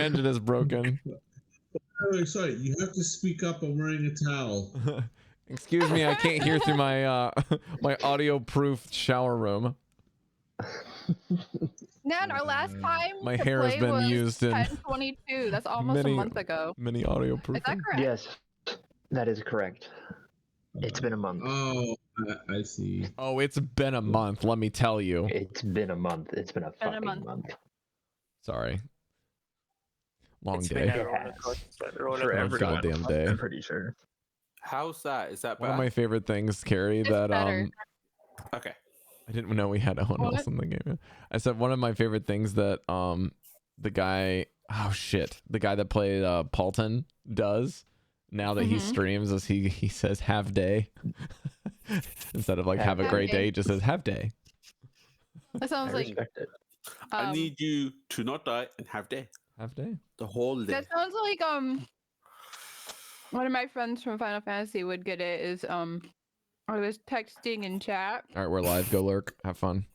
engine is broken. Oh, sorry. You have to speak up. I'm wearing a towel. Excuse me, I can't hear through my my audio-proof shower room. Man, our last time My to hair has play been was used in 10/22. That's almost a month ago. Many audio-proof. Is that correct? Yes, that is correct. It's been a month. Oh, I see. Oh, it's been a month. Let me tell you. It's been a month. It's been a fucking month. Sorry. Long It's day. been a roller coaster. For everyone, goddamn day. I'm pretty sure. How's that? Is that bad? One of my favorite things, Cari, It's that better. Okay. I didn't know we had Owen else in the game. I said one of my favorite things that the guy, oh shit, the guy that played Paladin does now that he streams is he says have day instead of like have a great day, he just says have day. That sounds like I need you to not die and have day. Have day. The whole day. that sounds like one of my friends from Final Fantasy would get it is I was texting in chat. All right, we're live. Go lurk. Have fun.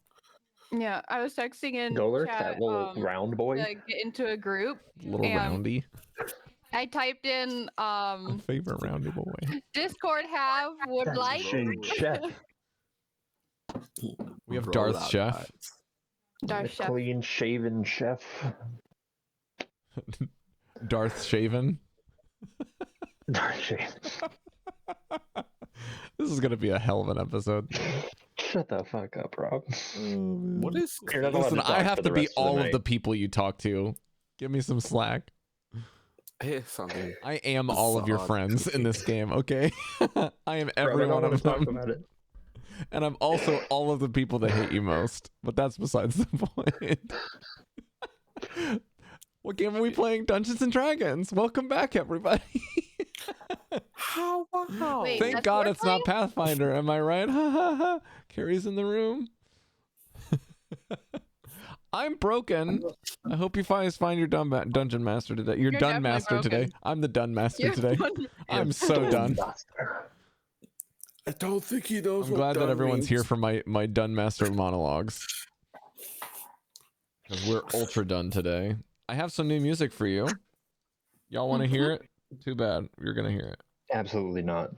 Yeah, I was texting in Go lurk, chat, that little round boy. to get into a group. Little and roundy. I typed in Favorite roundy boy. Discord have would That's like. Shade Chef. We have Darth Chef. Darth The Chef. clean shaven chef. Darth Shaven. Darth Shaven. This is gonna be a hell of an episode. Shut the fuck up, Rob. What is? You're not allowed Listen, to talk I have for to the be rest of all the of the night. people you talk to. Give me some slack. Here's something. I am all of your friends in this game, okay? I am every one of them. About it. And I'm also all of the people that hate you most. But that's besides the point. What game are we playing? Dungeons and Dragons. Welcome back, everybody. How? Wow. Wait, Thank that's God what it's we're not Pathfinder. Am I right? Ha ha ha. Cari's in the room. I'm broken. I hope you find your dungeon master today. Your You're dun definitely master today. broken. I'm the dun master You're today. done. I'm so done. I don't think he knows. I'm glad that everyone's here for my dun master monologues. Because we're ultra done today. I have some new music for you. Y'all want to hear it? Too bad. You're going to hear it. Absolutely not.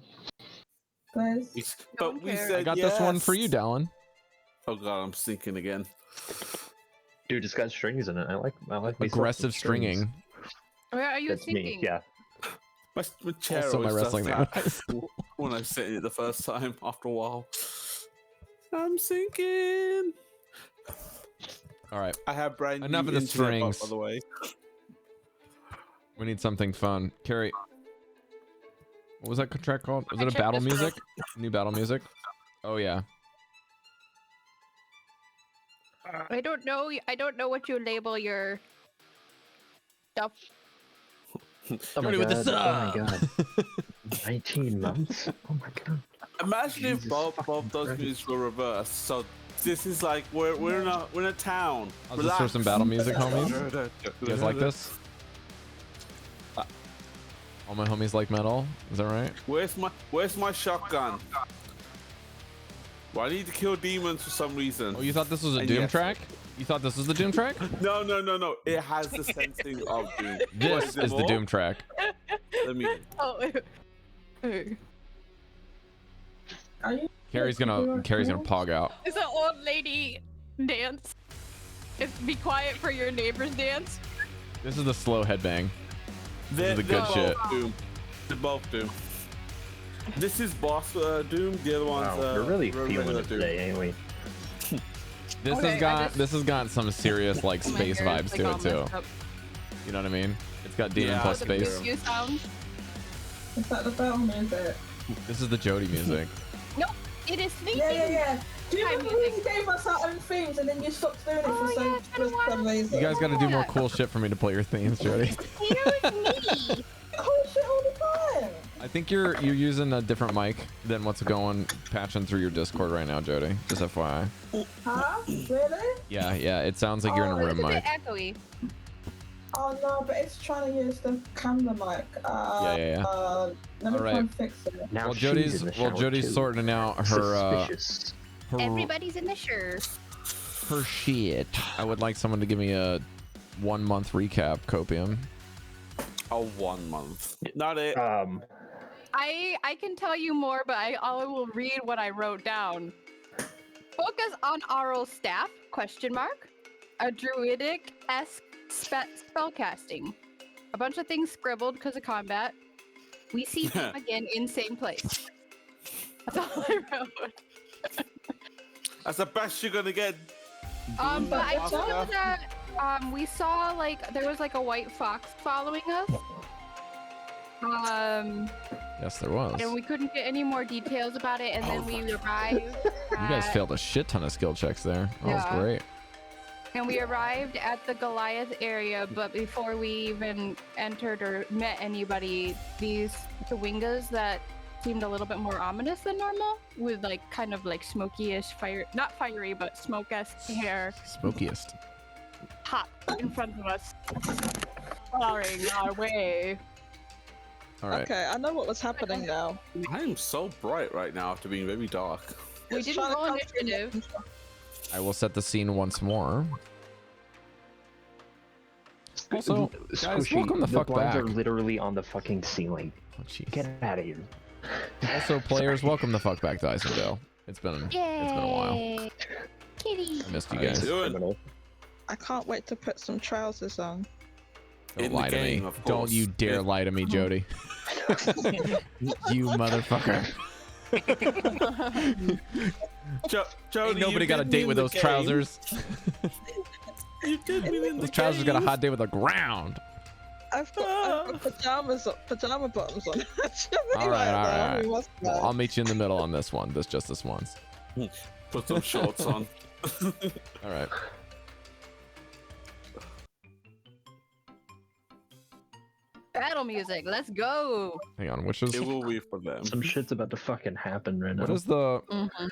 Guys. But we care. said I got this one for you, Dallan. Oh god, I'm sinking again. Dude, it's got strings in it. I like me some Aggressive strings. stringing. Where are you That's thinking? me. Yeah. My chair Also my always wrestling does name. that when I sit in it the first time after a while. I'm sinking. All right. I have brand new Enough of the internet, strings. by the way. We need something fun. Cari, what was that track called? Was I it a checked battle this music? New battle music? Oh yeah. I don't know. I don't know what you label your stuff. Oh my Jodie with the god. Oh sub. my god. 19 months. Oh my god. Imagine if Jesus both fucking those Christ. music were reversed. So this is like we're in a town. I'll just throw some battle music, homies. You guys like this? All my homies like metal. Is that right? Where's my shotgun? Well, I need to kill demons for some reason. Oh, you thought this was a And Doom yes. track? You thought this was the Doom track? No. It has the sensing of Doom. This is the more? Doom track. Let me. Oh. Are you? Cari's gonna pog out. It's an old lady dance. It's be quiet for your neighbors dance. This is the slow headbang. This is the They're good shit. both Doom. They're both Doom. This is boss Doom. The other one's Wow, we're really feeling regular it today, ain't we? This Okay, has got some serious like My space hair is, vibes like, to all it too. messed up. You know what I mean? It's got demon Yeah. plus The space. pew sound. Is that the battle music? This is the Jodie music. No, it is sleeping. Yeah. Do you Hi, remember when music. you gave us our own themes and then you stopped doing it Oh, for yeah, it's been a while. some reason? You guys got to do more cool shit for me to play your themes, Jodie. Here's me. Oh shit all the time. I think you're using a different mic than what's going patching through your Discord right now, Jodie. Just FYI. Huh? Really? Yeah. It sounds like you're in a Oh, room It's a mic. bit echoey. Oh no, but it's trying to use the camera mic. Yeah. Let me try Alright. and fix it. Now Well, she's in the shower Jodie's too. sorting out her Suspicious. her Everybody's in the shirt. her shit. I would like someone to give me a 1 month recap, Copium. Oh, 1 month. Not it. I can tell you more, but I will read what I wrote down. Focus on Arl's staff, question mark. A druidic-esque spellcasting. A bunch of things scribbled because of combat. We see them again in same place. That's all I wrote. That's the best you're gonna get. But I told you that we saw like there was like a white fox following us. Yes, there was. And we couldn't get any more details about it, and then we arrived. You guys failed a shit ton of skill checks there. That was great. And we arrived at the Goliath area, but before we even entered or met anybody, these Chewingas that seemed a little bit more ominous than normal, with like kind of like smoky-ish fire, not fiery, but smoke-esque hair. Smokiest. Hot in front of us, barring our way. All right. Okay, I know what was happening now. I am so bright right now after being very dark. We didn't roll initiative. I will set the scene once more. Also, guys, welcome the fuck blinds back. are literally on the fucking ceiling. Oh, jeez. Get out of here. Also, players, welcome the fuck back to Icewind. It's been a while. Kitty. I missed you How you guys. doing? I can't wait to put some trousers on. Don't In the lie to game, me. of Don't course. you dare lie to me, Jodie. You motherfucker. Jodie, Ain't nobody you got a did date me with in those the game. trousers. You did me in the Those trousers got a game. hot date with the ground. I've got pajama bottoms on. All right. We must Well, I'll meet you in the middle on this one. Just this once. Put some shorts on. All right. Battle music, let's go. Hang on. Which is It will be for them. Some shit's about to fucking happen right now. what is the Mhm.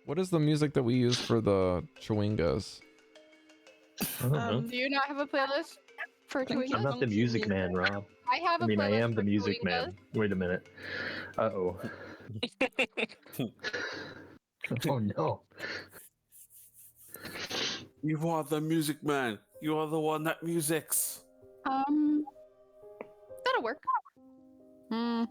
what is the music that we use for the Chewingas? I don't know. Do you not have a playlist for I think Chewingas? I'm not the music man, Rob. I have a I mean, I playlist am the for music Chewingas. man. Wait a minute. Uh-oh. Oh no. You are the music man. You are the one that musics. That'll work. I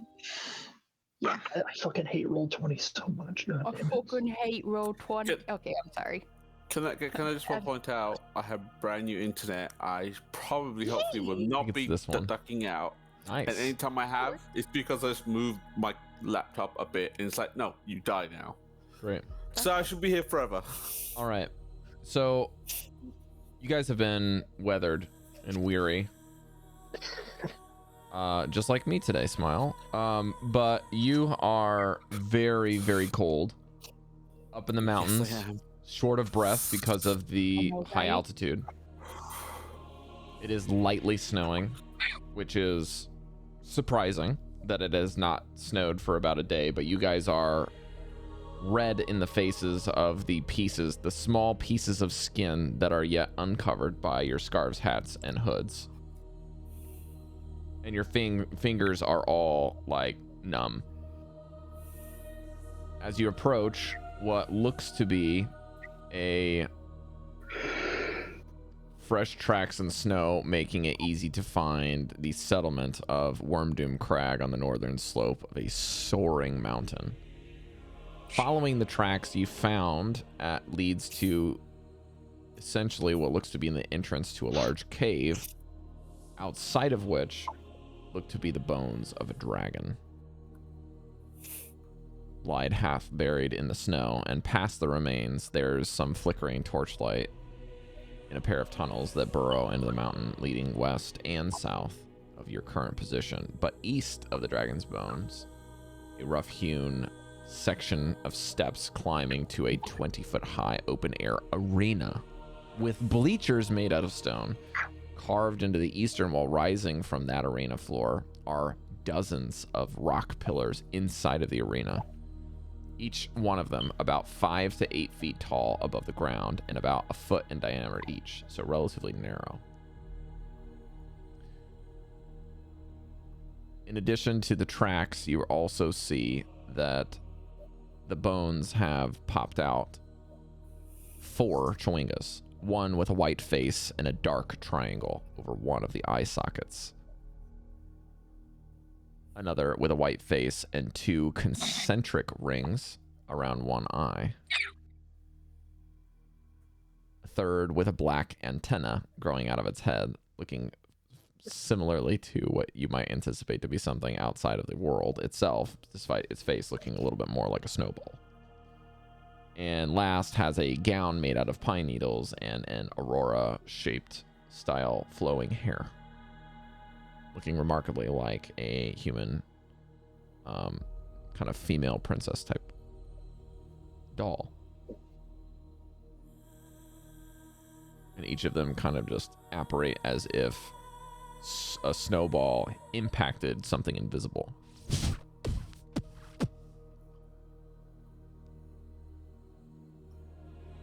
fucking hate Roll20 so much. God I damn it. fucking hate roll 20. Good. Okay, I'm sorry. Can I just want to point out, I have brand new internet. I hopefully will not think it's be this one. ducking out. And Nice. anytime I have, it's because I just moved my laptop a bit, and it's like, no, you die now. Great. So I should be here forever. All right. So you guys have been weathered and weary. Just like me today, Smile. But you are very, very cold up in the mountains, Yes, I am. short of breath because of the high altitude. It is lightly snowing, which is surprising that it has not snowed for about a day, but you guys are red in the faces of the small pieces of skin that are yet uncovered by your scarves, hats, and hoods. And your fingers are all like numb. As you approach what looks to be a fresh tracks in snow, making it easy to find the settlement of Wormdoom Crag on the northern slope of a soaring mountain. Following the tracks you found leads to essentially what looks to be the entrance to a large cave, outside of which look to be the bones of a dragon. Lied half buried in the snow, and past the remains there's some flickering torchlight in a pair of tunnels that burrow into the mountain, leading west and south of your current position. But east of the dragon's bones, a rough-hewn section of steps climbing to a 20-foot high open-air arena with bleachers made out of stone. Carved into the eastern wall, rising from that arena floor, are dozens of rock pillars inside of the arena. Each one of them about 5 to 8 feet tall above the ground and about a foot in diameter each, so relatively narrow. In addition to the tracks, you also see that the bones have popped out 4 Chewingas one with a white face and a dark triangle over one of the eye sockets. Another with a white face and 2 concentric rings around one eye. A third with a black antenna growing out of its head, looking similarly to what you might anticipate to be something outside of the world itself, despite its face looking a little bit more like a snowball. And last has a gown made out of pine needles and an aurora-shaped style flowing hair, looking remarkably like a human, kind of female princess type doll. And each of them kind of just apparate as if a snowball impacted something invisible.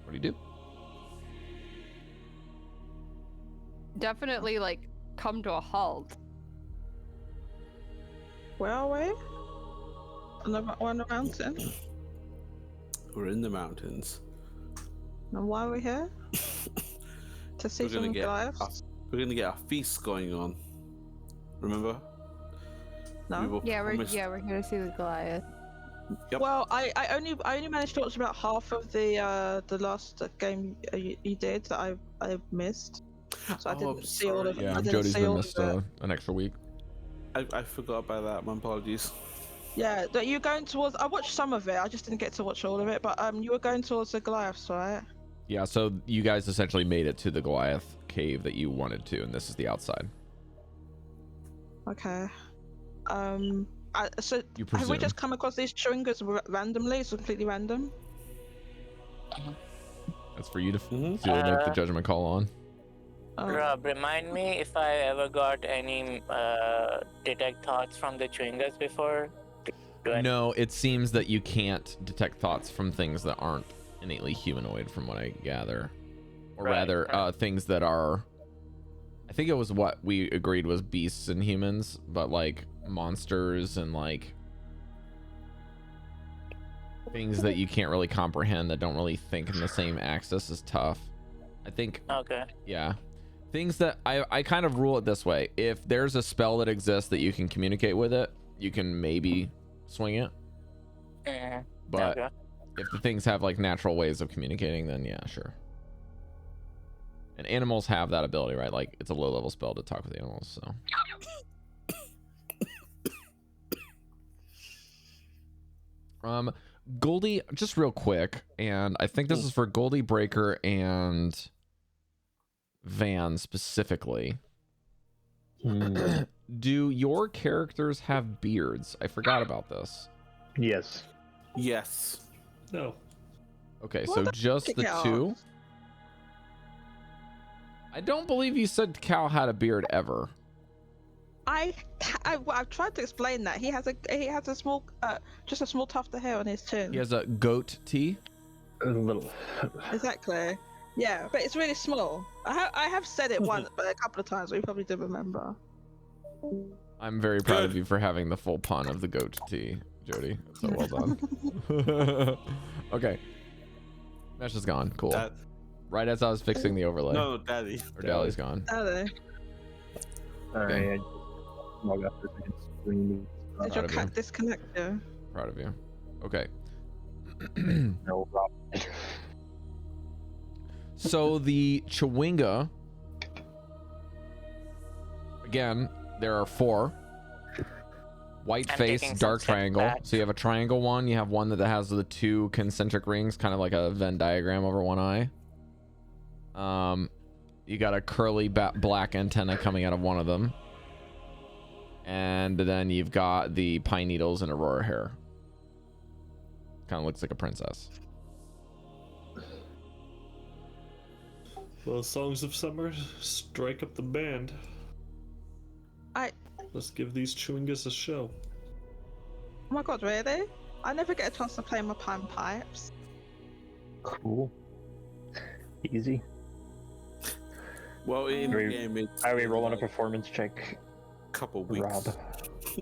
What do you do? Definitely, like, come to a halt. Where are we? On the mountain? We're in the mountains. And why are we here? To see some Goliaths? We're gonna get a feast going on. Remember? No. Yeah, we're here to see the Goliath. Yep. Well, I only managed to watch about half of the last game you did that I missed. So I didn't see all of it. Yeah, I didn't Jodie's see been all missed of it. an extra week. I forgot about that. My apologies. Yeah, that you're going towards. I watched some of it. I just didn't get to watch all of it. But you were going towards the Goliaths, right? Yeah, so you guys essentially made it to the Goliath cave that you wanted to, and this is the outside. Okay. So You have we presume. just come across these chewingers randomly? It's completely random. That's for you to make the judgment call on. Rob, remind me if I ever got any detect thoughts from the chewingas before. No, it seems that you can't detect thoughts from things that aren't innately humanoid, from what I gather, or rather, things that are. I think it was what we agreed was beasts and humans, but like monsters and like things that you can't really comprehend, that don't really think in the same axis, is tough. I think. Okay. Yeah. Things that I kind of rule it this way: if there's a spell that exists that you can communicate with it, you can maybe swing it. But okay. if the things have like natural ways of communicating, then yeah, sure. And animals have that ability, right? Like it's a low level spell to talk with animals, so. Goldy, just real quick, and I think this is for Goldy, Breker, and Van specifically. Do your characters have beards? I forgot about this. Yes. Yes. No. Okay, Well, so that's just the Cal. 2? I don't believe you said Cal had a beard ever. I've tried to explain that he has a small just a small tuft of hair on his chin. He has a goat tee. A little. Exactly. Yeah, but it's really small. I have said it once, but a couple of times. We probably did remember. I'm very proud of you for having the full pun of the goat tee, Jodie. So well done. Okay. Mesh is gone. Cool. Right as I was fixing the overlay. No, Daddy. Or Dally's gone. Are they? Alright, log off for a second. Did Proud your of cat you. disconnect you? Proud of you. Okay. No problem. So the Chewinga, again, there are 4. White I'm face, taking some dark steps triangle. back. So you have a triangle one. You have one that has the 2 concentric rings, kind of like a Venn diagram over one eye. You got a curly black antenna coming out of one of them. And then you've got the pine needles and aurora hair. Kind of looks like a princess. Well, Songs of Summer, strike up the band. Let's give these chewingas a show. Oh my god, really? I never get a chance to play my panpipes. Cool. Easy. Well, in the game, it's Are we rolling a performance check? couple weeks. Rob.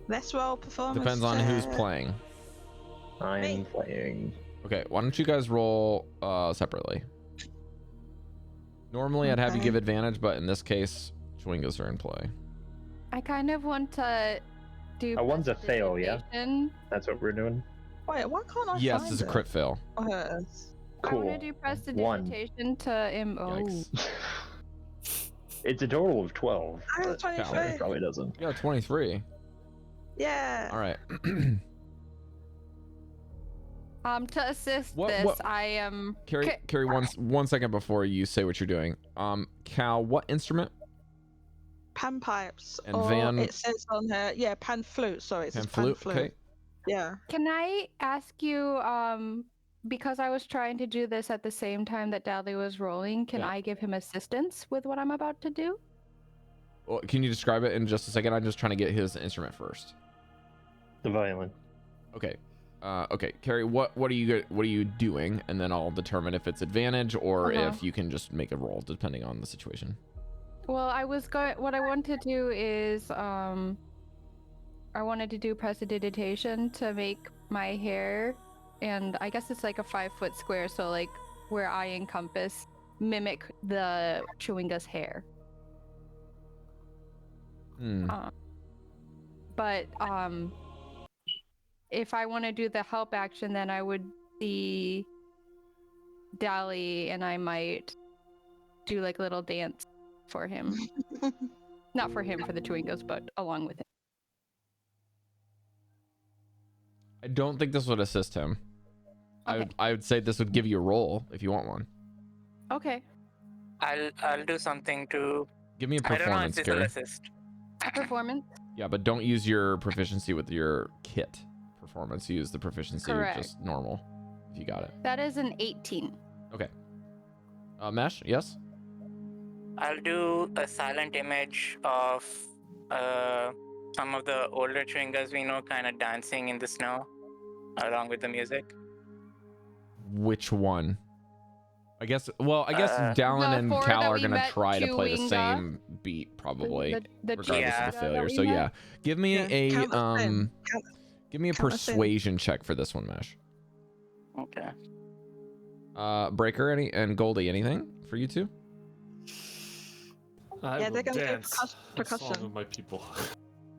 Let's roll performance. Depends on who's check. playing. I'm Me. playing. Okay, why don't you guys roll separately? Normally, I'd have you give advantage, but in this case, Chewingas are in play. I kind of want to do. One's a fail, yeah? prestidigitation. That's what we're doing. Wait, why can't I Yes, find it's a it? crit fail. Oh, here it is. I Cool. want to do One. prestidigitation to Yikes. It's a total of 12. I have but 23. It probably doesn't. Yeah, 23. Yeah. All right. To assist What- this, what- I am. Carrie, one second before you say what you're doing. Cal, what instrument? Pan pipes. And or Van- it says on here, yeah, pan flute. Sorry, it says Pan flute. pan flute. Okay. Yeah. Can I ask you, because I was trying to do this at the same time that Dally was rolling, can Yeah. I give him assistance with what I'm about to do? Well, can you describe it in just a second? I'm just trying to get his instrument first. The violin. Okay. Okay, Carrie, what are you doing? And then I'll determine if it's advantage or if you can just make a roll, depending on the situation. Well, what I want to do is, I wanted to do prestidigitation to make my hair, and I guess it's like a 5-foot square, so like where I encompass, mimic the Chewinga's hair. But if I want to do the help action, then I would see Dally, and I might do like a little dance for him. Not for him, for the Chewingas, but along with him. I don't think this would assist him. Okay. I would say this would give you a roll if you want one. Okay. I'll do something to. Give me a I don't know if performance, this will Carrie. assist. Performance. Yeah, but don't use your proficiency with your kit performance. Use the proficiency with Correct. just normal. If you got it. That is an 18. Okay. Mesh, yes? I'll do a silent image of some of the older Chewingas we know kind of dancing in the snow along with the music. Which one? I guess Dallan The and 4 Cal that are we gonna met try to play the Chewinga. same beat, probably, The regardless Yeah. of the Chewinga failure. that we So met? yeah, give me a Count us in. give me a Count us in. persuasion check for this one, Mesh. Okay. Breker, and Goldy, anything for you two? I Yeah, will they're gonna do dance percussion. along with my people.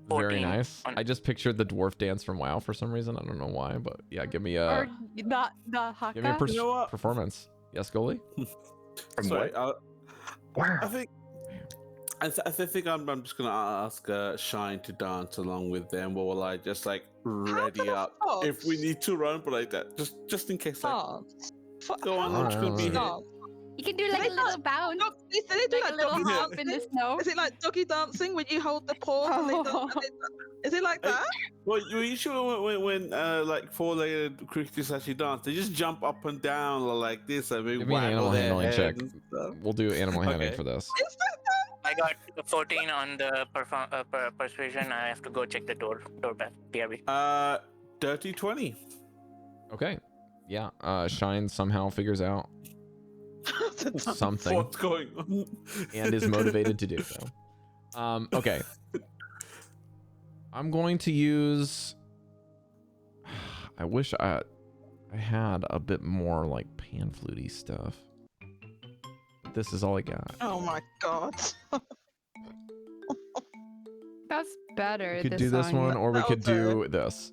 Very 14 nice. on- I just pictured the dwarf dance from WoW for some reason. I don't know why, but yeah, give me a Or the Haka. give me a You know what? performance. Yes, Goldy. From Sorry, what? I Wow. think. I think I'm just gonna ask Shine to dance along with them, or will I just like ready the up fuck? if we need to run, but like that, just in case. Like, Dance. go on, I'm just gonna be here. Dance. You can do like They a little dance- bounce, Dog- Did they do like a little doggy hop in the dancing? snow. Is it like doggy dancing when you hold the paws and they dance? Is it like Hey, that? Well, you usually when like four-legged creatures actually dance, they just jump up and down like this. I mean, Give me an animal handling check. We'll do animal handling Okay. for this. Is that I got a 14 on the persuasion. I have to go check the door back. BRB. Dirty 20. Okay. Yeah. Shine somehow figures out something What's going on? and is motivated to do so. Okay. I'm going to use. I wish I had a bit more like pan fluty stuff. But this is all I got. Oh my god. That's better. We could do this one, or we That'll could do do this.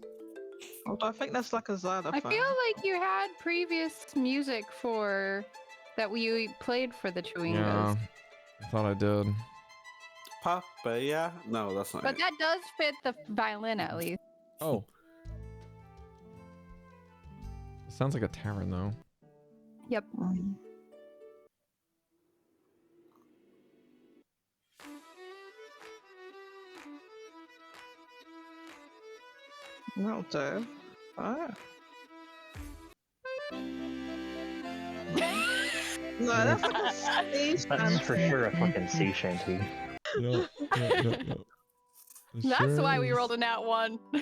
I think that's like a xylophone. I feel like you had previous music for that we played for the Chewingas. Yeah, I thought I did. Papaya? No, that's not But it. that does fit the violin at least. Oh. It sounds like a tavern though. Yep. That'll do. Alright. No, that's like a stage That's for dancing. sure a fucking sea shanty. No. That's why we rolled a nat 1. There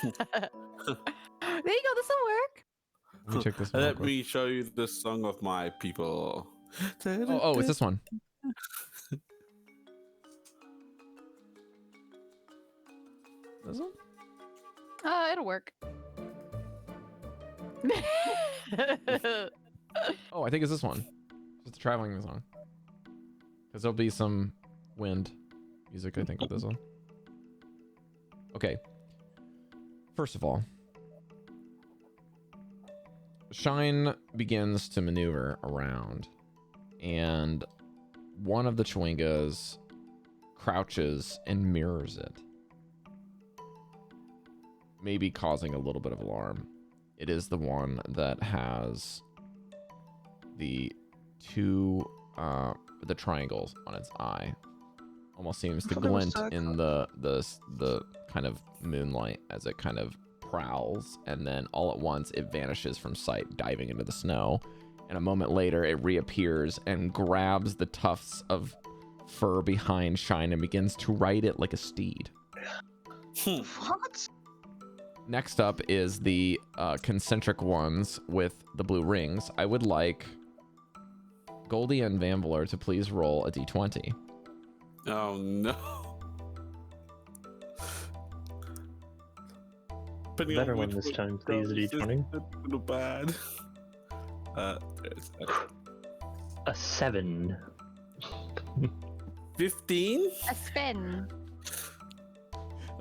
you go. This will work. Let me check this one. real Let quick. me show you the song of my people. Oh, it's this one. This one? It'll work. Oh, I think it's this one. Just traveling song. Because there'll be some wind music, I think, with this one. Okay. First of all, Shine begins to maneuver around, and one of the Chwingas crouches and mirrors it, maybe causing a little bit of alarm. It is the one that has the two the triangles on its eye. Almost seems to glint in the kind of moonlight as it kind of prowls, and then all at once it vanishes from sight, diving into the snow. And a moment later it reappears and grabs the tufts of fur behind Shine and begins to ride it like a steed. What? Next up is the concentric ones with the blue rings. I would like Goldy and Vanvalor to please roll a d20. Oh no. Better one this time, please, d20. Bad. A 7. 15? A spin.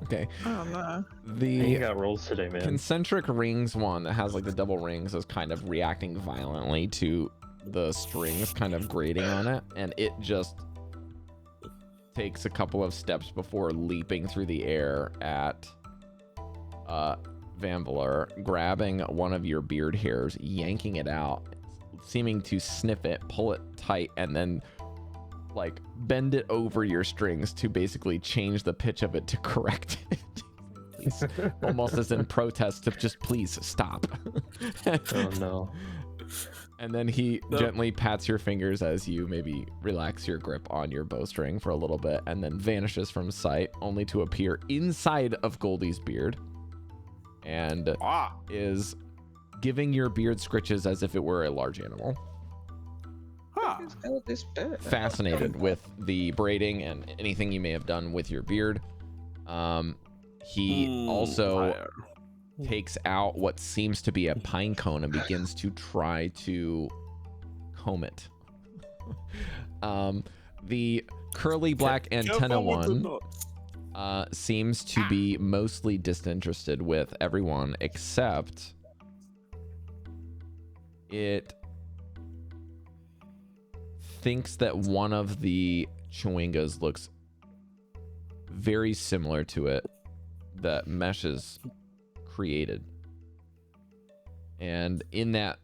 Okay. Oh no. You The got rolls today, man. concentric rings one that has like the double rings is kind of reacting violently to the strings kind of grating on it, and it just takes a couple of steps before leaping through the air at Vanvalor, grabbing one of your beard hairs, yanking it out, seeming to sniff it, pull it tight, and then like bend it over your strings to basically change the pitch of it to correct it. Please. Almost as in protest to just please stop. Oh no. And then he gently pats your fingers as you maybe relax your grip on your bowstring for a little bit, and then vanishes from sight, only to appear inside of Goldy's beard, and is giving your beard scritches as if it were a large animal. Fascinated with the braiding and anything you may have done with your beard. He also takes out what seems to be a pine cone and begins to try to comb it. The curly black antenna one seems to be mostly disinterested with everyone, except it thinks that one of the Chwingas looks very similar to it that Meshes created, and in that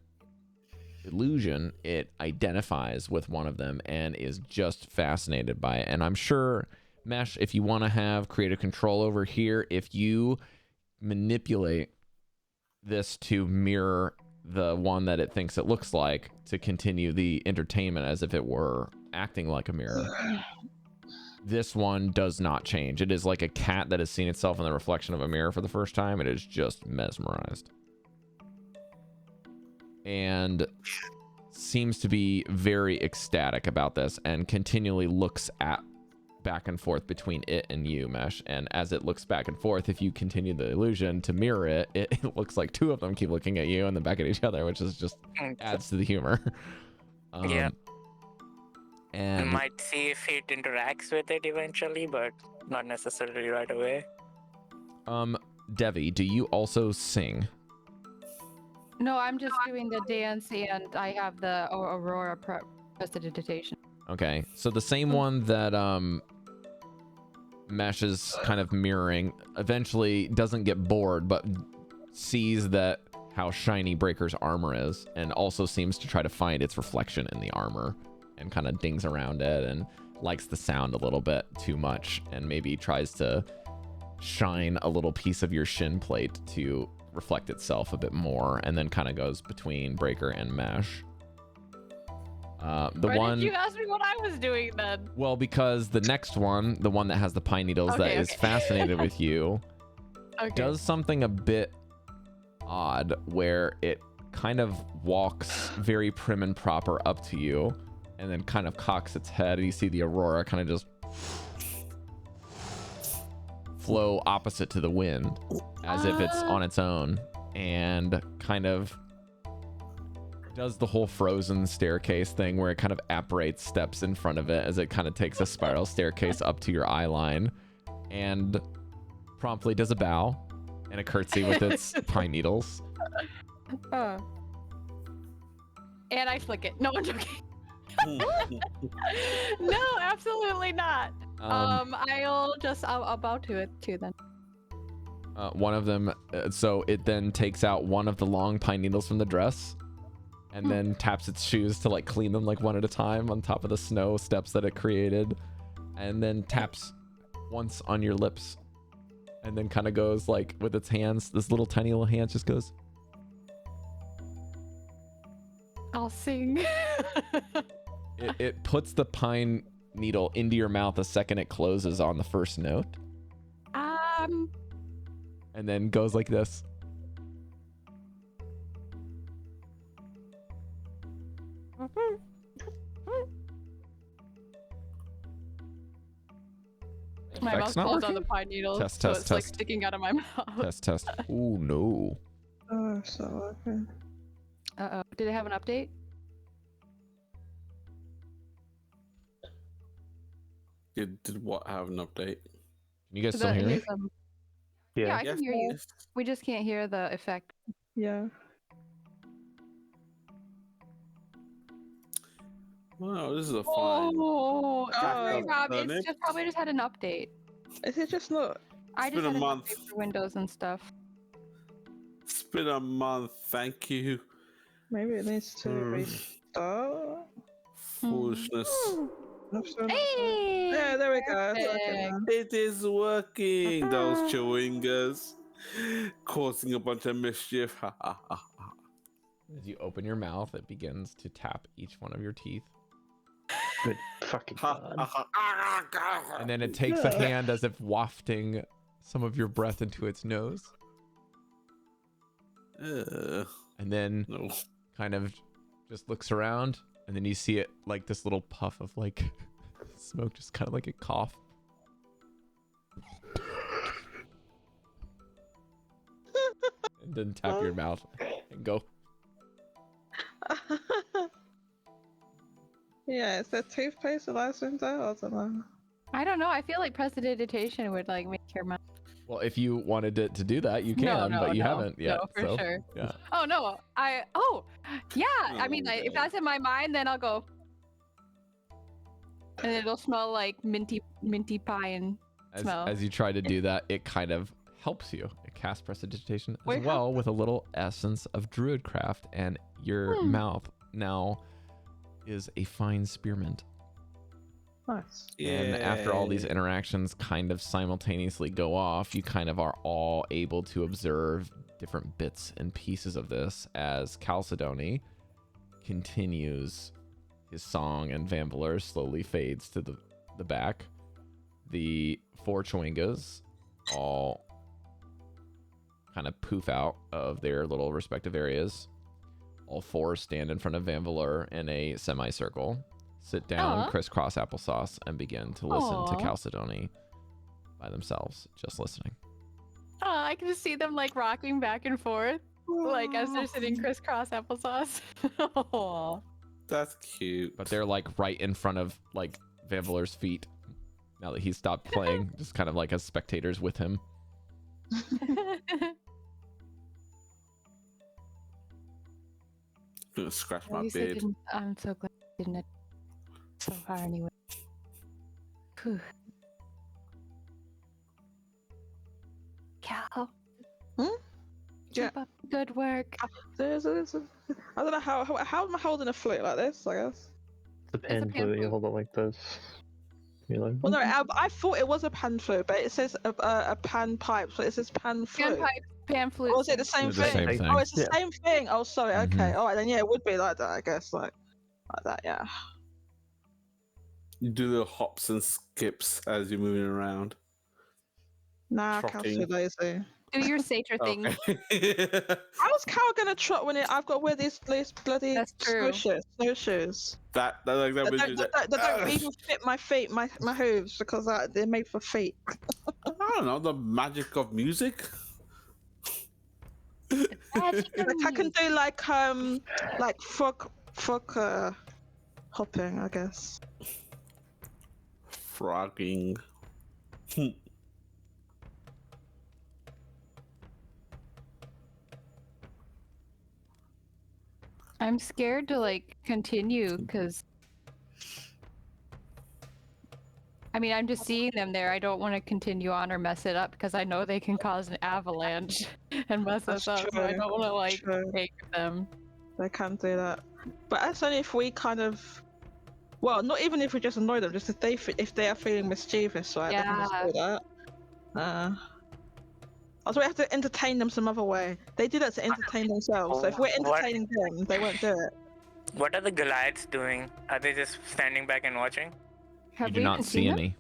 illusion it identifies with one of them and is just fascinated by it. And I'm sure, Mesh, if you want to have creative control over here, if you manipulate this to mirror the one that it thinks it looks like, to continue the entertainment as if it were acting like a mirror, this one does not change. It is like a cat that has seen itself in the reflection of a mirror for the first time. It is just mesmerized and seems to be very ecstatic about this, and continually looks at back and forth between it and you, Mesh. And as it looks back and forth, if you continue the illusion to mirror it, it looks like two of them keep looking at you and then back at each other, which is just adds to the humor. Yeah. And we might see if it interacts with it eventually, but not necessarily right away. Devii, do you also sing? No, I'm just doing the dance, and I have the Aurora prestidigitation. Okay, so the same one that Mesh is kind of mirroring eventually doesn't get bored, but sees that how shiny Breker's armor is, and also seems to try to find its reflection in the armor, and kind of dings around it and likes the sound a little bit too much, and maybe tries to shine a little piece of your shin plate to reflect itself a bit more, and then kind of goes between Breker and Mesh. Why did you ask me what I was doing then? Well, because the next one, the one that has the pine needles, that is fascinated with you, does something a bit odd, where it kind of walks very prim and proper up to you, and then kind of cocks its head, and you see the Aurora kind of just flow opposite to the wind, as if it's on its own, and kind of does the whole frozen staircase thing where it kind of apparates steps in front of it as it kind of takes a spiral staircase up to your eye line, and promptly does a bow and a curtsy with its pine needles. And I flick it. No, I'm joking. No, absolutely not. I'll bow to it too then. One of them, so it then takes out one of the long pine needles from the dress and then taps its shoes to like clean them like one at a time on top of the snow steps that it created, and then taps once on your lips and then kind of goes like with its hands, this little tiny little hand just goes. I'll sing. It puts the pine needle into your mouth the second it closes on the first note. And then goes like this. My mouth closed on the pine needle, Test, so test, it's test. like sticking out of my mouth. Test. Ooh, no. Oh, so okay. Uh-oh. Did it have an update? Did what have an update? Can you guys Did still that hear me? hear some- Yeah, I can hear you. We just can't hear the effect. Yeah. Wow, this is a fine. Oh, don't worry, Oh, Rob. darn It's it. just probably just had an update. Is it just not? I It's just been had a an month. update for Windows and stuff. It's been a month. Thank you. Maybe it needs to restart. Foolishness. Hey! Yeah, there we go. It's working Perfect. now. It is working. Those chewingas causing a bunch of mischief. Ha ha ha ha. As you open your mouth, it begins to tap each one of your teeth. Good fucking Ha, god. ha, ha. And then it takes a hand as if wafting some of your breath into its nose. And then No. kind of just looks around, and then you see it like this little puff of like smoke, just kind of like a cough. And then tap your mouth and go. Yeah, is there toothpaste with Icewind there? I don't know. I don't know. I feel like prestidigitation would like make your mouth. Well, if you wanted it to do that, you can, but you haven't yet. No, for so, sure. Yeah. Oh no, yeah. I mean, if that's in my mind, then I'll go, and it'll smell like minty pie smell. As you try to do that, it kind of helps you. It casts prestidigitation as Wait, well with a little essence of druidcraft, and your mouth now is a fine spearmint. Nice. And after all these interactions kind of simultaneously go off, you kind of are all able to observe different bits and pieces of this as Chalcedony continues his song and Vanvalor slowly fades to the back. The four Chwingas all kind of poof out of their little respective areas. All four stand in front of Vanvalor in a semicircle, sit down, crisscross applesauce, and begin to listen to Chalcedony by themselves, just listening. I can just see them like rocking back and forth, like as they're sitting crisscross applesauce. Aw. That's cute. But they're like right in front of like Vanvalor's feet now that he's stopped playing, just kind of like as spectators with him. I'm gonna scratch my At least I beard. didn't- I'm so glad I didn't so far anyway. Whew. Cal. Yeah. Keep up the good work. I don't know how am I holding a flute like this, I guess. The pen flute, you hold it like this. You're like, Well, no, I thought it was a pan flute, but it says a pan pipe, so it says pan flute. Pan pipe, pan flute. Or is it the same It's the thing? same thing. Oh, it's the Yeah. same thing. Oh, sorry. Okay. All right, then yeah, it would be like that, I guess. Like that, yeah. You do the hops and skips as you're moving around. Nah, Trotting. Cal's too lazy. Do your satyr thing. Okay. How's Cal gonna trot when I've got to wear these bloody That's true. snowshoes? that That don't even fit my feet, my hooves, because they're made for feet. I don't know, the magic of music. Like I can do like frog hopping, I guess. Frogging. I'm scared to like continue because I mean I'm just seeing them there. I don't want to continue on or mess it up because I know they can cause an avalanche and mess us up. So I don't want to like take them. They can do that, but that's only if we kind of, well, not even if we just annoy them, just if they are feeling mischievous, right? They can just do that. Also, we have to entertain them some other way. They do that to entertain themselves. So if we're entertaining them, they won't do it. What are the Goliaths doing? Are they just standing back and watching? You do not see any.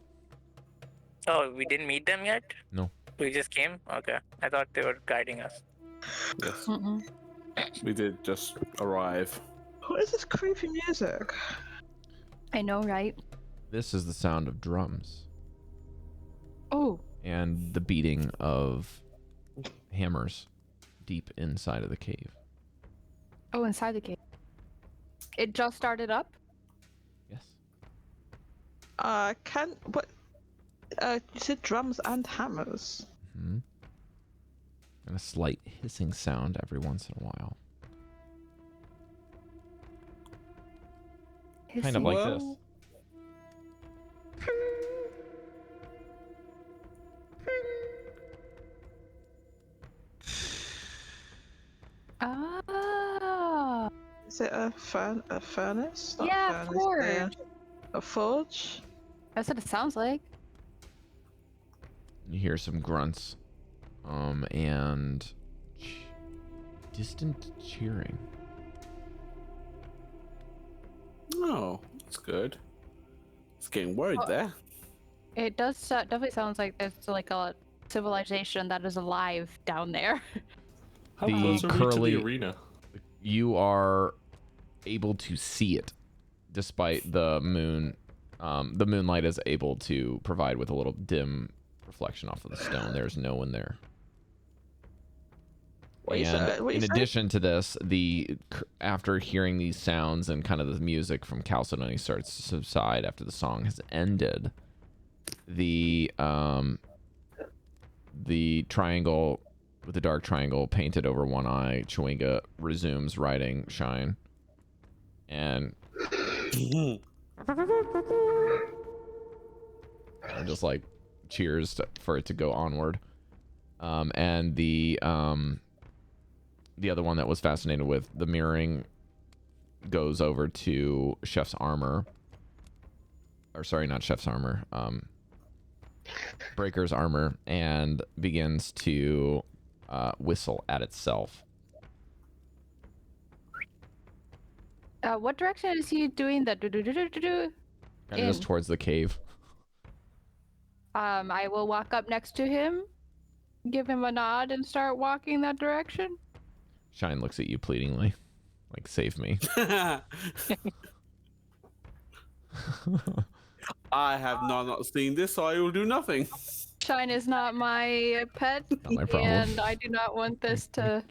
Oh, we didn't meet them yet? No. We just came? Okay. I thought they were guiding us. Yes. We did just arrive. What is this creepy music? I know, right? This is the sound of drums. Oh. And the beating of hammers deep inside of the cave. Oh, inside the cave. It just started up? Yes. You said drums and hammers. Mm-hmm. And a slight hissing sound every once in a while. Hissing. Kind of like this. Ah. Is it a furnace? Not Yeah, furnace, forge. A forge? That's what it sounds like. You hear some grunts, and distant cheering. Oh, that's good. It's getting worried there. It does definitely sounds like there's like a civilization that is alive down there. How close are we to the arena? You are able to see it, despite the moon. The moonlight is able to provide with a little dim reflection off of the stone. There's no one there. In addition to this, after hearing these sounds and kind of the music from Chalcedony starts to subside after the song has ended, the triangle with the dark triangle painted over one eye, Chewinga resumes riding Shine, and just like cheers for it to go onward. And the other one that was fascinated with the mirroring goes over to Chef's armor. Or sorry, not Chef's armor. Breker's armor, and begins to whistle at itself. What direction is he doing the do-do-do-do-do-do? Kind of just towards the cave. I will walk up next to him, give him a nod, and start walking that direction. Shine looks at you pleadingly, like, save me. I have not seen this, so I will do nothing. Shine is not my pet, Not my problem. and I do not want this to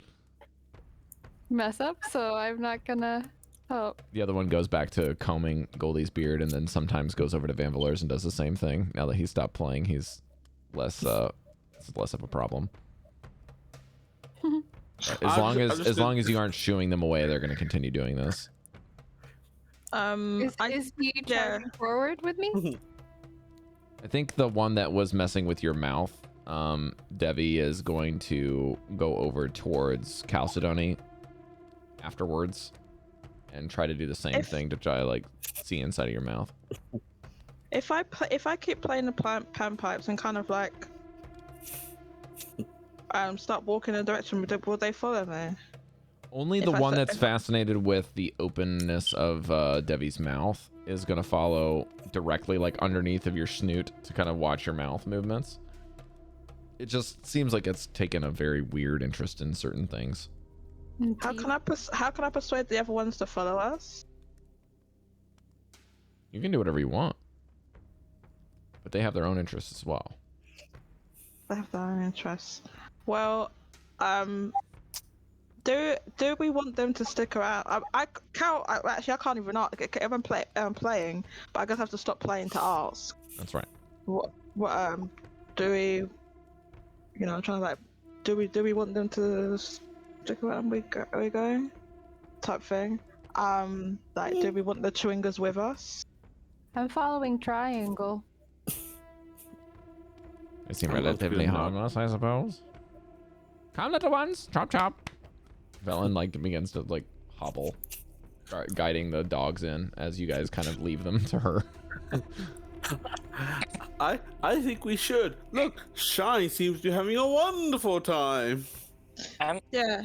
mess up, so I'm not gonna help. The other one goes back to combing Goldy's beard, and then sometimes goes over to Vanvalor's and does the same thing. Now that he's stopped playing, he's less of a problem. As long as you aren't shooing them away, they're going to continue doing this. Is he charging forward with me? I think the one that was messing with your mouth, Devii, is going to go over towards Chalcedony afterwards and try to do the same thing to try to like see inside of your mouth. If I keep playing the panpipes and kind of like start walking in a direction, will they follow me? Only the one that's fascinated with the openness of Devi's mouth is going to follow directly, like underneath of your snoot, to kind of watch your mouth movements. It just seems like it's taken a very weird interest in certain things. How can I persuade the other ones to follow us? You can do whatever you want, but they have their own interests as well. They have their own interests. Well, Do we want them to stick around? I can't. Actually, I can't even ask. If I'm playing, but I guess I have to stop playing to ask. That's right. What do we? You know, I'm trying to like. Do we want them to stick around? We going? Type thing. Like, do we want the Chewingas with us? I'm following triangle. They seem relatively harmless, I suppose. Come, little ones, chop chop. Velen like begins to like hobble, guiding the dogs in as you guys kind of leave them to her. I think we should. Look, Shine seems to be having a wonderful time. Yeah.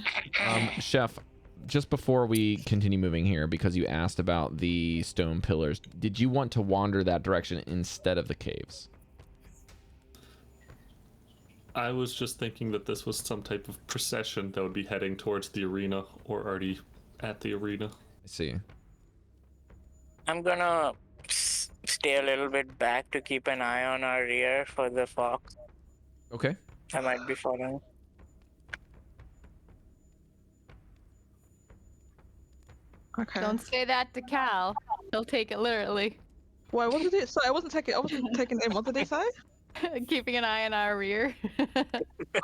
Chef, just before we continue moving here, because you asked about the stone pillars, did you want to wander that direction instead of the caves? I was just thinking that this was some type of procession that would be heading towards the arena or already at the arena. I see. I'm gonna stay a little bit back to keep an eye on our rear for the fox. Okay. I might be following. Okay. Don't say that to Cal. He'll take it literally. Wait, what did it say? I wasn't taking it in. What did he say? Keeping an eye on our rear.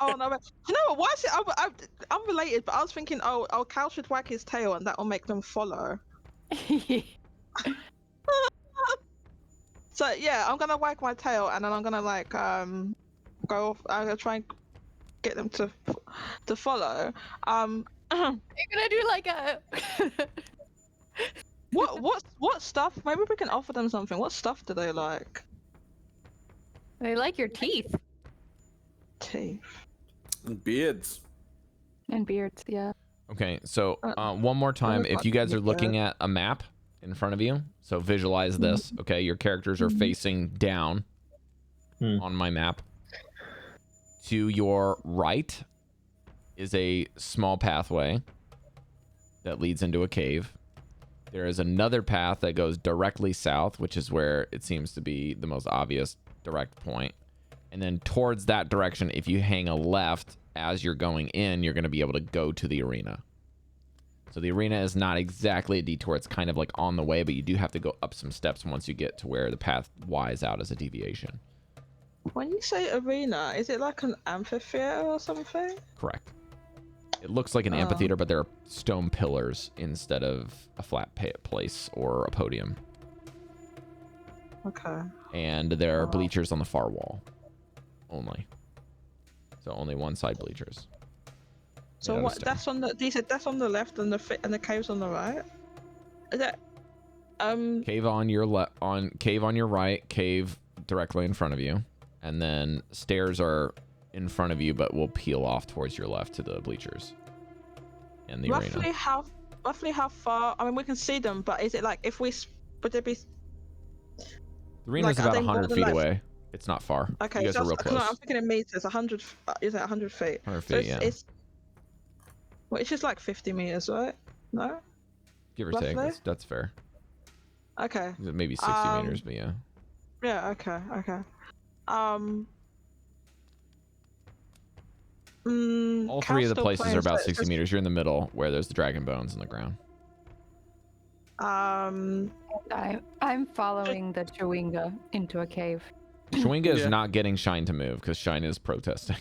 Oh no! But, you know what? Why is it? I'm related, but I was thinking, oh, Cal should wag his tail, and that will make them follow. So yeah, I'm gonna wag my tail, and then I'm gonna like go off. I'm gonna try and get them to follow. You're gonna do like a. What stuff? Maybe we can offer them something. What stuff do they like? They like your teeth. Teeth. And beards. And beards, yeah. Okay, so one more time, if you guys are looking at a map in front of you, so visualize this, okay? Your characters are facing down on my map. To your right is a small pathway that leads into a cave. There is another path that goes directly south, which is where it seems to be the most obvious direct point. And then towards that direction, if you hang a left as you're going in, you're going to be able to go to the arena. So the arena is not exactly a detour. It's kind of like on the way, but you do have to go up some steps once you get to where the path Y's out as a deviation. When you say arena, is it like an amphitheater or something? Correct. It looks like an amphitheater, but there are stone pillars instead of a flat place or a podium. Okay. And there are bleachers on the far wall only. So only one side bleachers. So Yeah, what? That's on the. You said that's on the left, and the cave's on the right. Is that cave on your cave on your right, cave directly in front of you, and then stairs are in front of you, but will peel off towards your left to the bleachers and the arena. Roughly how far? I mean, we can see them, but is it like if we would there be? The arena's like, about 100 feet away. It's not far. Okay, you guys are real close. No, I'm thinking in meters. 100. Is it 100 feet? 100 feet, so well, it's just like 50 meters, right? No. Give or roughly? take. That's fair. Okay. Maybe 60 meters, but yeah. Yeah. Okay. All three of the places are about 60 meters. You're in the middle where there's the dragon bones in the ground. I'm following the Chewinga into a cave. Chewinga is not getting Shine to move because Shine is protesting.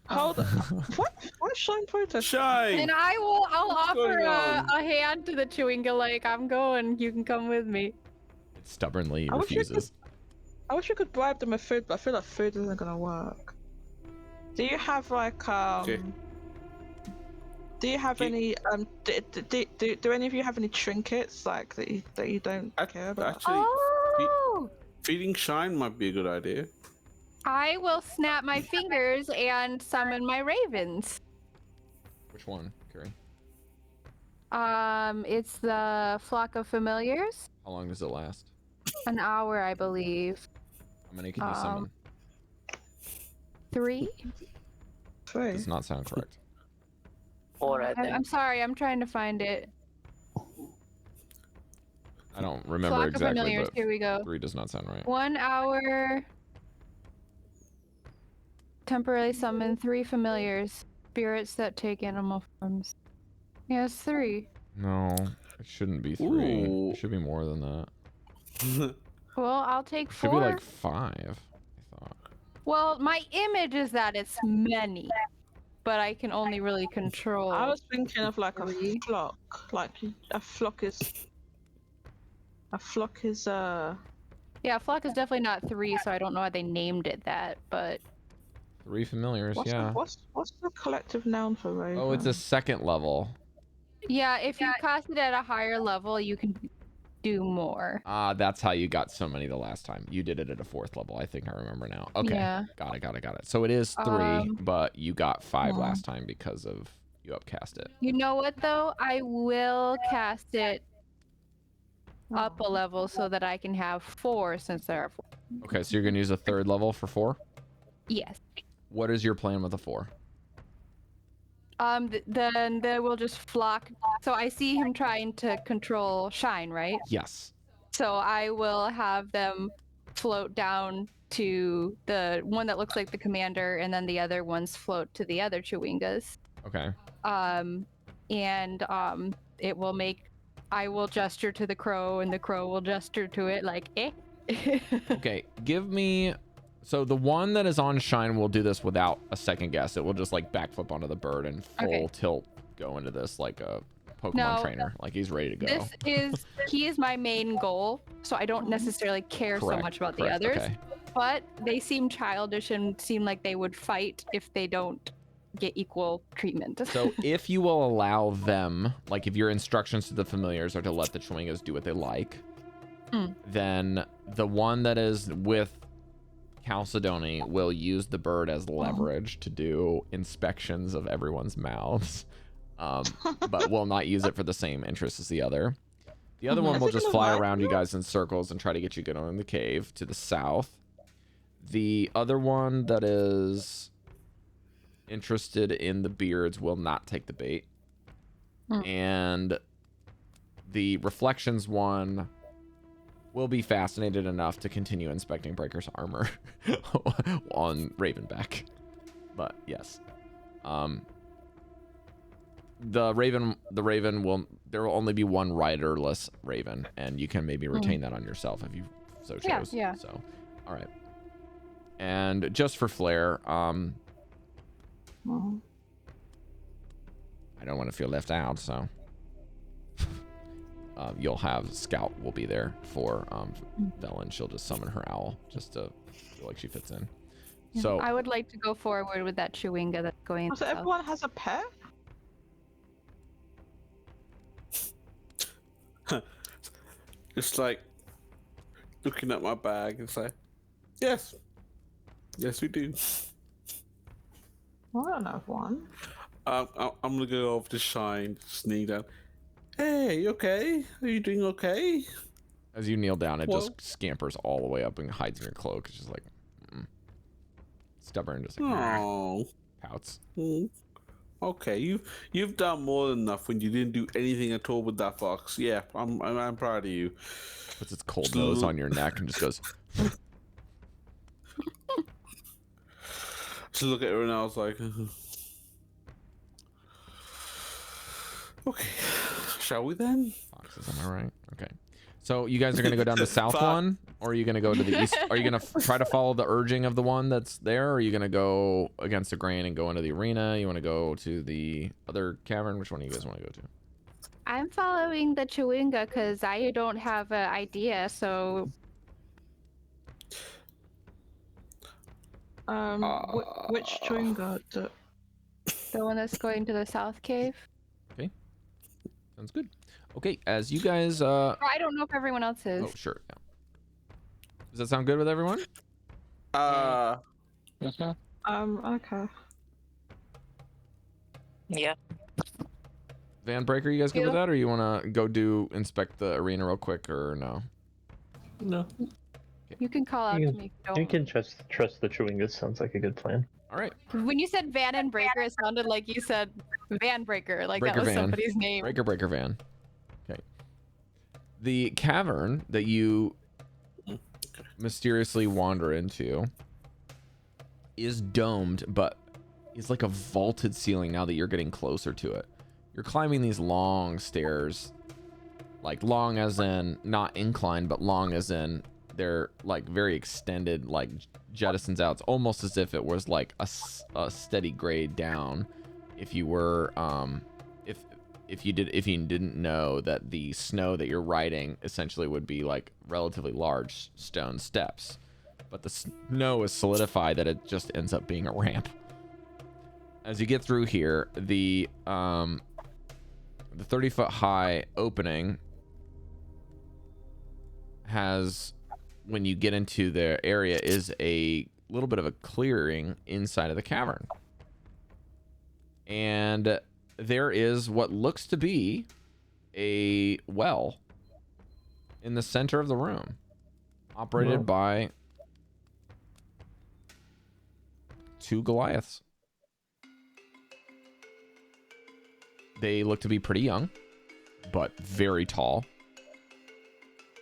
Hold on. What? Why is Shine protesting? Shine! And I'll offer a hand to the Chewinga, like, I'm going, you can come with me. It stubbornly refuses. I wish we could bribe them with food, but I feel like food isn't gonna work. Do you have like Do you have any do any of you have any trinkets like that you don't care about? Actually, feeding Shine might be a good idea. I will snap my fingers and summon my ravens. Which one, Cari? It's the flock of familiars. How long does it last? An hour, I believe. How many can you summon? 3. Does not sound correct. 4, I think. I'm sorry, I'm trying to find it. I don't remember Flock exactly, of familiars. but Here we go. 3 does not sound right. 1 hour. Temporarily summon 3 familiars. spirits that take animal forms. Yeah, it's 3. No, it shouldn't be 3. Ooh. It should be more than that. Well, I'll take It 4. should be like 5, I thought. Well, my image is that it's many, but I can only really control. I was thinking of like 3. a flock. Like a flock is. A flock is Yeah, flock is definitely not 3, so I don't know why they named it that, but 3 familiars, what's yeah. what's the collective noun for raven? Oh, it's a 2nd level. yeah, if you cast it at a higher level, you can do more. That's how you got so many the last time. You did it at a 4th level. I think I remember now. Okay. Yeah. Got it. So it is 3, but you got 5 yeah. last time because of you upcast it. You know what though? I will cast it up a level so that I can have 4 since there are 4. Okay, so you're gonna use a 3rd level for 4? Yes. What is your plan with the 4? Then they will just flock. So I see him trying to control Shine, right? Yes. So I will have them float down to the one that looks like the commander, and then the other ones float to the other Chewingas. Okay. It will make. I will gesture to the crow, and the crow will gesture to it like, eh. Okay, give me. So the one that is on Shine will do this without a second guess. It will just like backflip onto the bird and full tilt go into this like a Pokemon trainer. Like he's ready to go. He is my main goal, so I don't necessarily care so much about the others. Okay. But they seem childish and seem like they would fight if they don't get equal treatment. So if you will allow them, like if your instructions to the familiars are to let the Chewingas do what they like, then the one that is with Chalcedony will use the bird as leverage to do inspections of everyone's mouths, but will not use it for the same interest as the other. The other one will just fly around you guys in circles and try to get you going in the cave to the south. The other one that is interested in the beards will not take the bait. And the reflections one will be fascinated enough to continue inspecting Breker's armor on Ravenback. But yes. The raven will, there will only be one riderless raven, and you can maybe retain that on yourself if you so chose. Yeah. So all right. And just for flair, I don't want to feel left out, so you'll have Scout will be there for Dallan. She'll just summon her owl just to feel like she fits in. Yeah. So I would like to go forward with that Chewinga that's going. So everyone has a pet? Just like looking at my bag and say, yes, we do. I don't have one. I'm gonna go over to Shine, sneak down. Hey, you okay? Are you doing okay? as you kneel down, it just scampers all the way up and hides in your cloak. It's just like stubborn, just like pouts. Okay, you've done more than enough when you didn't do anything at all with that fox. Yeah, I'm proud of you. Puts its cold nose on your neck and just goes. Just look at her and I was like, okay, shall we then? Foxes, am I right? Okay. So you guys are gonna go down the south one, or are you gonna go to the east? Are you gonna try to follow the urging of the one that's there, or are you gonna go against the grain and go into the arena? You want to go to the other cavern? Which one do you guys want to go to? I'm following the Chewinga because I don't have an idea. So, which Chewinga? The one that's going to the south cave. Okay, sounds good. Okay, as you guys I don't know if everyone else is. Oh, sure. Yeah. Does that sound good with everyone? Okay. Yeah. Van Breker, you guys good with that, or you want to go inspect the arena real quick, or no? No. You can call out to me. You can trust the Chewingas. Sounds like a good plan. All right. When you said Van and Breker, it sounded like you said Van Breker, like Breker that was Van. somebody's name. Breker Van. Okay. The cavern that you mysteriously wander into is domed, but is like a vaulted ceiling now that you're getting closer to it. You're climbing these long stairs, like long as in not inclined, but long as in they're like very extended, like jettisons out. It's almost as if it was like a steady grade down. If you were, if you didn't know that the snow that you're riding essentially would be like relatively large stone steps, but the snow is solidified that it just ends up being a ramp. As you get through here, the 30-foot high opening has, when you get into the area, is a little bit of a clearing inside of the cavern. And there is what looks to be a well in the center of the room, operated by 2 Goliaths. They look to be pretty young, but very tall.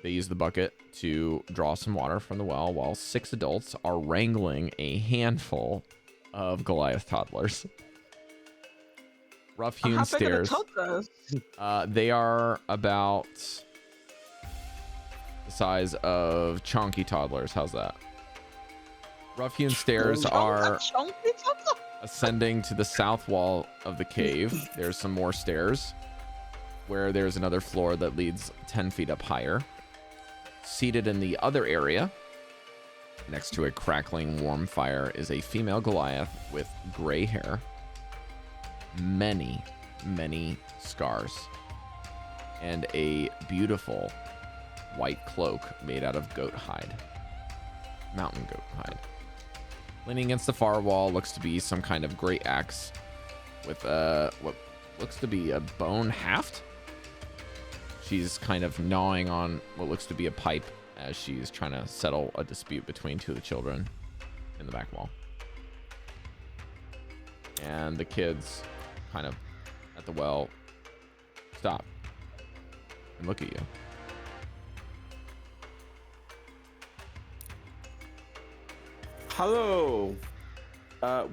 They use the bucket to draw some water from the well, while 6 adults are wrangling a handful of Goliath toddlers. Rough-hewn stairs. They are about the size of chunky toddlers. How's that? Rough-hewn stairs are ascending to the south wall of the cave. There's some more stairs where there's another floor that leads 10 feet up higher. Seated in the other area, next to a crackling warm fire, is a female Goliath with gray hair, many scars, and a beautiful white cloak made out of goat hide, mountain goat hide. Leaning against the far wall looks to be some kind of great axe with what looks to be a bone haft. She's kind of gnawing on what looks to be a pipe as she's trying to settle a dispute between 2 of the children in the back wall. And the kids kind of at the well stop and look at you. Hello.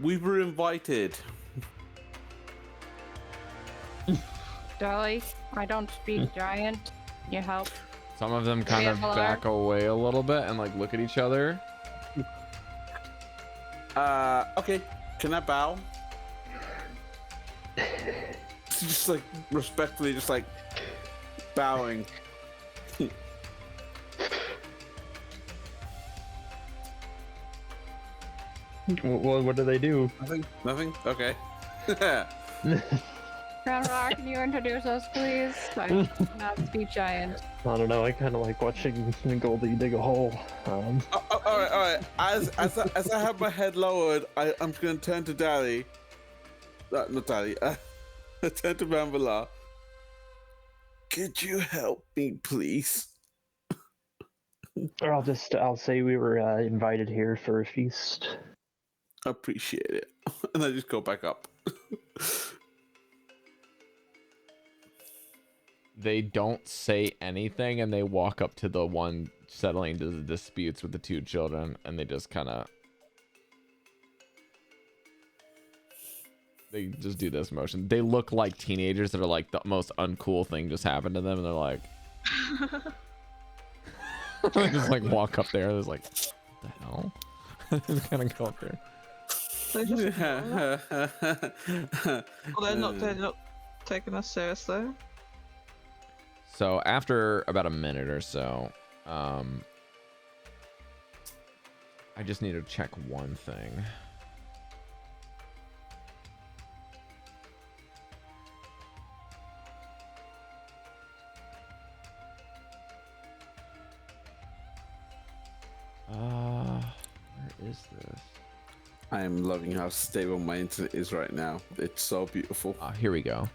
We were invited. Dolly, I don't speak giant. Can you help? Some of them kind of back away a little bit and like look at each other. Okay. Can I bow? Just like respectfully, just like bowing. What do they do? Nothing? Okay. Grandma, can you introduce us, please? I'm not speak giant. I don't know. I kind of like watching Goldy dig a hole. All right. As I have my head lowered, I'm going to turn to Daddy. Not Daddy. I turn to Vanvalor. Could you help me, please? Or I'll say we were invited here for a feast. Appreciate it. And I just go back up. They don't say anything, and they walk up to the one settling to the disputes with the 2 children, and they just kind of... They just do this motion. They look like teenagers that are like the most uncool thing just happened to them, and they're like... They just like walk up there, and it's like, what the hell? Just kind of go up there. They're not taking us seriously. So after about a minute or so, I just need to check one thing. Where is this? I am loving how stable my internet is right now. It's so beautiful. Here we go.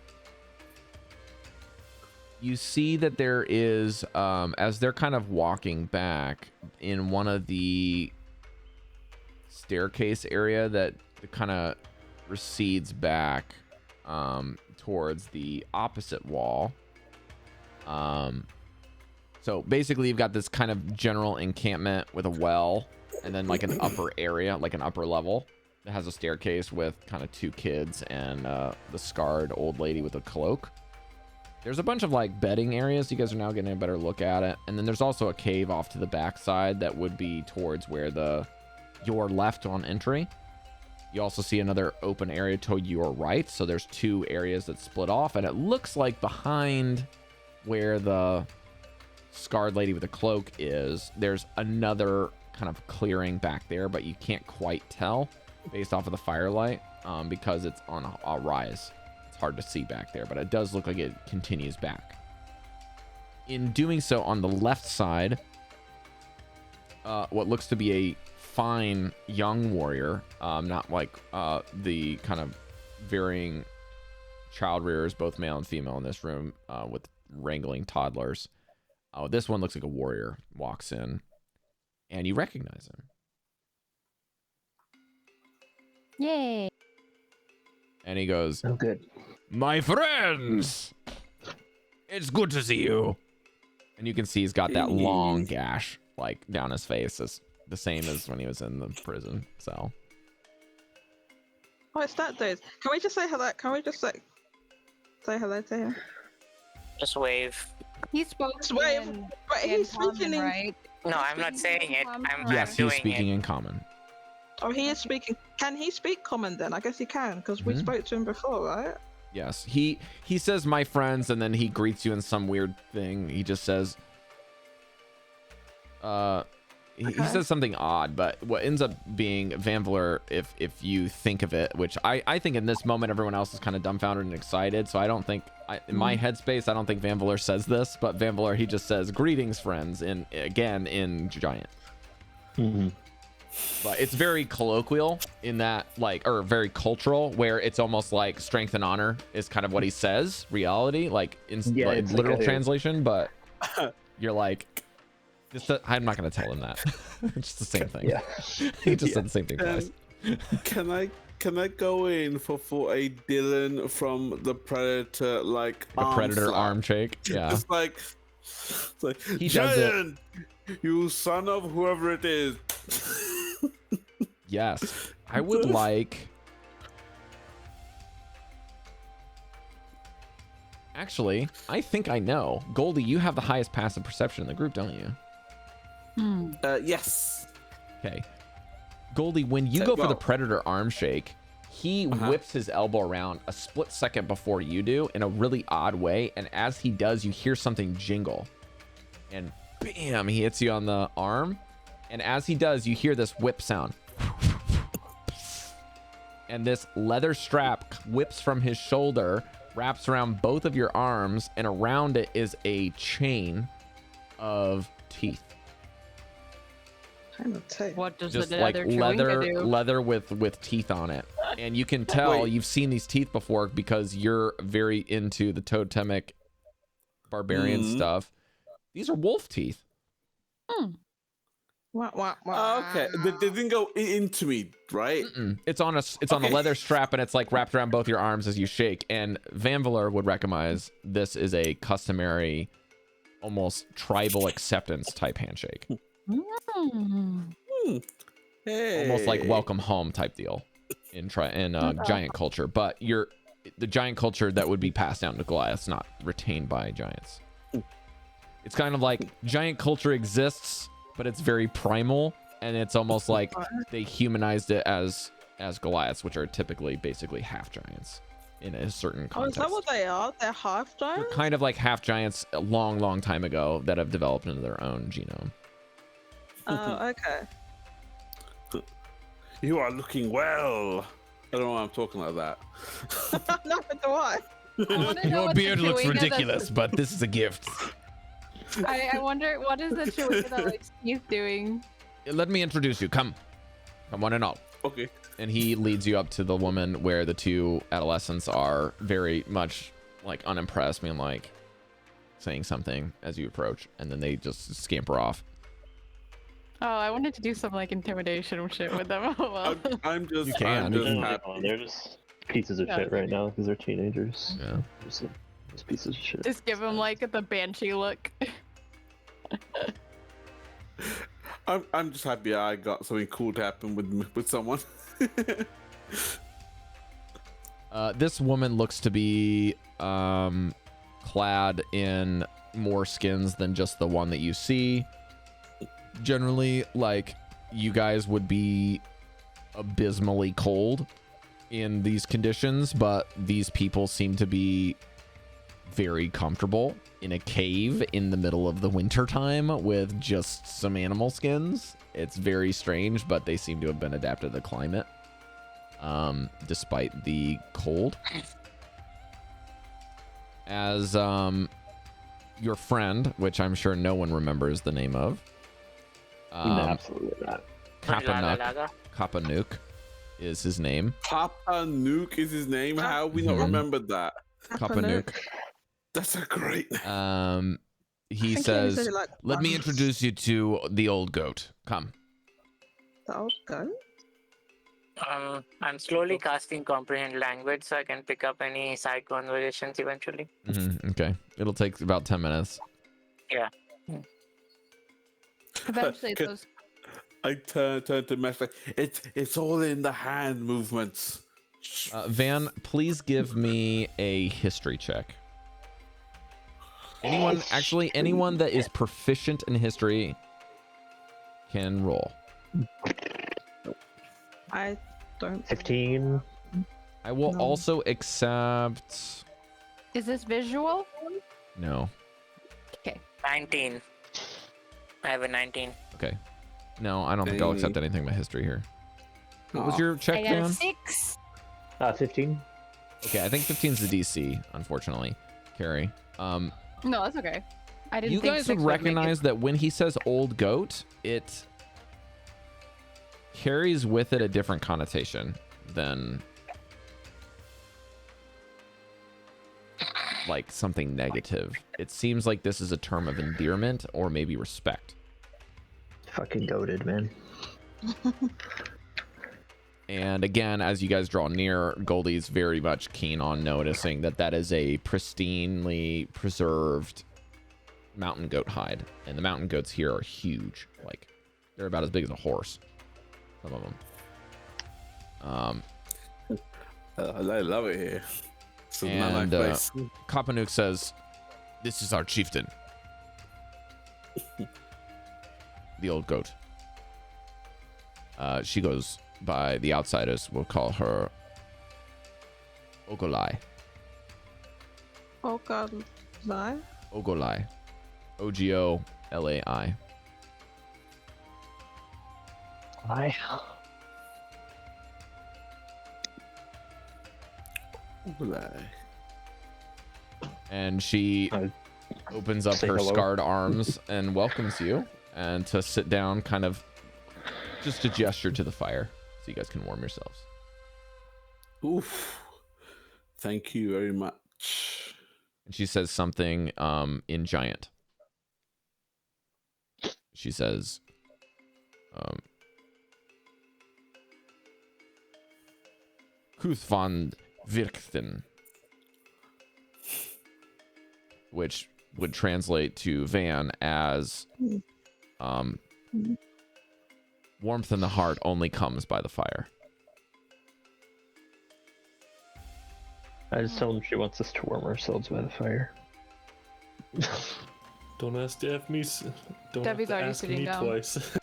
You see that there is, as they're kind of walking back in one of the staircase area that kind of recedes back towards the opposite wall. So basically you've got this kind of general encampment with a well and then like an upper area, like an upper level that has a staircase with kind of 2 kids and the scarred old lady with a cloak. There's a bunch of like bedding areas. You guys are now getting a better look at it. And then there's also a cave off to the back side that would be towards where your left on entry. You also see another open area to your right. So there's 2 areas that split off, and it looks like behind where the scarred lady with the cloak is, there's another kind of clearing back there, but you can't quite tell based off of the firelight because it's on a rise. Hard to see back there, but it does look like it continues back. In doing so, on the left side, what looks to be a fine young warrior, not like the kind of varying child rearers, both male and female in this room, with wrangling toddlers. This one looks like a warrior walks in, and you recognize him. Yay! And he goes, Oh, good. "My friends, it's good to see you." And you can see he's got that long gash like down his face. It's the same as when he was in the prison cell. Oh, it's that dude. Can we just say hello? Can we just like say hello to him? Just wave. He spoke. Just wave. But he's speaking in. right? No, I'm not saying it. I'm Yes, doing he's speaking it. in common. Oh, he is speaking. Can he speak common then? I guess he can, because we spoke to him before, right? Yes, he says "my friends," and then he greets you in some weird thing. He just says, he says something odd, but what ends up being Vanvalor, if you think of it, which I think in this moment everyone else is kind of dumbfounded and excited, so I don't think, in my headspace, I don't think Vanvalor says this, but Vanvalor, he just says, "Greetings, friends," in Giant. Mm-hmm. But it's very colloquial in that, like, or very cultural, where it's almost like strength and honor is kind of what he says, reality, like in like, literal like translation, but you're like, I'm not going to tell him that. It's just the same thing. Yeah. He just said the same thing twice. Can I go in for a Dallan from the Predator, like The Predator arm shake? Yeah. It's like He does it. Giant, you son of whoever it is. Yes. I would like... Actually, I think I know. Goldy, you have the highest passive perception in the group, don't you? Yes. Okay. Goldy, when you go for the Predator arm shake, he whips his elbow around a split second before you do in a really odd way. And as he does, you hear something jingle. And bam, he hits you on the arm. And as he does, you hear this whip sound. And this leather strap whips from his shoulder, wraps around both of your arms, and around it is a chain of teeth. What does Just the like leather do? leather with teeth on it. And you can tell you've seen these teeth before because you're very into the totemic barbarian stuff. These are wolf teeth. Okay, they didn't go into me, right? It's on a leather strap, and it's like wrapped around both your arms as you shake. And Vanvalor would recognize this is a customary, almost tribal acceptance type handshake. Hey. Almost like welcome home type deal in giant culture, but the giant culture that would be passed down to Goliaths, not retained by giants. It's kind of like giant culture exists, but it's very primal, and it's almost like they humanized it as Goliaths, which are typically basically half giants in a certain context. Oh, is that what they are? They're half giants? They're kind of like half giants a long time ago that have developed into their own genome. Oh, okay. You are looking well. I don't know why I'm talking like that. No, do I? Your beard looks ridiculous, but this is a gift. I wonder, what is the Chihuahua that likes Keith doing? Let me introduce you. Come one and all. Okay. And he leads you up to the woman where the 2 adolescents are very much like unimpressed, being like saying something as you approach, and then they just scamper off. Oh, I wanted to do some like intimidation shit with them. Oh, well. I'm just. You can. I'm just happy. They're just pieces of shit right now because they're teenagers. Yeah. Just pieces of shit. Just give them like the banshee look. I'm just happy I got something cool to happen with someone. This woman looks to be clad in more skins than just the one that you see. Generally, like, you guys would be abysmally cold in these conditions, but these people seem to be very comfortable in a cave in the middle of the winter time with just some animal skins. It's very strange, but they seem to have been adapted to the climate, despite the cold. As your friend, which I'm sure no one remembers the name of, No, absolutely not. Kapanook is his name. Papa Nuke is his name. How we not remembered that? Kapanook. That's a great name. He says, "Let me introduce you to the old goat. Come." The old goat? I'm slowly casting comprehend language so I can pick up any side conversations eventually. Okay, it'll take about 10 minutes. Yeah. Eventually, those. I turn to Mesh like, it's all in the hand movements. Van, please give me a history check. Anyone that is proficient in history can roll. I don't. 15. I will also accept. Is this visual? No. Okay. 19. I have a 19. Okay. No, I don't think I'll accept anything but history here. What was your check, I got a Van? 6. 15. Okay, I think 15 is the DC, unfortunately. Cari. No, that's okay. I didn't. You think guys 6 would recognize that when he says old goat, it carries with it a different connotation than like something negative. It seems like this is a term of endearment or maybe respect. Fucking goated, man. And again, as you guys draw near, Goldy's very much keen on noticing that that is a pristinely preserved mountain goat hide. And the mountain goats here are huge. Like, they're about as big as a horse. Some of them. I love it here. It's a And nice place. Kapanook says, "This is our chieftain." The old goat. She goes by the outsiders. We'll call her Ogolai. Ogolai? Ogolai. Ogolai. Hi. And she opens up her hello. scarred arms and welcomes you, and to sit down, kind of just a gesture to the fire so you guys can warm yourselves. Oof. Thank you very much. And she says something in giant. She says, Kuth van Virkten, which would translate to Van as warmth in the heart only comes by the fire. I just told him she wants us to warm ourselves by the fire. Don't ask to have me. Don't have Debbie's to already ask sitting me down. twice.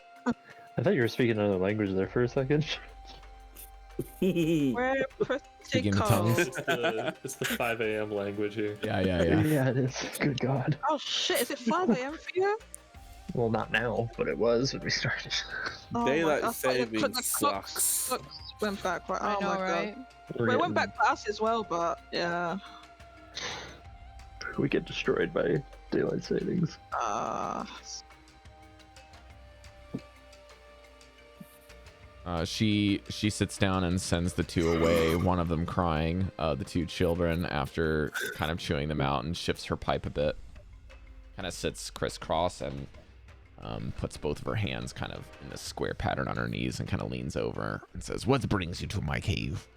I thought you were speaking another language there for a second. We're pretty Speaking in tongues. cold. It's the 5 a.m. language here. Yeah. Yeah, it is. Good God. Oh shit, is it 5 a.m. for you? Well, not now, but it was when we started. Oh Daylight my God, I thought saving the clocks sucks. went back, right? I Oh know, my right? God. Well, it went back for us as well, but yeah. We get destroyed by daylight savings. She sits down and sends the two away, one of them crying, the two children, after kind of chewing them out, and shifts her pipe a bit. Kind of sits crisscross and puts both of her hands kind of in this square pattern on her knees and kind of leans over and says, "What brings you to my cave?"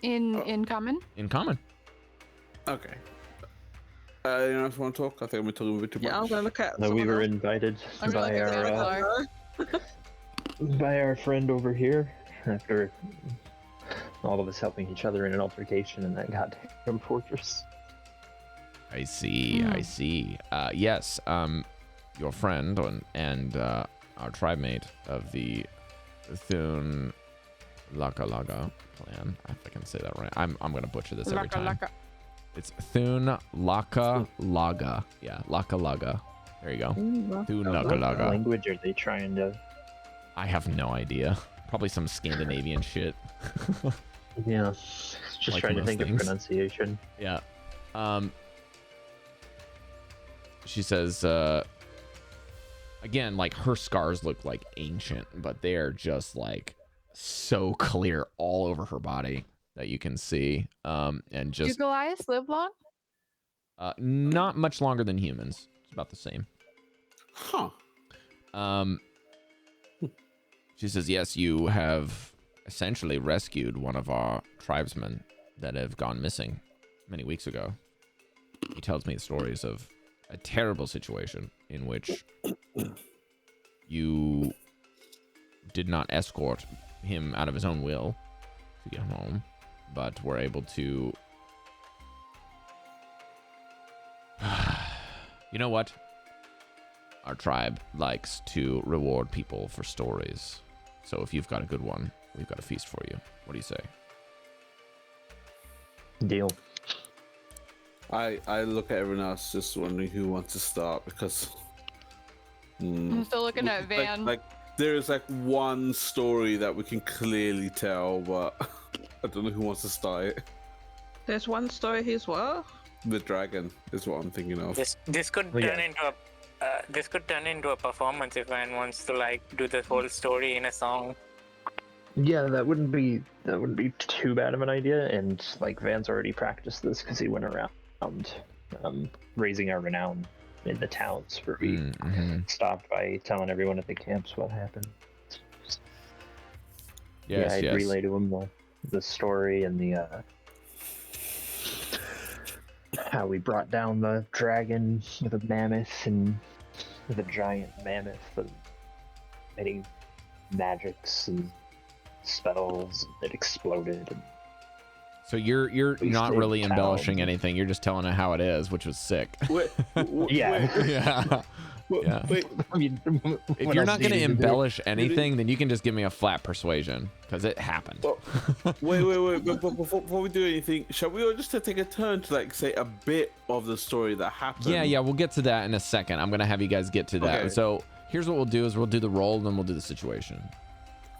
In common? In common. Okay. Anyone else want to talk? I think I'm talking a bit too much. Yeah, I'm gonna look at. No, we someone were else. invited I'm gonna by look at our. the by our friend over here after all of us helping each other in an altercation in that goddamn fortress. I see. I see. Yes. Your friend and our tribe mate of the Thun Laka clan. If I can say that right. I'm gonna butcher this every time. It's Thun Laka. Yeah, Laka. There you go. Thun Laka. What language are they trying to? I have no idea. Probably some Scandinavian shit. Yeah. Just Like trying to most think things. of pronunciation. Yeah. She says, again, like her scars look like ancient, but they are just like so clear all over her body that you can see. And Do just Goliaths live long? not much longer than humans. It's about the same. Huh. She says, yes, you have essentially rescued one of our tribesmen that have gone missing many weeks ago. He tells me stories of a terrible situation in which you did not escort him out of his own will to get home, but were able to... You know what? Our tribe likes to reward people for stories. So if you've got a good one, we've got a feast for you. What do you say? Deal. I look at everyone else just wondering who wants to start because I'm still looking at Van. like there's like one story that we can clearly tell, but I don't know who wants to start it. There's one story he's what? The dragon is what I'm thinking of. This could turn into a performance if Van wants to like do the whole story in a song. Yeah, that wouldn't be too bad of an idea. And like Van's already practiced this because he went around raising our renown in the towns where we stopped by telling everyone at the camps what happened. Yes, I'd relay to him the story and the how we brought down the dragon with a mammoth and with a giant mammoth and many magics and spells that exploded. And So you're We not saved really the embellishing town. anything. You're just telling it how it is, which was sick. Yeah. Yeah. Yeah. I mean, If you're not going to embellish anything, then you can just give me a flat persuasion because it happened. Wait. But before we do anything, shall we all just take a turn to like say a bit of the story that happened? Yeah, we'll get to that in a second. I'm going to have you guys get to that. Okay. So here's what we'll do is we'll do the roll, then we'll do the situation.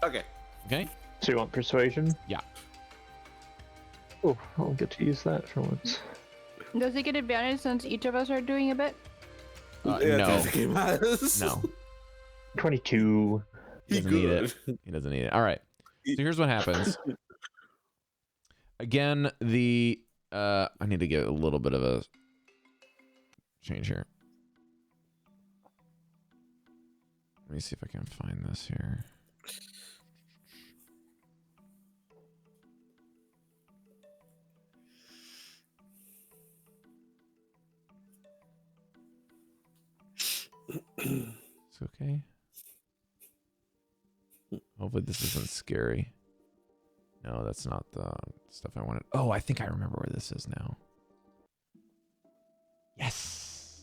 Okay. Okay? So you want persuasion? Yeah. Oh, I'll get to use that for once. Does he get advantage since each of us are doing a bit? No. No. 22. He doesn't need it. He doesn't need it. All right. So here's what happens. Again, I need to get a little bit of a change here. Let me see if I can find this here. It's okay. Hopefully this isn't scary. No, that's not the stuff I wanted. Oh, I think I remember where this is now. Yes.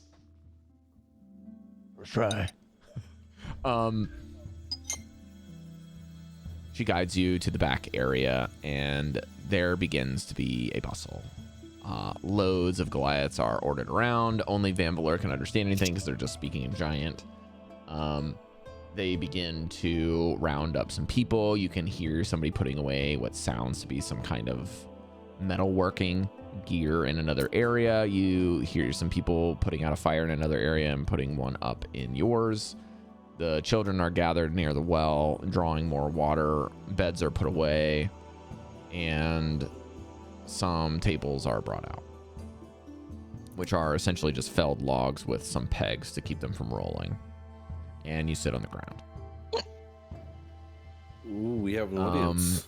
Let's try. She guides you to the back area, and there begins to be a bustle. Loads of Goliaths are ordered around. Only Vanvalor can understand anything because they're just speaking in giant. They begin to round up some people. You can hear somebody putting away what sounds to be some kind of metalworking gear in another area. You hear some people putting out a fire in another area and putting one up in yours. The children are gathered near the well, drawing more water. Beds are put away, and some tables are brought out, which are essentially just felled logs with some pegs to keep them from rolling. And you sit on the ground. Ooh, we have an audience.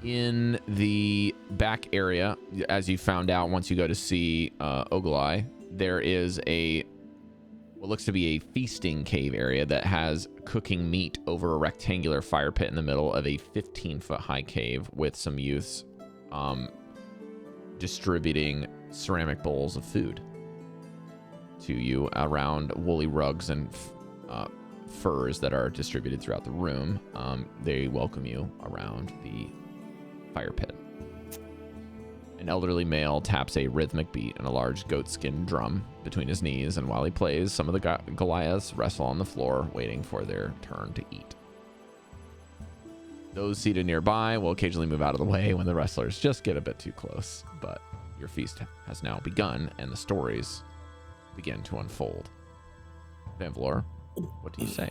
In the back area, as you found out once you go to see Ogilai, there is a what looks to be a feasting cave area that has cooking meat over a rectangular fire pit in the middle of a 15-foot high cave with some youths distributing ceramic bowls of food to you around woolly rugs and furs that are distributed throughout the room. They welcome you around the fire pit. An elderly male taps a rhythmic beat in a large goatskin drum between his knees, and while he plays, some of the Goliaths wrestle on the floor, waiting for their turn to eat. Those seated nearby will occasionally move out of the way when the wrestlers just get a bit too close, but your feast has now begun, and the stories begin to unfold. Vanvalor, what do you say?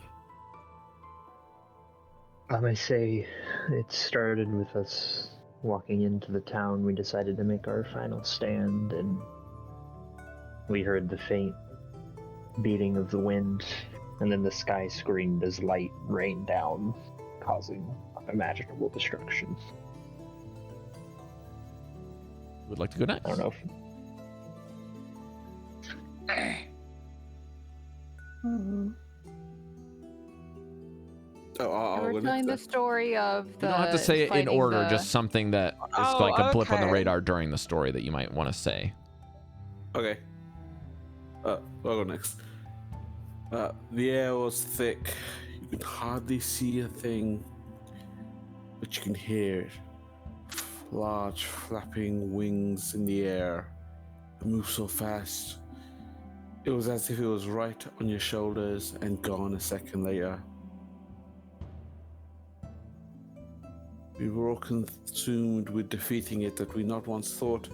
I say it started with us walking into the town. We decided to make our final stand, and we heard the faint beating of the wind, and then the sky screamed as light rained down, causing unimaginable destruction. Would like to go next? I don't know if... We're telling the story of the. You don't have to say it in order, just something that is like a blip on the okay. radar during the story that you might want to say. Okay. I'll go next. The air was thick. You could hardly see a thing, but you can hear it. Large flapping wings in the air. It moved so fast. It was as if it was right on your shoulders and gone a second later. We were all consumed with defeating it that we not once thought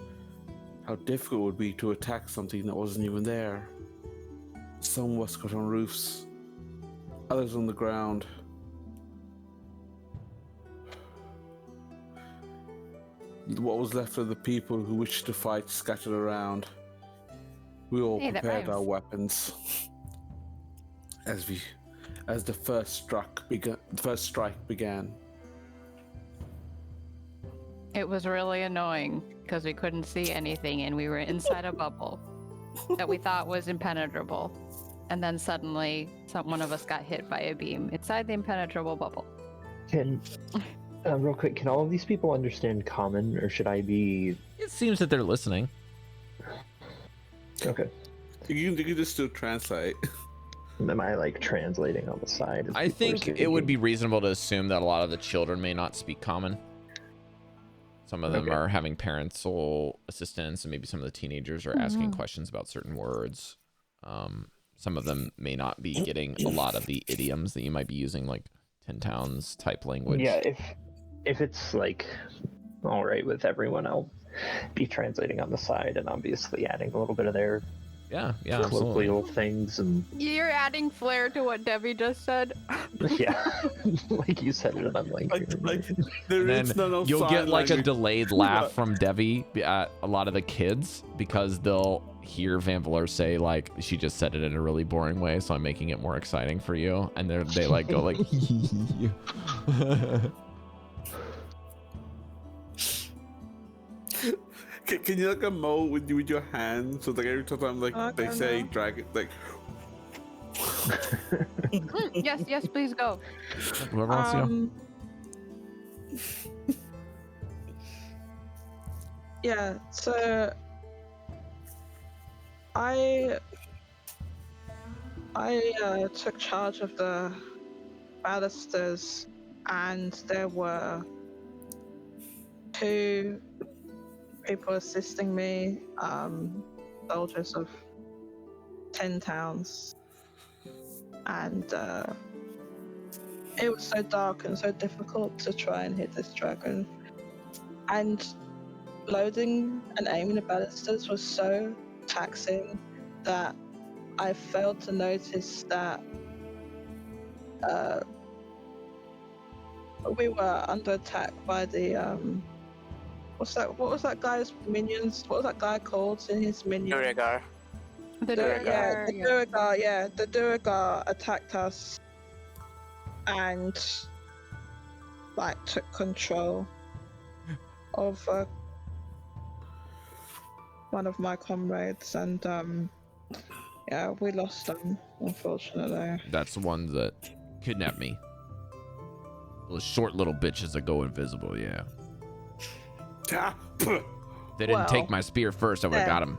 how difficult it would be to attack something that wasn't even there. Some of us got on roofs, others on the ground. What was left of the people who wished to fight scattered around. We all prepared our weapons as the first strike began. It was really annoying because we couldn't see anything and we were inside a bubble that we thought was impenetrable. And then suddenly one of us got hit by a beam inside the impenetrable bubble. Real quick, can all of these people understand common, or should I be... It seems that they're listening. Okay. You can just still translate. Am I like translating on the side? I think it would be reasonable to assume that a lot of the children may not speak common. Some of them are having parental assistance, and maybe some of the teenagers are asking questions about certain words. Some of them may not be getting a lot of the idioms that you might be using, like Tin Towns type language. Yeah, if it's like all right with everyone, I'll be translating on the side and obviously adding a little bit of their colloquial things. And you're adding flair to what Devii just said. Yeah, like you said it, and I'm like there and is then no you'll get like language. a delayed laugh from Devii at a lot of the kids because they'll hear Vanvalor say like she just said it in a really boring way, so I'm making it more exciting for you, and they like go like Can you like emote with your hands? So like every time like they say dragon, like yes, please go. Whoever wants to go. Yeah, so I took charge of the balusters, and there were 2 people assisting me, soldiers of 10 towns, and it was so dark and so difficult to try and hit this dragon, and loading and aiming the balusters was so taxing that I failed to notice that we were under attack by the what was that guy's minions? What was that guy called in his minions? Duergar. The Duergar attacked us and like took control of one of my comrades, and Yeah, we lost them, unfortunately. That's the ones that kidnapped me. Those short little bitches that go invisible, yeah. They didn't take my spear first, I would have got him.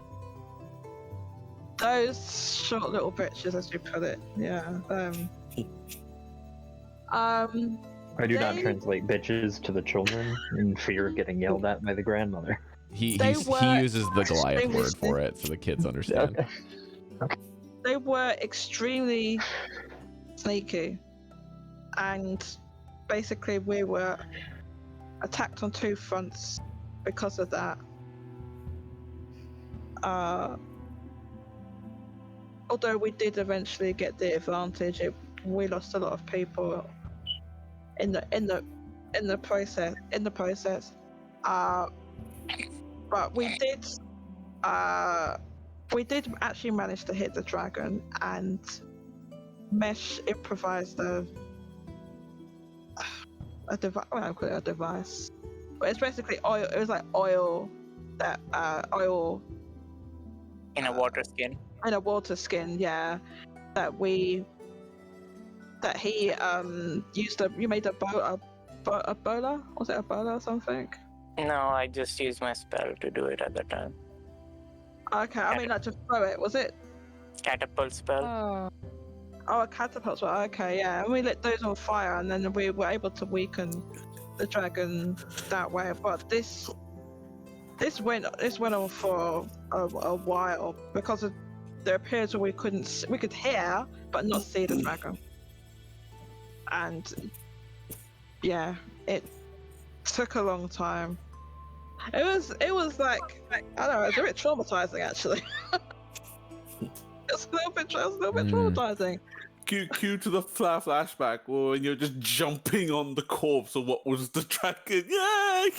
Those short little bitches, as you put it, yeah. I do not translate bitches to the children in fear of getting yelled at by the grandmother. He uses the Goliath word for it, so the kids understand. Okay. They were extremely sneaky, and basically we were attacked on 2 fronts because of that. Although we did eventually get the advantage, we lost a lot of people in the process. But we did actually manage to hit the dragon, and Mesh improvised a device. Well, I call it a device, but it's basically oil. It was like oil in a water skin. In a water skin, yeah. That he used. You made a bola. Was it a bola or something? No, I just used my spell to do it at the time. Okay, I mean, like to throw it. Was it? Catapult spell. Oh, a catapult spell. Okay, yeah. And we lit those on fire, and then we were able to weaken the dragon that way. But this went on for a while because of there appears where we could hear but not see the dragon. And yeah, it took a long time. It was like I don't know, it was a bit traumatizing actually. It's a little bit traumatizing. Cue to the flashback when you're just jumping on the corpse of what was the dragon. Yay!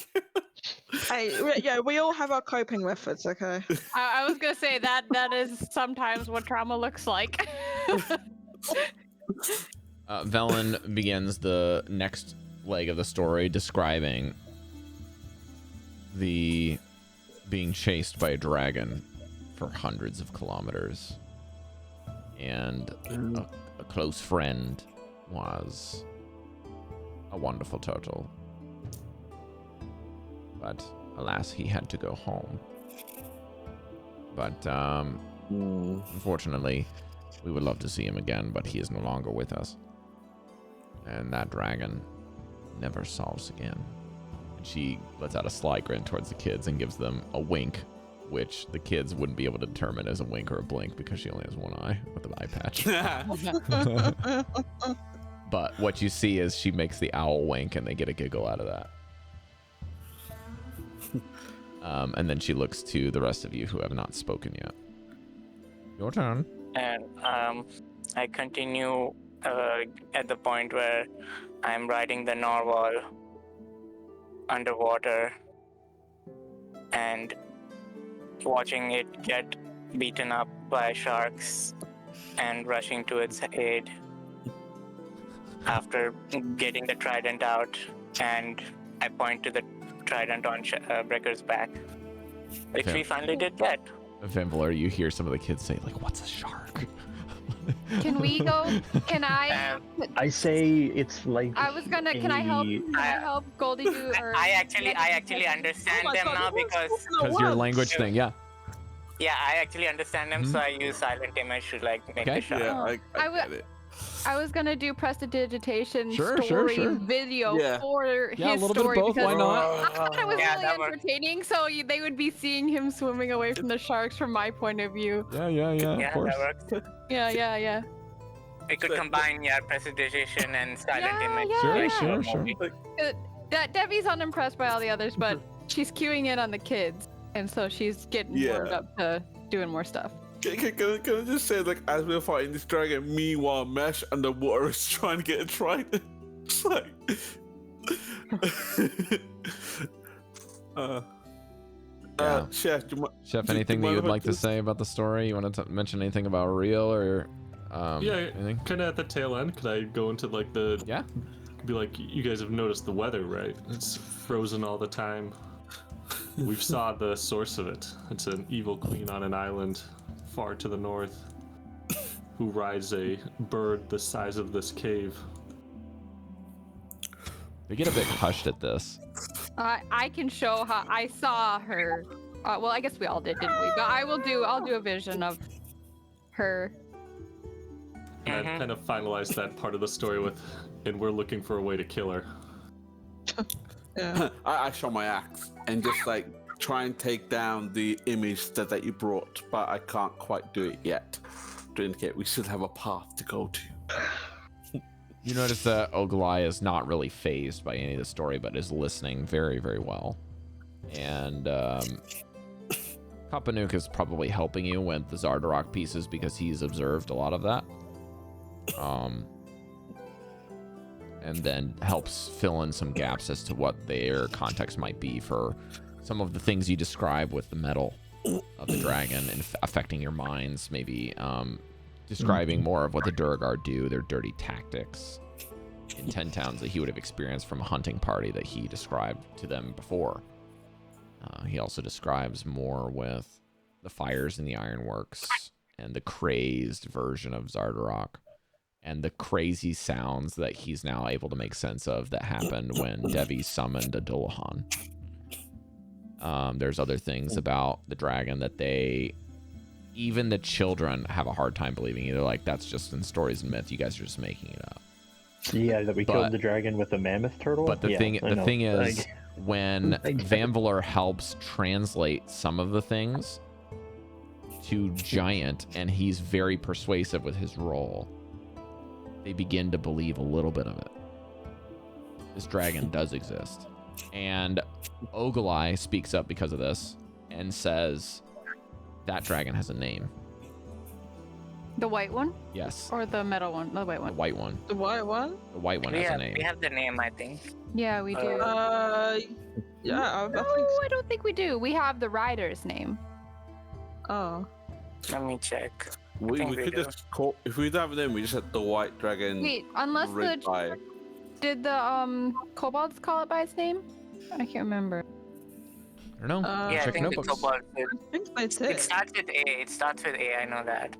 Hey, yeah, we all have our coping methods, okay? I was gonna say that is sometimes what trauma looks like. Velen begins the next leg of the story describing the being chased by a dragon for hundreds of kilometers, and a close friend was a wonderful turtle, but alas he had to go home. But unfortunately we would love to see him again, but he is no longer with us, and that dragon never solves again. And she lets out a sly grin towards the kids and gives them a wink, which the kids wouldn't be able to determine as a wink or a blink because she only has one eye with an eye patch. But what you see is she makes the owl wink and they get a giggle out of that. And then she looks to the rest of you who have not spoken yet. Your turn. And I continue at the point where I'm riding the narwhal underwater and watching it get beaten up by sharks and rushing to its aid after getting the trident out, and I point to the trident on Breker's back, which we finally did get. Vanvalor, you hear some of the kids say, like, what's a shark? Can we go? Can I? I say it's like. I was gonna. Can I help? Can I help Goldy do? Or... I actually understand them now because your language thing, yeah. Yeah, I actually understand them, so I use silent image to like make the shot. Yeah, I get it. I was gonna do prestidigitation Sure. video for his a little story bit of both. because Why not? I thought it was really entertaining. So they would be seeing him swimming away from the sharks from my point of view. Yeah. Of course. That works. Yeah. We could combine prestidigitation and silent image. Sure. That Devi's unimpressed by all the others, but she's queuing in on the kids, and so she's getting warmed up to doing more stuff. Can I just say, like, as we're fighting this dragon, meanwhile, Mesh underwater is trying to get a trident. It's like... Chef, anything that you'd like to say about the story? You want to mention anything about Real or anything? Kind of at the tail end, could I go into like the... Yeah. Be like, you guys have noticed the weather, right? It's frozen all the time. We've saw the source of it. It's an evil queen on an island far to the north. who rides a bird the size of this cave. We get a bit hushed at this. I can show how I saw her. Well, I guess we all did, didn't we? But I'll do a vision of her. And I've kind of finalized that part of the story with, and we're looking for a way to kill her. Yeah. I show my axe and just like try and take down the image that you brought, but I can't quite do it yet. To indicate we still have a path to go to. You notice that Oglai is not really phased by any of the story, but is listening very, very well. And Kapanuk is probably helping you with the Zardarok pieces because he's observed a lot of that. And then helps fill in some gaps as to what their context might be for some of the things you describe with the metal of the dragon and affecting your minds, maybe describing more of what the Durgar do, their dirty tactics in 10 towns that he would have experienced from a hunting party that he described to them before. He also describes more with the fires in the ironworks and the crazed version of Zardarok and the crazy sounds that he's now able to make sense of that happened when Devii summoned a Dullahan. There's other things about the dragon that even the children have a hard time believing. They're like, that's just in stories and myth. You guys are just making it up. Yeah, that we killed the dragon with a mammoth turtle. But the thing is, when I Vanvalor helps translate some of the things to Giant, and he's very persuasive with his role, they begin to believe a little bit of it. This dragon does exist. And Oglai speaks up because of this and says that dragon has a name. The white one? Yes. Or the metal one? The white The one. white one. The white one? The white one has a name. We have the name, I think. Yeah, we do. Yeah, I No, think so. I don't think we do. We have the rider's name. Oh. Let me check. We think we could do. just call, if we have them, we just had the white dragon. Wait, unless read by. did the kobolds call it by its name? I can't remember. I don't know. Yeah, I Check think notebooks. the kobold. I think they It did. starts with A. It starts with A. I know that.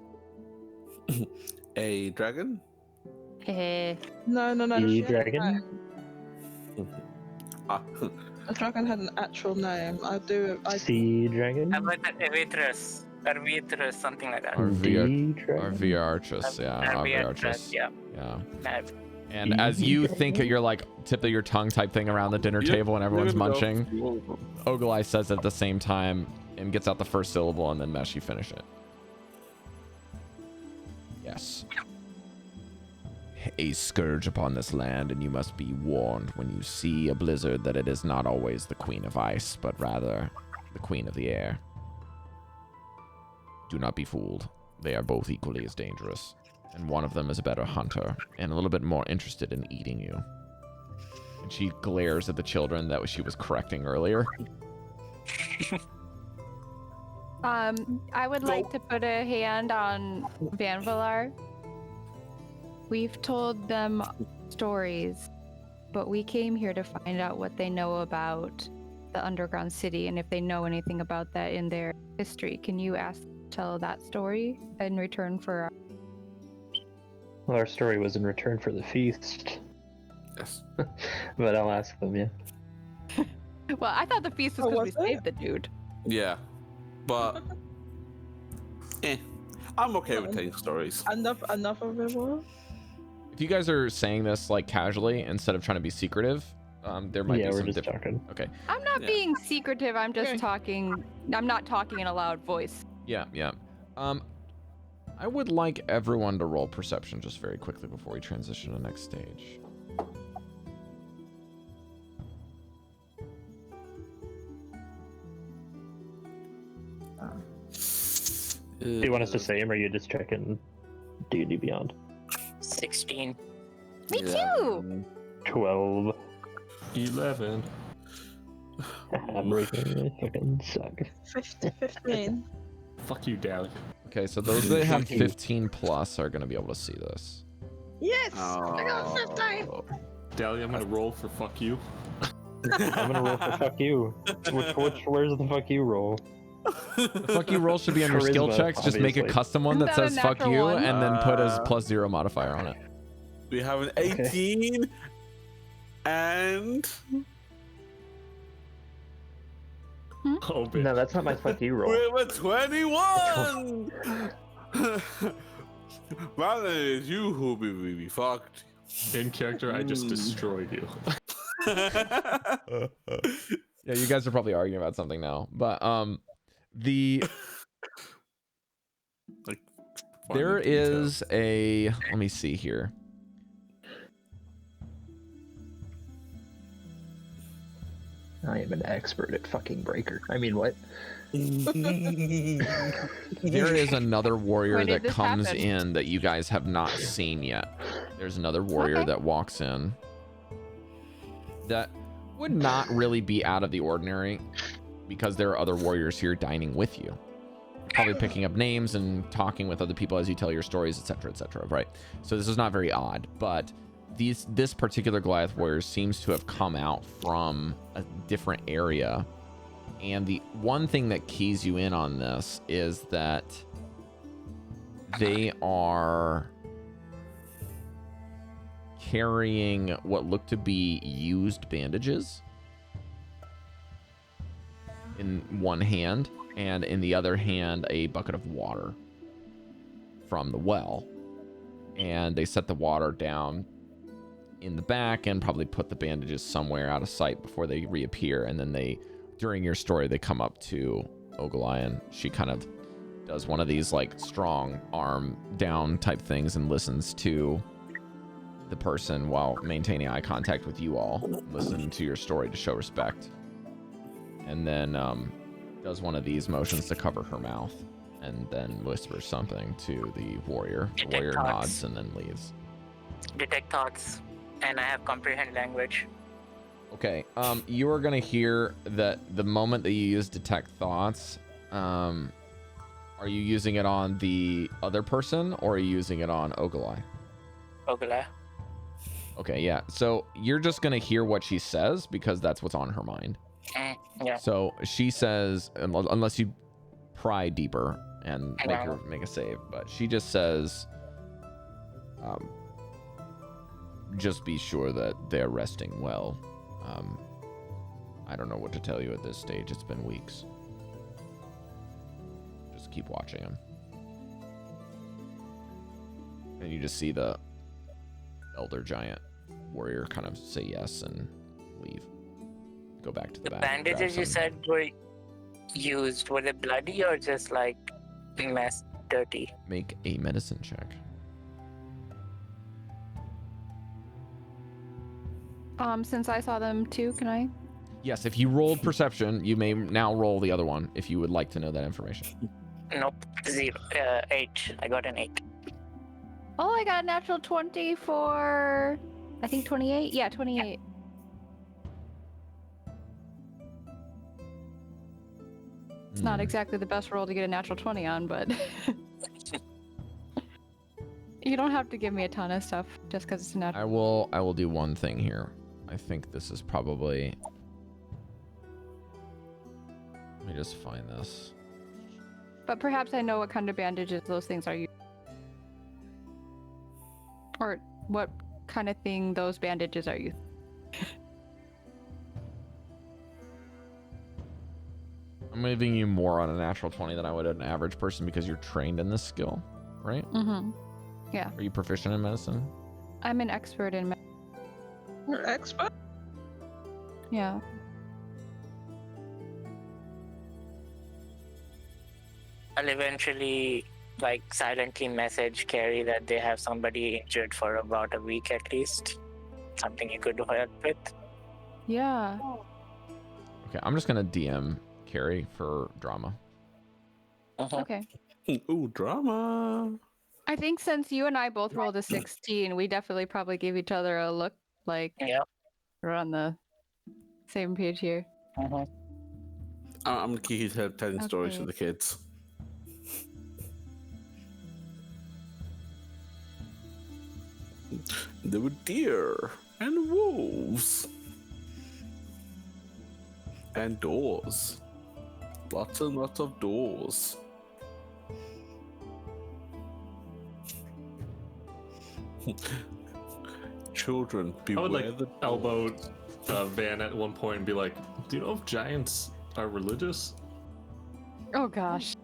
A dragon? Heh. No. The she had a dragon? name. Ah, The dragon had an actual name. I Sea dragon? How about the Evitrus? Arvitrus, something like that. D dragon? Or Viarchus, yeah. Arvitrus, yeah. Yeah. That- And as you think you're like tip of your tongue type thing around the dinner table and everyone's munching, Oglai says it at the same time and gets out the first syllable, and then Mesh, you finish it. Yes. A scourge upon this land, and you must be warned when you see a blizzard that it is not always the queen of ice, but rather the queen of the air. Do not be fooled. They are both equally as dangerous, and one of them is a better hunter and a little bit more interested in eating you. And she glares at the children that she was correcting earlier. I would like to put a hand on Vanvalor. We've told them stories, but we came here to find out what they know about the underground city and if they know anything about that in their history. Can you tell that story in return for? Well, our story was in return for the feast. yes. But I'll ask them, yeah. Well, I thought the feast was Oh, because we was it? saved the dude. Yeah. But I'm okay with telling stories. enough of it was. If you guys are saying this like casually instead of trying to be secretive, there might Yeah, be we're some just different. talking. Okay. I'm not Yeah. being secretive. I'm just Okay. talking. I'm not talking in a loud voice. Yeah. I would like everyone to roll perception just very quickly before we transition to the next stage. Do you want us to say him, or are you just checking D&D Beyond? 16. Me too. 12. 11. I'm breaking. I fucking suck. 15. Fuck you, Dallan. Okay, so those that have 15 plus are going to be able to see this. Yes! I got 15! Dallan, I'm gonna roll for fuck you. I'm gonna roll for fuck you. Where's the fuck you roll? The fuck you roll should be on your skill Charisma, checks. Just make a obviously. custom one that Isn't that a says fuck natural you one? and then put a +0 modifier on it. We have an 18 and Oh, bitch. No, that's not my fuck you roll. we have a 21. Rather it's you who be fucked. In character, I just destroyed you. Yeah, you guys are probably arguing about something now, but the Like, there finding detail. is a, let me see here. I am an expert at fucking Breker. I mean, what? There is another warrior When did that this comes happen? in that you guys have not seen yet. There's another warrior Okay. that walks in that would not really be out of the ordinary because there are other warriors here dining with you. Probably picking up names and talking with other people as you tell your stories, etc., right? So this is not very odd, but this particular Goliath warrior seems to have come out from a different area. And the one thing that keys you in on this is that they are carrying what look to be used bandages in one hand, and in the other hand a bucket of water from the well. And they set the water down in the back and probably put the bandages somewhere out of sight before they reappear. And then they, during your story, they come up to Ogilvy, and she kind of does one of these like strong arm down type things and listens to the person while maintaining eye contact with you all, listening to your story to show respect. And then does one of these motions to cover her mouth, and then whispers something to the warrior. The warrior nods and then leaves. Detect thoughts, and I have comprehend language. Okay, you are gonna hear that the moment that you use detect thoughts, are you using it on the other person or are you using it on Ogilvy? Ogilvy. Okay, yeah. So you're just gonna hear what she says because that's what's on her mind. Yeah. So she says, unless you pry deeper and make a save, but she just says, just be sure that they're resting well. I don't know what to tell you at this stage. It's been weeks. Just keep watching them. And you just see the elder giant warrior kind of say yes and leave. Go back to the back. and grab Bandages you some- said were used, were they bloody or just like mess dirty? Make a medicine check. Since I saw them too, can I? Yes, if you rolled perception, you may now roll the other one if you would like to know that information. Nope, 0, 8. I got an 8. Oh, I got a natural 20 for, I think 28. Yeah, 28. It's not exactly the best roll to get a natural 20 on, but you don't have to give me a ton of stuff just because it's a natural. I will do one thing here. I think this is probably. Let me just find this. But perhaps I know what kind of bandages those things are used. Or what kind of thing those bandages are used. I'm giving you more on a natural 20 than I would an average person because you're trained in this skill, right? Mm-hmm. Yeah. Are you proficient in medicine? I'm an expert in You're expert? Yeah. I'll eventually like silently message Cari that they have somebody injured for about a week at least. Something you could help with. Yeah. Okay, I'm just gonna DM Cari for drama. Okay. Ooh, drama. I think since you and I both rolled a 16, we definitely probably gave each other a look like we're on the same page here. I'm gonna keep telling stories to Okay. the kids. There were deer and wolves and doors Lots and lots of doors. Children, I beware would like the elbow Van at one point and be like, "Do you know if giants are religious?" Oh gosh.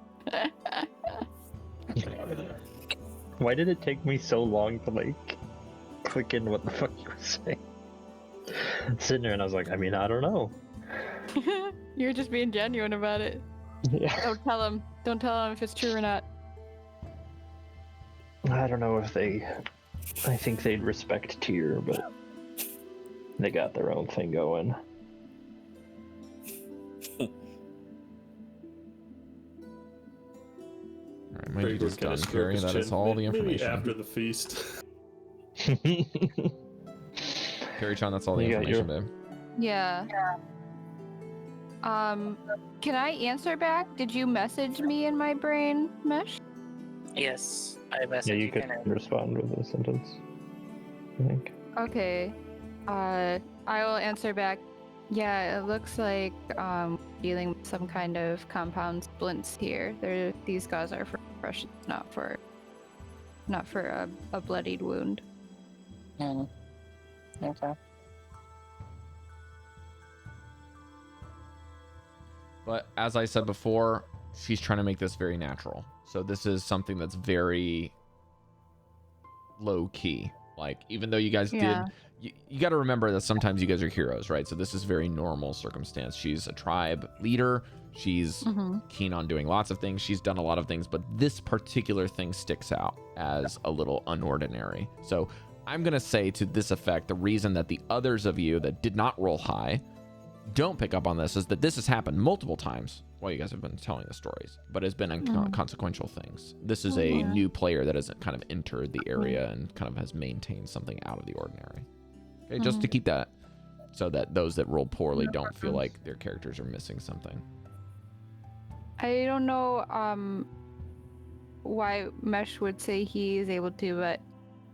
Why did it take me so long to like click in what the fuck you were saying? Sitting there and I was like, I mean, I don't know. You're just being genuine about it. Yeah. Don't tell him. Don't tell him if it's true or not. I don't know if they. I think they'd respect Tyr, but they got their own thing going. Alright, my dude is done, Cari. That is all the information. After the feast. Cari-chan, that's all the information, babe. Yeah. Can I answer back? Did you message me in my brain, Mesh? Yes, I messaged Yeah, you could respond with a sentence, I think. Okay. I will answer back. Yeah, it looks like dealing with some kind of compound splints here. These guys are for fresh, not for a bloodied wound. Okay. But as I said before, she's trying to make this very natural. So this is something that's very low key. Like, even though you guys did, you got to remember that sometimes you guys are heroes, right? So this is very normal circumstance. She's a tribe leader. She's keen on doing lots of things. She's done a lot of things, but this particular thing sticks out as a little unordinary. So I'm going to say to this effect, the reason that the others of you that did not roll high don't pick up on this is that this has happened multiple times while you guys have been telling the stories, but it's been consequential things. This is a new player that has kind of entered the area and kind of has maintained something out of the ordinary. Okay, just to keep that so that those that roll poorly don't feel like their characters are missing something. I don't know why Mesh would say he is able to, but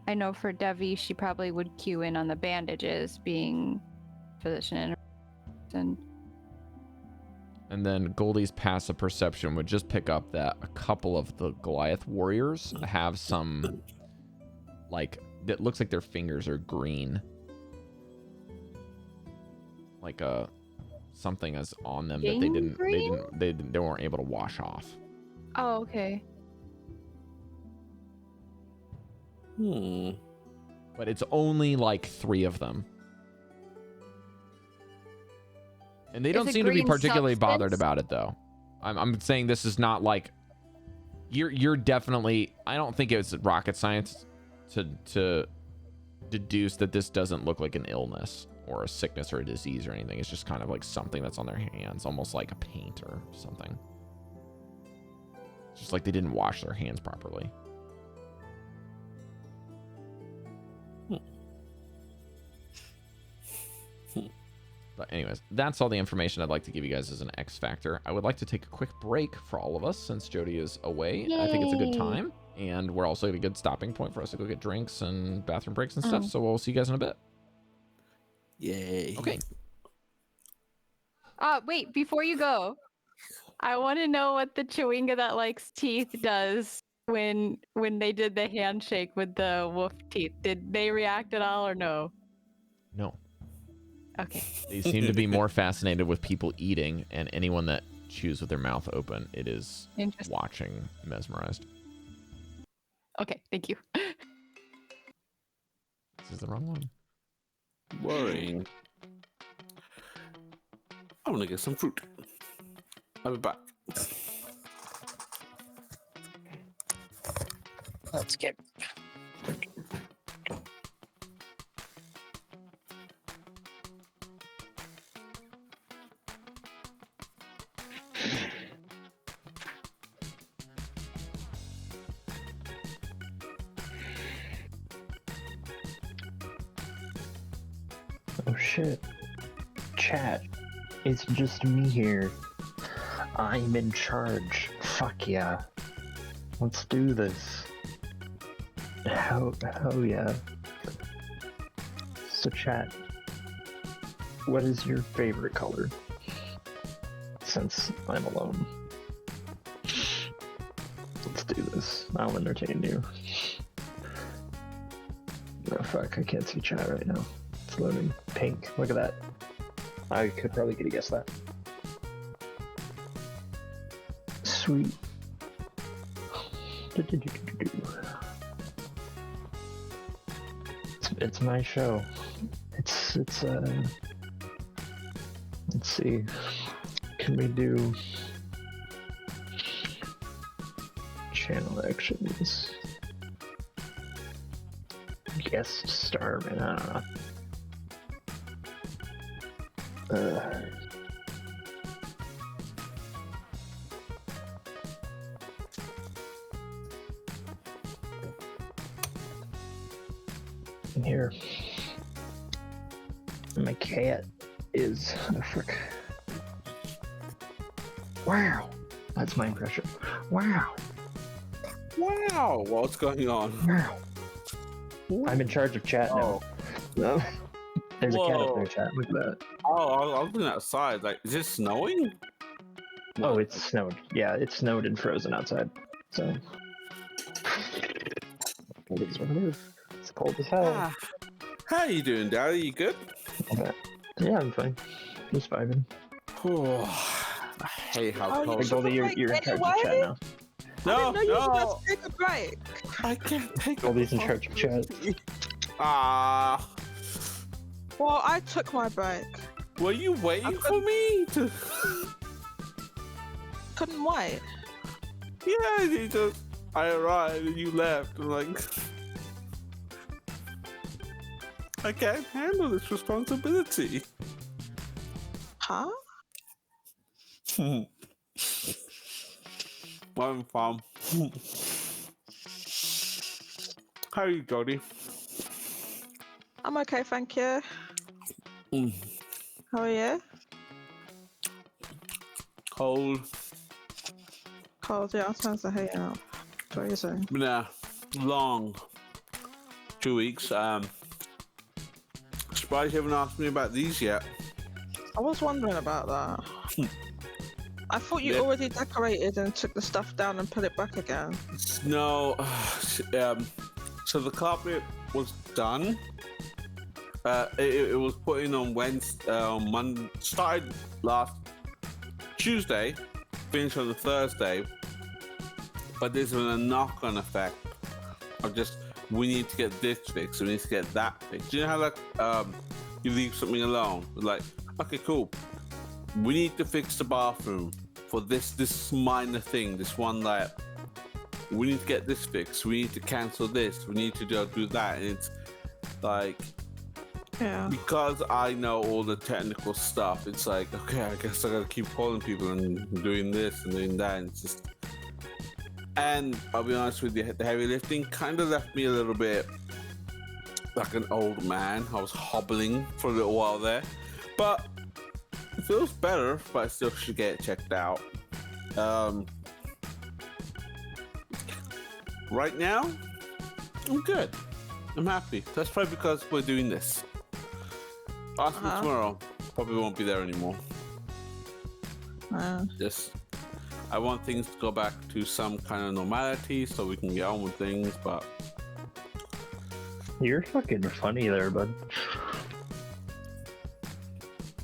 I know for Devii, she probably would cue in on the bandages, being physician and then Goldy's passive perception would just pick up that a couple of the Goliath warriors have some, like, that looks like their fingers are green. Like something is on them that they weren't able to wash off. Oh, okay. But it's only like 3 of them. And they don't seem to be particularly bothered about it, though. I'm saying this is not like you're definitely. I don't think it's rocket science to deduce that this doesn't look like an illness or a sickness or a disease or anything. It's just kind of like something that's on their hands, almost like a paint or something. It's just like they didn't wash their hands properly. But anyways, that's all the information I'd like to give you guys as an X factor. I would like to take a quick break for all of us since Jodie is away. Yay. I think it's a good time. And we're also at a good stopping point for us to go get drinks and bathroom breaks and stuff. So we'll see you guys in a bit. Yay. Okay. Wait, before you go, I want to know what the Chewinga that likes teeth does when they did the handshake with the wolf teeth. Did they react at all or no? No. Okay. They seem to be more fascinated with people eating, and anyone that chews with their mouth open, it is watching mesmerized. Okay, thank you. This is the wrong one. Worrying. I want to get some fruit. I'll be back. Let's get. Oh shit. Chat. It's just me here. I'm in charge. Fuck yeah. Let's do this. Oh yeah. So chat. What is your favorite color? since I'm alone. Let's do this. I'll entertain you. Oh fuck, I can't see chat right now. It's loading. Pink, look at that. I could probably get a guess that. Sweet. It's my show. It's let's see. Can we do channel actions? Guest star, man, I don't know. Here. My cat is a frick. Wow. That's my impression. Wow. Wow. What's going on? Wow. I'm in charge of chat now. No. There's a cat up there, chat. Look at that. Oh, I was looking outside. Like, is it snowing? Oh, it's snowed. Yeah, it snowed and frozen outside. So. It is what it is. It's cold as hell. How you doing, Daddy? You good? Yeah, I'm fine. Just vibing. I hate how cold. Hey, Goldy, you're in charge of chat now. No, you were supposed to take a break. I can't take Goldy's in charge of chat. Well, I took my break. Were you waiting for me to? Couldn't wait. Yeah, I arrived and you left. I'm like, I can't handle this responsibility. Huh? I'm fine. How are you, Jodie? I'm okay, thank you. How are you? Cold. Cold, yeah, sounds like heating up. What are you saying? Been a long 2 weeks. Surprised you haven't asked me about these yet. I was wondering about that. I thought you already decorated and took the stuff down and put it back again. No, so the carpet was done. It was put in on Wednesday, Monday, started last Tuesday, finished on the Thursday. But there's been a knock-on effect of just, we need to get this fixed, we need to get that fixed. You know how like you leave something alone? Like, okay, cool. We need to fix the bathroom for this minor thing, this one like, we need to get this fixed, we need to cancel this, we need to do that, and it's like, because I know all the technical stuff, it's like, okay, I guess I gotta keep calling people and doing this and doing that, and it's just, and I'll be honest with you, the heavy lifting kind of left me a little bit like an old man. I was hobbling for a little while there, but it feels better, but I still should get it checked out. Right now, I'm good. I'm happy. That's probably because we're doing this. Ask me tomorrow, probably won't be there anymore. Just, I want things to go back to some kind of normality so we can get on with things, but... You're fucking funny there, bud.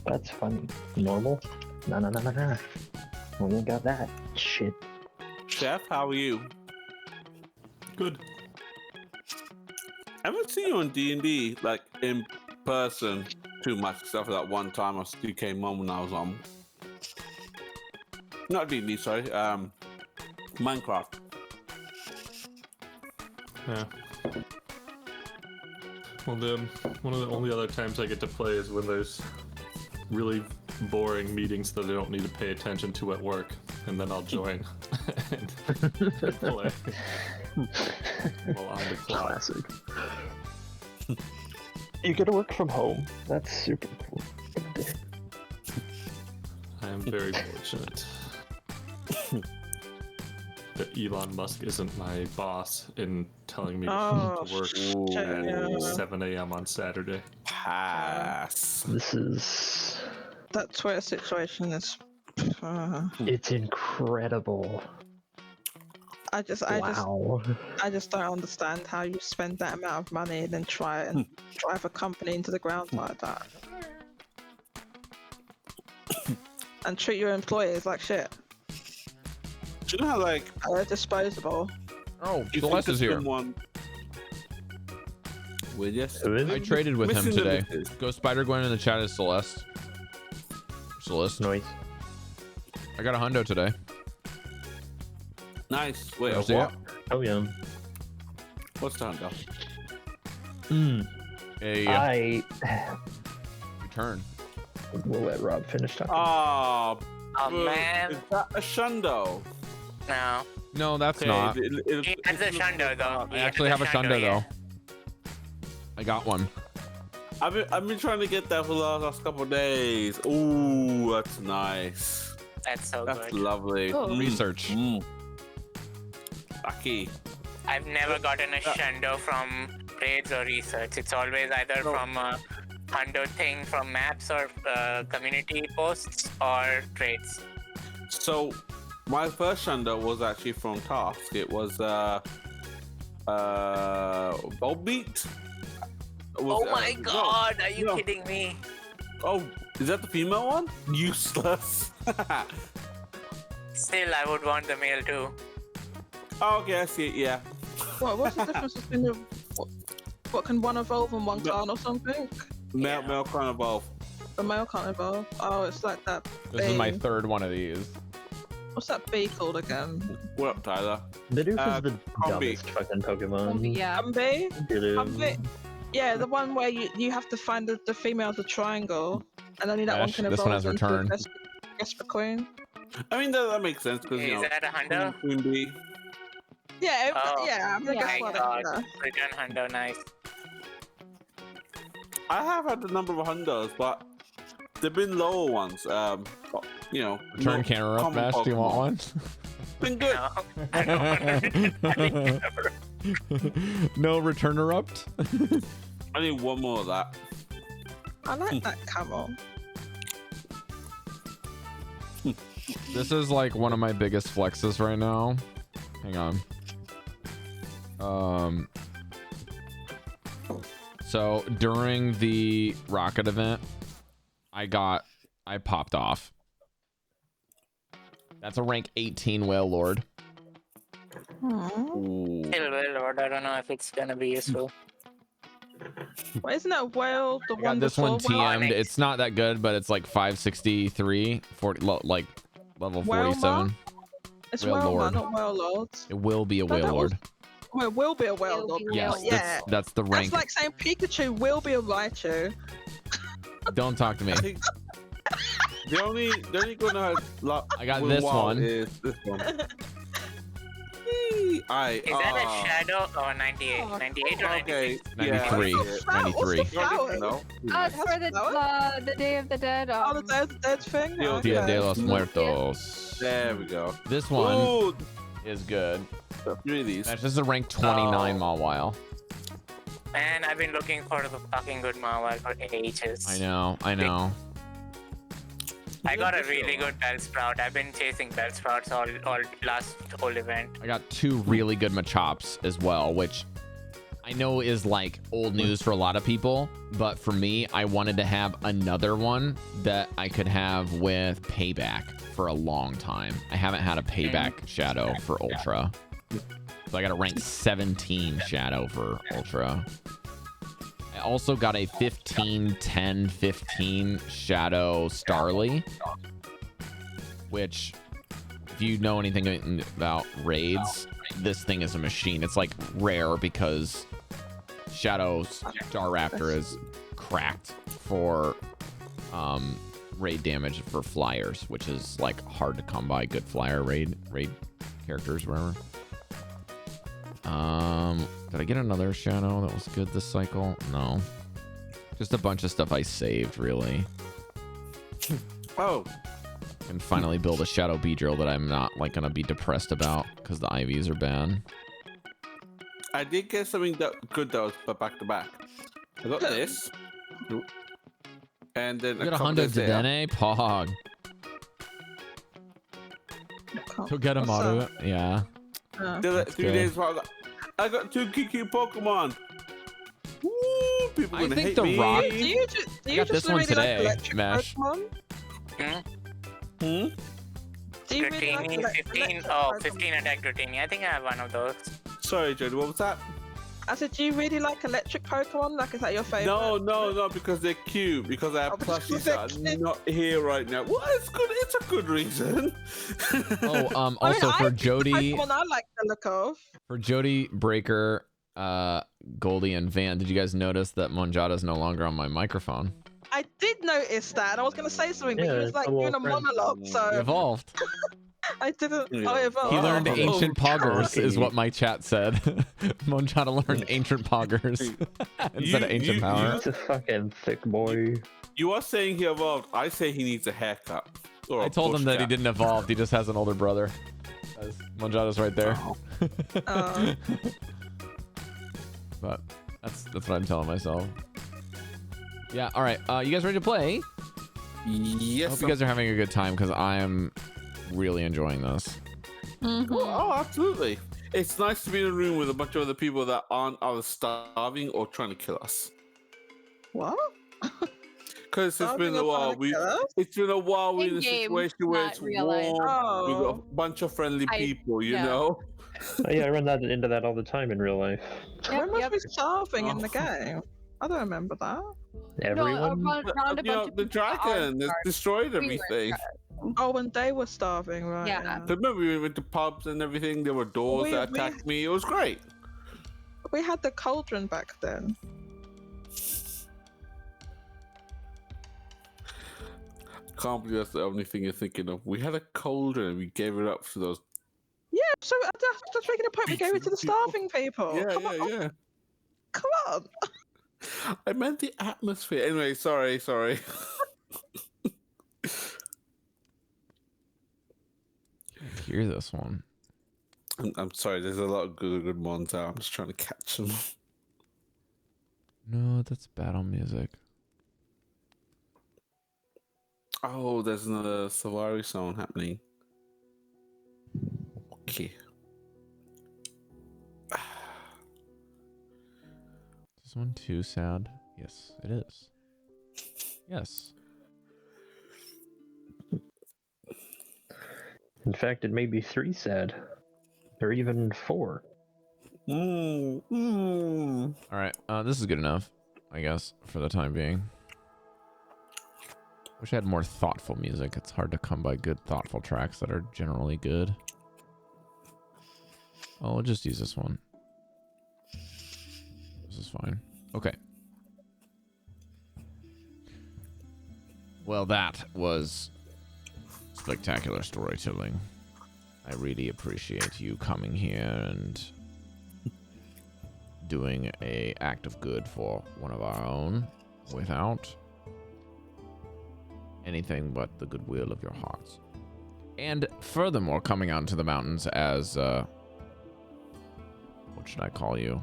That's funny. Normal? No. We ain't got that shit. Chef, how are you? Good. I haven't seen you on D&D, like, in person too much, except for that one time I still came on when I was on. Not D&D, sorry. Minecraft. Yeah. Well, one of the only other times I get to play is when there's really boring meetings that I don't need to pay attention to at work, and then I'll join and play while on the clock. Classic. You get to work from home. That's super cool. I am very fortunate that Elon Musk isn't my boss in telling me to work at 7 a.m. on Saturday. Pass. This is... That Twitter situation is It's incredible. I just don't understand how you spend that amount of money and then try and drive a company into the ground like that. And treat your employees like shit. Do you know how, like, they're disposable? Oh, Celeste is here. I traded with him today. Go Spider Gwen in the chat is Celeste. Celeste. Nice. I got a hundo today. Nice. Wait, See what? it? Oh yeah. What's the hundo? A return. We'll let Rob finish talking. Oh man. Is that a shundo? No. No, that's not. He has a shundo though. I actually have a shundo though. I got one. I've been trying to get that for the last couple of days. Ooh, that's nice. That's so That's good. lovely. Research. Lucky. I've never gotten a shundo from raids or research. It's always either from a hundo thing from maps or community posts or trades. So, my first shundo was actually from Task. It was Volbeat. Oh my god, are you kidding me? Oh, is that the female one? Useless. Still, I would want the male too. Oh, okay, I see it, yeah. What's the difference between the... What can one evolve and one can't or something? Male can't evolve. The male can't evolve. Oh, it's like that. This is my third one of these. What's that bee called again? What up, Tyler? Bidoof is the dumbest fucking Pokemon. Yeah. Humby? Bidoof. Yeah, the one where you have to find the female of the triangle, and only that one can evolve. This one has into return. Esper Queen. I mean, that makes sense because you know. Is that a hundo? Queen bee. Yeah, Oh, yeah, I'm gonna guess my what god. it is. Return hundo, nice. I have had a number of hundos, but they've been lower ones. You know. Return counter up match. Do you want one? Been good. No, I don't want No return erupt. I need one more of that. I like that camel. This is like one of my biggest flexes right now. Hang on. So during the rocket event, I popped off. That's a rank 18 Whale Lord. Still well, Lord. I don't know if it's gonna be useful. Well, isn't that whale the I one got this one before whale? TM'd. It's not that good, but it's like 563, 40, like level Whale 47. Ma? It's Whale whale Lord. not whale lords. It will be a No, Whale that was- Lord. Well, it will be a whale lord. Yes, Yeah. that's the rank. That's like saying Pikachu will be a Raichu. Don't talk to me. I think the only gonna I got this one. Is this one. Is that a shadow or 98? 98 or 96? 93. 93. No. It's for the Day of the Dead. Oh, the Day of the Dead thing? Dia Dia de los Muertos. There we go. This one Ooh, is good. three of these. This is a rank 29 Mawile. Man, I've been looking for the fucking good Mawile for ages. I know. I got a really good Bellsprout. I've been chasing Bellsprouts all last whole event. I got two really good Machops as well, which I know is like old news for a lot of people, but for me, I wanted to have another one that I could have with Payback for a long time. I haven't had a Payback Shadow for Ultra. So I got a rank 17 Shadow for Ultra. I also got a 15, 10, 15 Shadow Starly, which, if you know anything about raids, this thing is a machine. It's like rare because Shadow Star Raptor is cracked for raid damage for flyers, which is like hard to come by good flyer raid characters, whatever. Did I get another Shadow that was good this cycle? No. Just a bunch of stuff I saved, really. Oh. And finally build a Shadow Beedrill that I'm not like gonna be depressed about because the IVs are bad. I did get something good though, but back to back. I got this. And then You got a Hundo Dedenne? Pog. To get him out of it, yeah. Did it 3 days while I got 2 QQ Pokemon. Woo! People I gonna think hate the me. rock. Do you got just this one really today, like electric Mesh. Pokemon? Hmm? Do you really like Dratini, 15. Oh, 15 attack Dratini. I think I have one of those. Sorry, Jodie, what was that? I said, do you really like electric Pokemon? Like, is that your favorite? No, because they're cute. Because I have plushies that are not here right now. Well, it's good. It's a good reason. Oh, I mean, also for I think the Jodie, Pokemon I like the look of. for Jodie, Breker, Goldy, and Van, did you guys notice that Monjada's no longer on my microphone? I did notice that, and I was going to say something, but Yeah, he was it's like a doing little a friend. monologue, He so evolved. I didn't. Yeah. Oh, evolved. He learned Oh, ancient poggers, is okay. what my chat said. Monjada learned ancient poggers instead of ancient power. He's a fucking thick boy. You are saying he evolved. I say he needs a haircut. Or I a told him bush that he cut. didn't evolve. He just has an older brother. Monjada's right there. Oh. But that's what I'm telling myself. Yeah. All right. You guys ready to play? I Yes. hope you guys are having a good time because I am really enjoying this. Oh, absolutely. It's nice to be in a room with a bunch of other people that aren't either starving or trying to kill us. What? Because it's Starving been a or while. trying to kill us? It's been a while. We're in a In-game, situation where not it's real life. warm. We got Oh. a bunch of friendly people. You yeah. know. Oh, yeah, I run that into that all the time in real life. When was Yep. we starving in the Oh. game? I don't remember that. Everyone? Around a You know, bunch of the people that dragon aren't has starved. destroyed We were everything. Oh, when they were starving, right? Yeah. Remember, we went to pubs and everything. There were doors that We- attacked me. It was great. We had the cauldron back then. Can't believe that's the only thing you're thinking of. We had a cauldron and we gave it up for those. Yeah, so that's making a point. We gave it to the People. starving people. Yeah, Come yeah, on. yeah. Come on. I meant the atmosphere. Anyway, sorry. I hear this one. I'm sorry. There's a lot of good ones out. I'm just trying to catch them. No, that's battle music. Oh, there's another Savari song happening. Okay. Is this one too sad? Yes, it is. Yes. In fact, it may be 3 sad. Or even 4. All right. This is good enough, I guess, for the time being. Wish I had more thoughtful music. It's hard to come by good, thoughtful tracks that are generally good. Oh, we'll just use this one. This is fine. Okay. Well, that was spectacular storytelling. I really appreciate you coming here and doing a act of good for one of our own without anything but the goodwill of your hearts. And furthermore, coming out into the mountains as, what should I call you?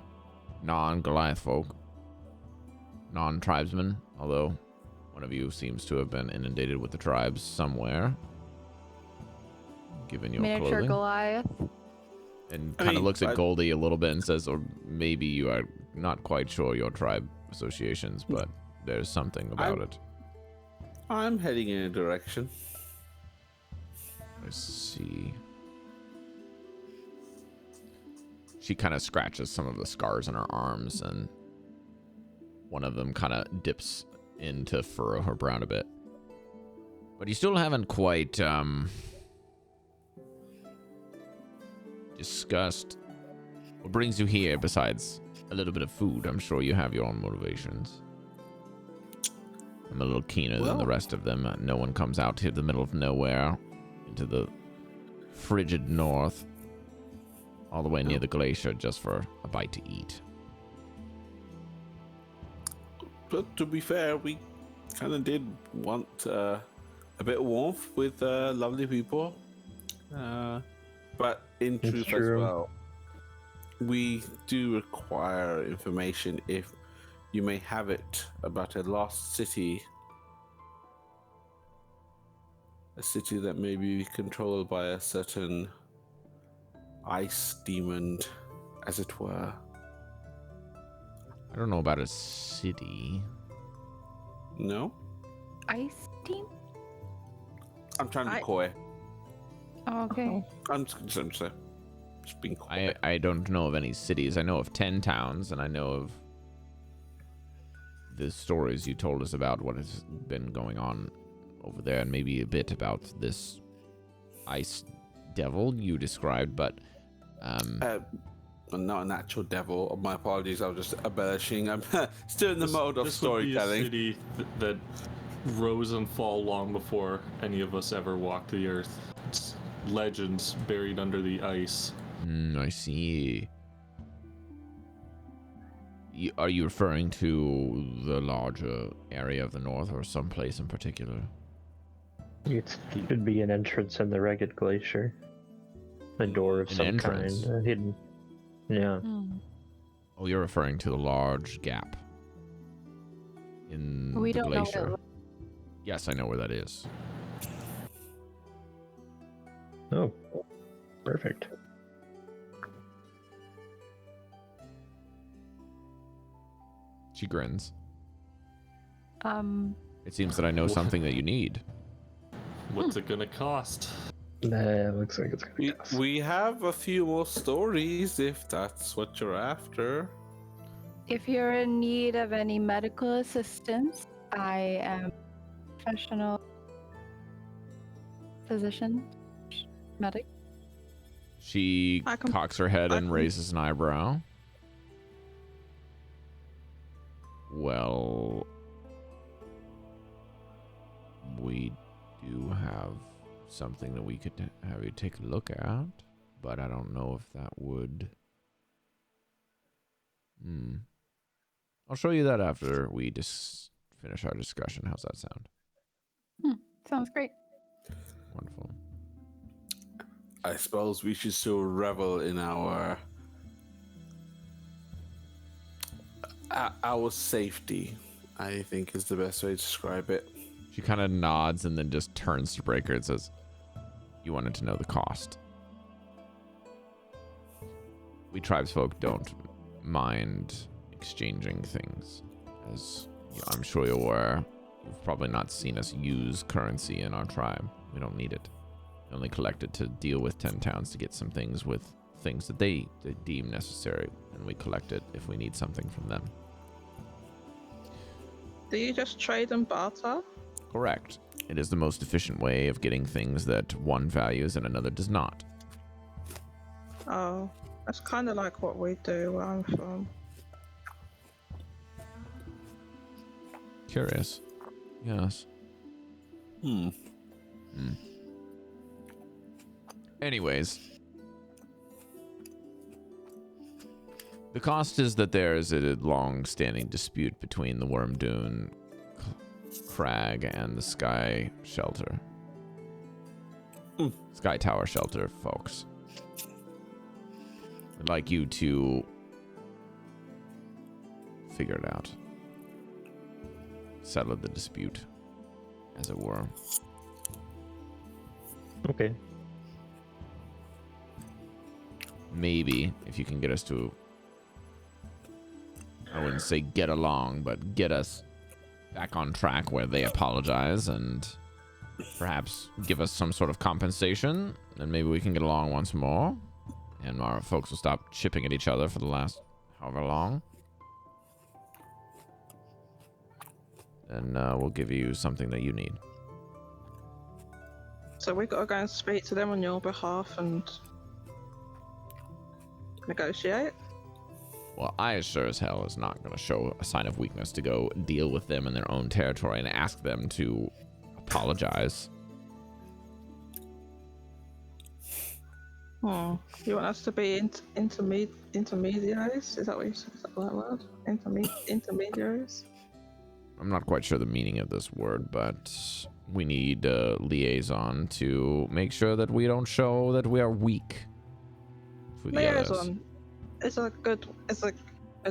Non-Goliath folk. Non-tribesmen, although one of you seems to have been inundated with the tribes somewhere. Given your Miniature clothing. Goliath. And I kind of mean, looks at Goldy a little bit and says, or maybe you are not quite sure your tribe associations, but there's something about it. I'm heading in a direction. Let's see. She kind of scratches some of the scars on her arms, and one of them kind of dips in to furrow her brow a bit. But you still haven't quite discussed what brings you here besides a little bit of food. I'm sure you have your own motivations. I'm a little keener than the rest of them. No one comes out to the middle of nowhere, into the frigid north, all the way near the glacier just for a bite to eat. But to be fair, we kind of did want a bit of warmth with lovely people. But in It's truth true. as well, we do require information if you may have it about a lost city a city that may be controlled by a certain ice demon, as it were. I don't know about a city. No? Ice team? I'm trying to be coy. Oh, okay. I'm just being coy. I don't know of any cities. I know of 10 towns, and I know of the stories you told us about what has been going on over there, and maybe a bit about this ice devil you described, but not an actual devil. My apologies. I was just embellishing. I'm still in the mode of storytelling. This would be a city that rose and fall long before any of us ever walked the earth. It's legends buried under the ice. I see. Are you referring to the larger area of the north, or some place in particular? It should be an entrance in the Ragged Glacier. A door of some kind, hidden. Yeah. Oh, you're referring to the large gap in We the don't know glacier. what Yes, I know where that is. Oh, perfect. She grins. It seems that I know something that you need. What's it gonna cost? Looks like it's gonna cost. We have a few more stories if that's what you're after. If you're in need of any medical assistance, I am a professional physician, medic. She cocks her head and raises an eyebrow. Well, we do have something that we could have you take a look at, but I don't know if that would... I'll show you that after we finish our discussion. How's that sound? Sounds great. Wonderful. I suppose we should still revel in our safety, I think is the best way to describe it. She kind of nods and then just turns to Breker and says, "You wanted to know the cost. We tribesfolk don't mind exchanging things. As I'm sure you're aware, you've probably not seen us use currency in our tribe. We don't need it. We only collect it to deal with 10 towns to get some things with things that they deem necessary, and we collect it if we need something from them." Do you just trade and barter? Correct. It is the most efficient way of getting things that one values and another does not. Oh, that's kind of like what we do where I'm from. Curious. Yes. Anyways. The cost is that there is a long-standing dispute between the Wormdune Crag and the Sky Shelter. Sky Tower Shelter, folks. I'd like you to figure it out. Settle the dispute, as it were. Okay. Maybe, if you can get us to... I wouldn't say get along, but get us back on track where they apologize and perhaps give us some sort of compensation, and maybe we can get along once more, and our folks will stop chipping at each other for the last however long. And we'll give you something that you need. So we gotta go and speak to them on your behalf and negotiate? Well, I sure as hell is not going to show a sign of weakness to go deal with them in their own territory and ask them to apologize. You want us to be intermediaries? Is that what you said? Is that that word? Intermediaries? I'm not quite sure the meaning of this word, but we need a liaison to make sure that we don't show that we are weak to the others. Liaison. It's a good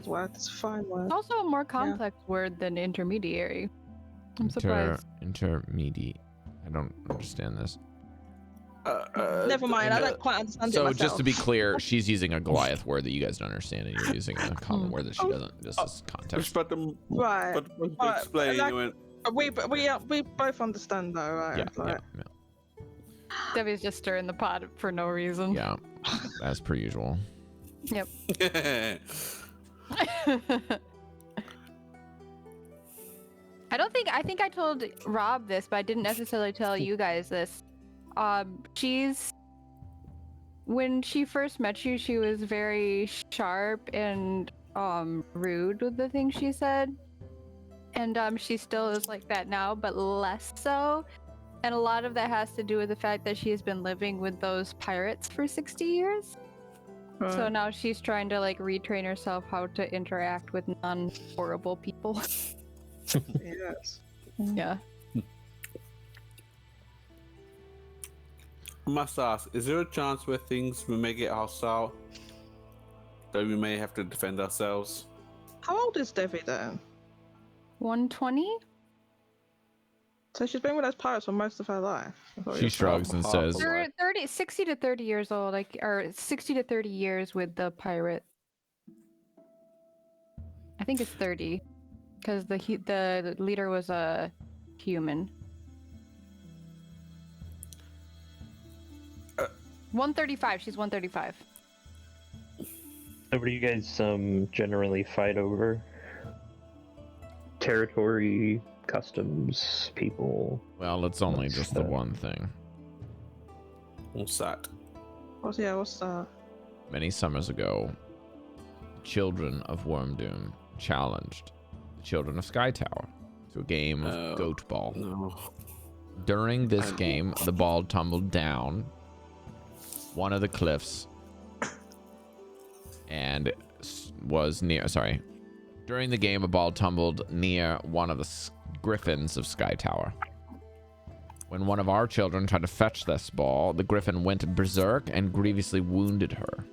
word. It's a fine word. It's also a more complex word than intermediary. I'm surprised. Intermediary. I don't understand this. Never mind, I don't quite understand it So myself. just to be clear, she's using a Goliath word that you guys don't understand, and you're using a common word that she doesn't. Just as context. Right. But explain. Like, we both understand though, right? Yeah, Like, yeah. Debbie's just stirring the pot for no reason. Yeah, as per usual. Yep. I think I told Rob this, but I didn't necessarily tell you guys this. When she first met you, she was very sharp and rude with the things she said. And she still is like that now, but less so. And a lot of that has to do with the fact that she has been living with those pirates for 60 years. Right. So now she's trying to like retrain herself how to interact with non-horrible people. Yes. Yeah. I must ask, is there a chance where things we may get hostile? That we may have to defend ourselves? How old is Devii then? 120? So she's been with those pirates for most of her life. She shrugs and says, 60 to 30 years old, like, or 60 to 30 years with the pirate. I think it's 30, because the leader was a human. 135. She's 135. So what do you guys generally fight over? Territory, customs, people? well, it's only What's just the that? one thing. What's that? What's that? Many summers ago, children of Wormdoom challenged the children of Sky Tower to a game of goat ball. No. During this game, the ball tumbled down one of the cliffs and was near. Sorry. During the game, a ball tumbled near one of the griffins of Sky Tower. When one of our children tried to fetch this ball, the griffin went berserk and grievously wounded her.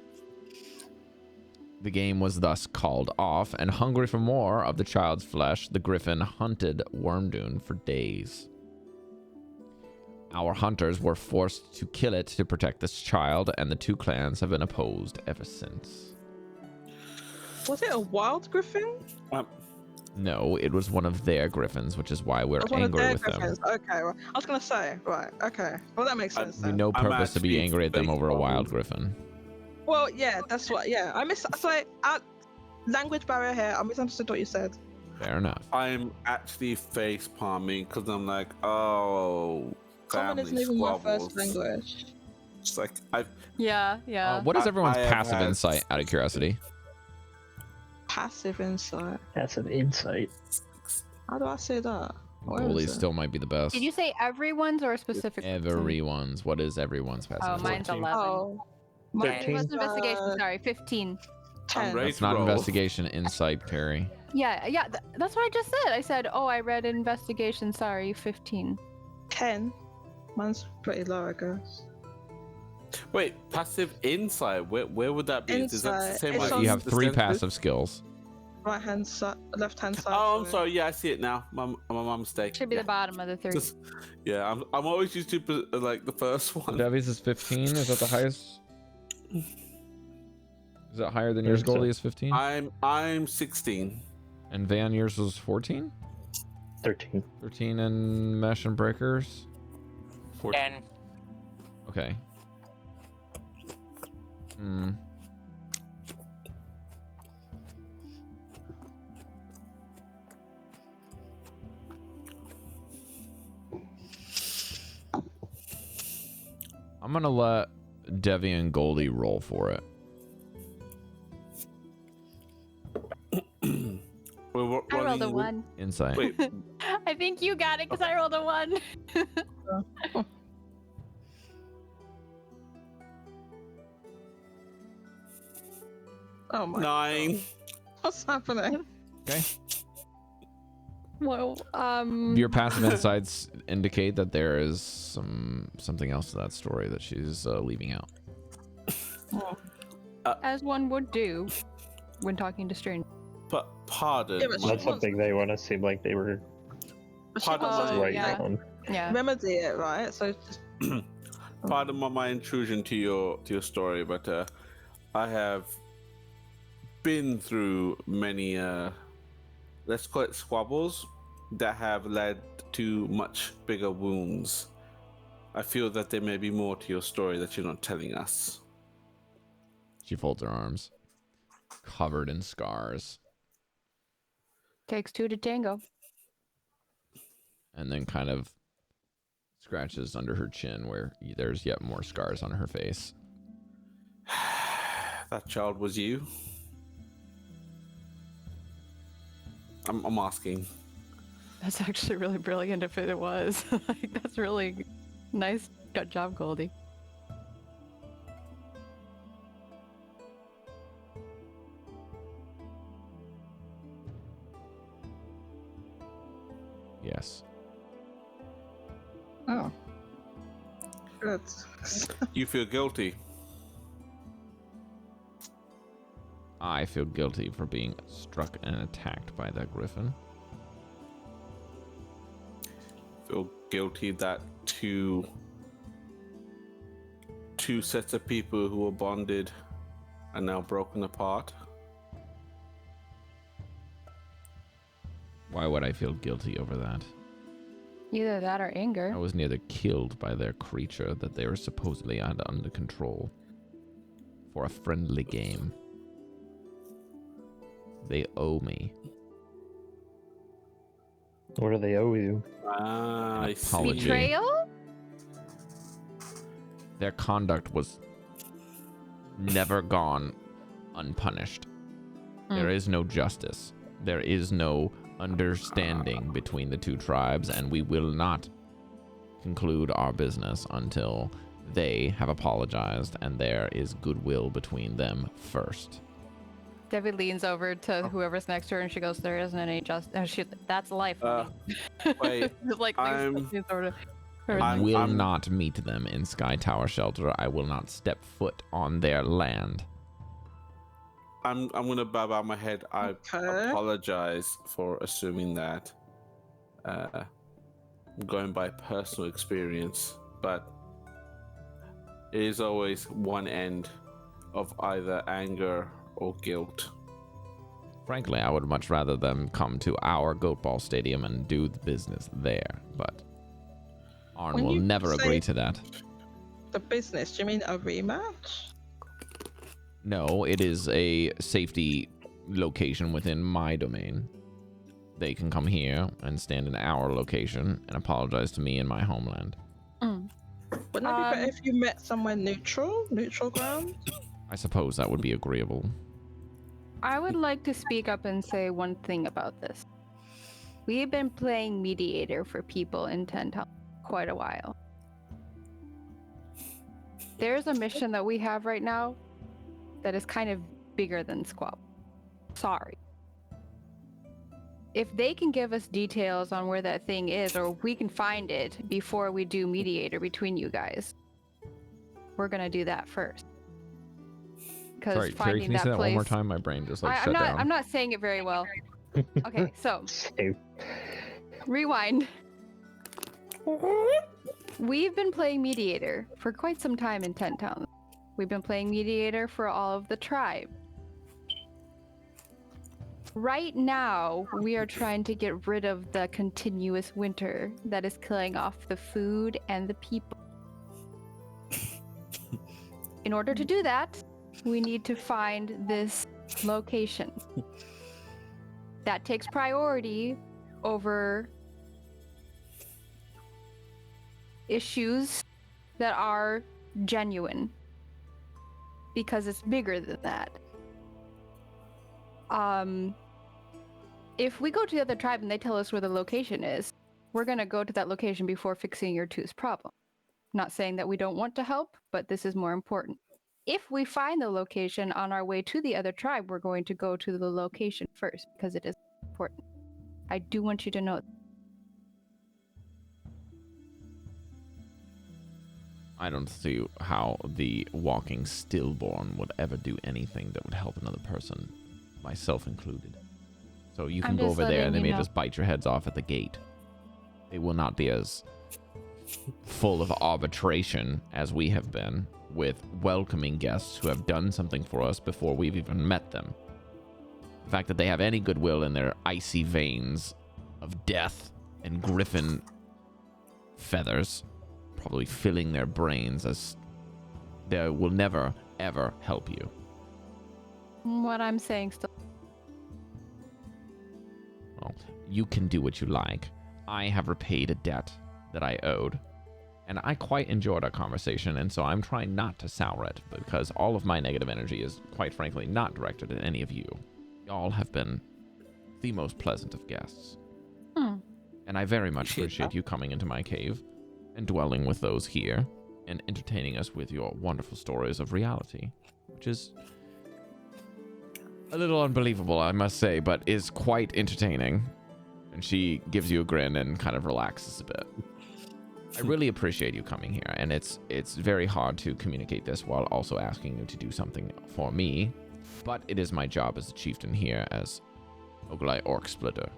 The game was thus called off, and hungry for more of the child's flesh, the griffin hunted Wormdoom for days. Our hunters were forced to kill it to protect this child, and the two clans have been opposed ever since. Was it a wild griffin? No, it was one of their griffins, which is why we're It was one of angry their with them. griffins. Okay, well, I was gonna say, right, okay. Well, that makes sense We then. no I'm purpose to be actually angry at them over a baseball. wild griffin. Well, yeah, that's what, yeah. Language barrier here, I misunderstood what you said. Fair enough. I'm actually face palming because I'm like, oh, Common family isn't even my squabbles. first language. It's like, I Yeah. What is everyone's I have passive had- insight, out of curiosity? Passive insight. Passive insight. How do I say that? Where is Goldie it? still might be the best. Did you say everyone's or a specific? Everyone's. What is everyone's passive Oh, insight? mine's 14. 11. Oh. Mine 13. was investigation. Sorry, 15. 10. ready That's to not roll. investigation, insight, Cari. Yeah. That's what I just said. I said, oh, I read investigation. Sorry, 15. 10. Mine's pretty low, I guess. Wait, passive insight. Where would that be? Is that the Insight. same It's like on- You have the 3 senses? passive skills. Right hand side, left hand side. Oh, I'm sorry. Yeah, I see it now. My mistake. Should be yeah. the bottom of the 3. Just- yeah, I'm always used to like the first one. Devi's is 15. Is that the highest? Is that higher than yours, think so. Goldie? Is 15? I'm 16. And Van, yours was 14? 13. 13 and Mesh and Breakers? 10. Okay. Hmm. I'm gonna let Devii and Goldy roll for it. Wait, what I rolled are a you- 1. Insight. Wait, I think you got it because I rolled a 1. Oh my. 9. What's happening? Okay. Well, Your passive insights indicate that there is something else to that story that she's leaving out. as one would do when talking to strangers. But pardon. Yeah, but my- That's something they want to seem like they were Pardon Oh, my- right yeah. on. Yeah. remedy it, right? So just Pardon my intrusion to your story, but I have been through many, let's call it squabbles, that have led to much bigger wounds. I feel that there may be more to your story that you're not telling us. She folds her arms, covered in scars, Takes two to tango. and then kind of scratches under her chin where there's yet more scars on her face. That child was you? I'm asking. That's actually really brilliant if it was. Like, that's really nice. Good job, Goldy. Yes. oh, good. You feel guilty. I feel guilty for being struck and attacked by that griffin. Feel guilty that two sets of people who were bonded are now broken apart. Why would I feel guilty over that? Either that or anger. I was nearly killed by their creature that they were supposedly had under control for a friendly game. They owe me. What do they owe you? Ah, I see. apology. Betrayal? Their conduct was never gone unpunished. There is no justice. There is no understanding between the two tribes, and we will not conclude our business until they have apologized and there is goodwill between them first. Devii leans over to whoever's next to her and she goes, "There isn't any justice." That's life. Wait, like, I'm- leans over to her. I will not meet them in Sky Tower Shelter. I will not step foot on their land. I'm gonna bow my head. I Okay. apologize for assuming that. Going by personal experience, but it is always one end of either anger or guilt. Frankly, I would much rather them come to our Goat Ball Stadium and do the business there, but Arn When will you never say- agree to that. The business, do you mean a rematch? No, it is a safety location within my domain. They can come here and stand in our location and apologize to me in my homeland. Wouldn't it be better if you met somewhere neutral ground? I suppose that would be agreeable. I would like to speak up and say one thing about this. We've been playing mediator for people in 10 times quite a while. There's a mission that we have right now that is kind of bigger than Squab. Sorry. If they can give us details on where that thing is, or we can find it before we do mediator between you guys, we're gonna do that first. Because Sorry, Cari, can you say that one more time? My brain just shut down. I'm not saying it very well. Okay, so rewind. We've been playing mediator for quite some time in 10 Towns. We've been playing mediator for all of the tribe. Right now, we are trying to get rid of the continuous winter that is killing off the food and the people. In order to do that, we need to find this location. That takes priority over issues that are genuine, because it's bigger than that. If we go to the other tribe and they tell us where the location is, we're gonna go to that location before fixing your two's problem. Not saying that we don't want to help, but this is more important. If we find the location on our way to the other tribe, we're going to go to the location first because it is important. I do want you to know. I don't see how the walking stillborn would ever do anything that would help another person, myself included. So you can I'm go just over there and they letting may you know. just bite your heads off at the gate. They will not be as full of arbitration as we have been, with welcoming guests who have done something for us before we've even met them. The fact that they have any goodwill in their icy veins of death and griffin feathers probably filling their brains, as they will never, ever help you. What I'm saying still. Well, you can do what you like. I have repaid a debt that I owed, and I quite enjoyed our conversation, and so I'm trying not to sour it, because all of my negative energy is, quite frankly, not directed at any of you. Y'all have been the most pleasant of guests. And I very much appreciate you coming into my cave and dwelling with those here and entertaining us with your wonderful stories of reality, which is a little unbelievable, I must say, but is quite entertaining. And she gives you a grin and kind of relaxes a bit. I really appreciate you coming here, and it's very hard to communicate this while also asking you to do something for me, but it is my job as a chieftain here as Oglai Orc Splitter.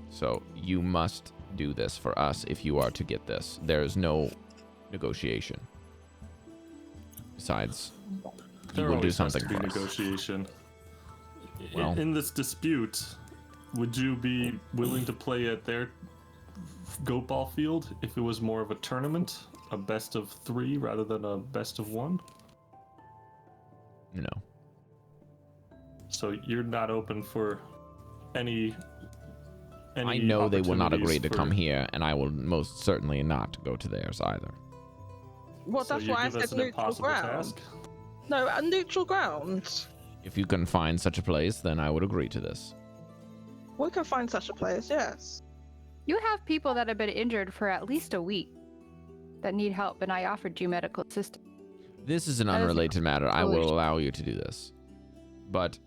So you must do this for us if you are to get this. There is no negotiation. Besides, you will do something for us. Negotiation. Well, in this dispute, would you be willing to play at their goat ball field if it was more of a tournament, a best of 3 rather than a best of 1? No. So you're not open for any I know they will not agree to for... come here, and I will most certainly not go to theirs either. Well, So that's you why I give us said an neutral impossible ground. task? No, a neutral ground. If you can find such a place, then I would agree to this. We can find such a place, yes. You have people that have been injured for at least a week that need help, and I offered you medical assistance. This is an That is unrelated matter. I will solution. allow you to do this. But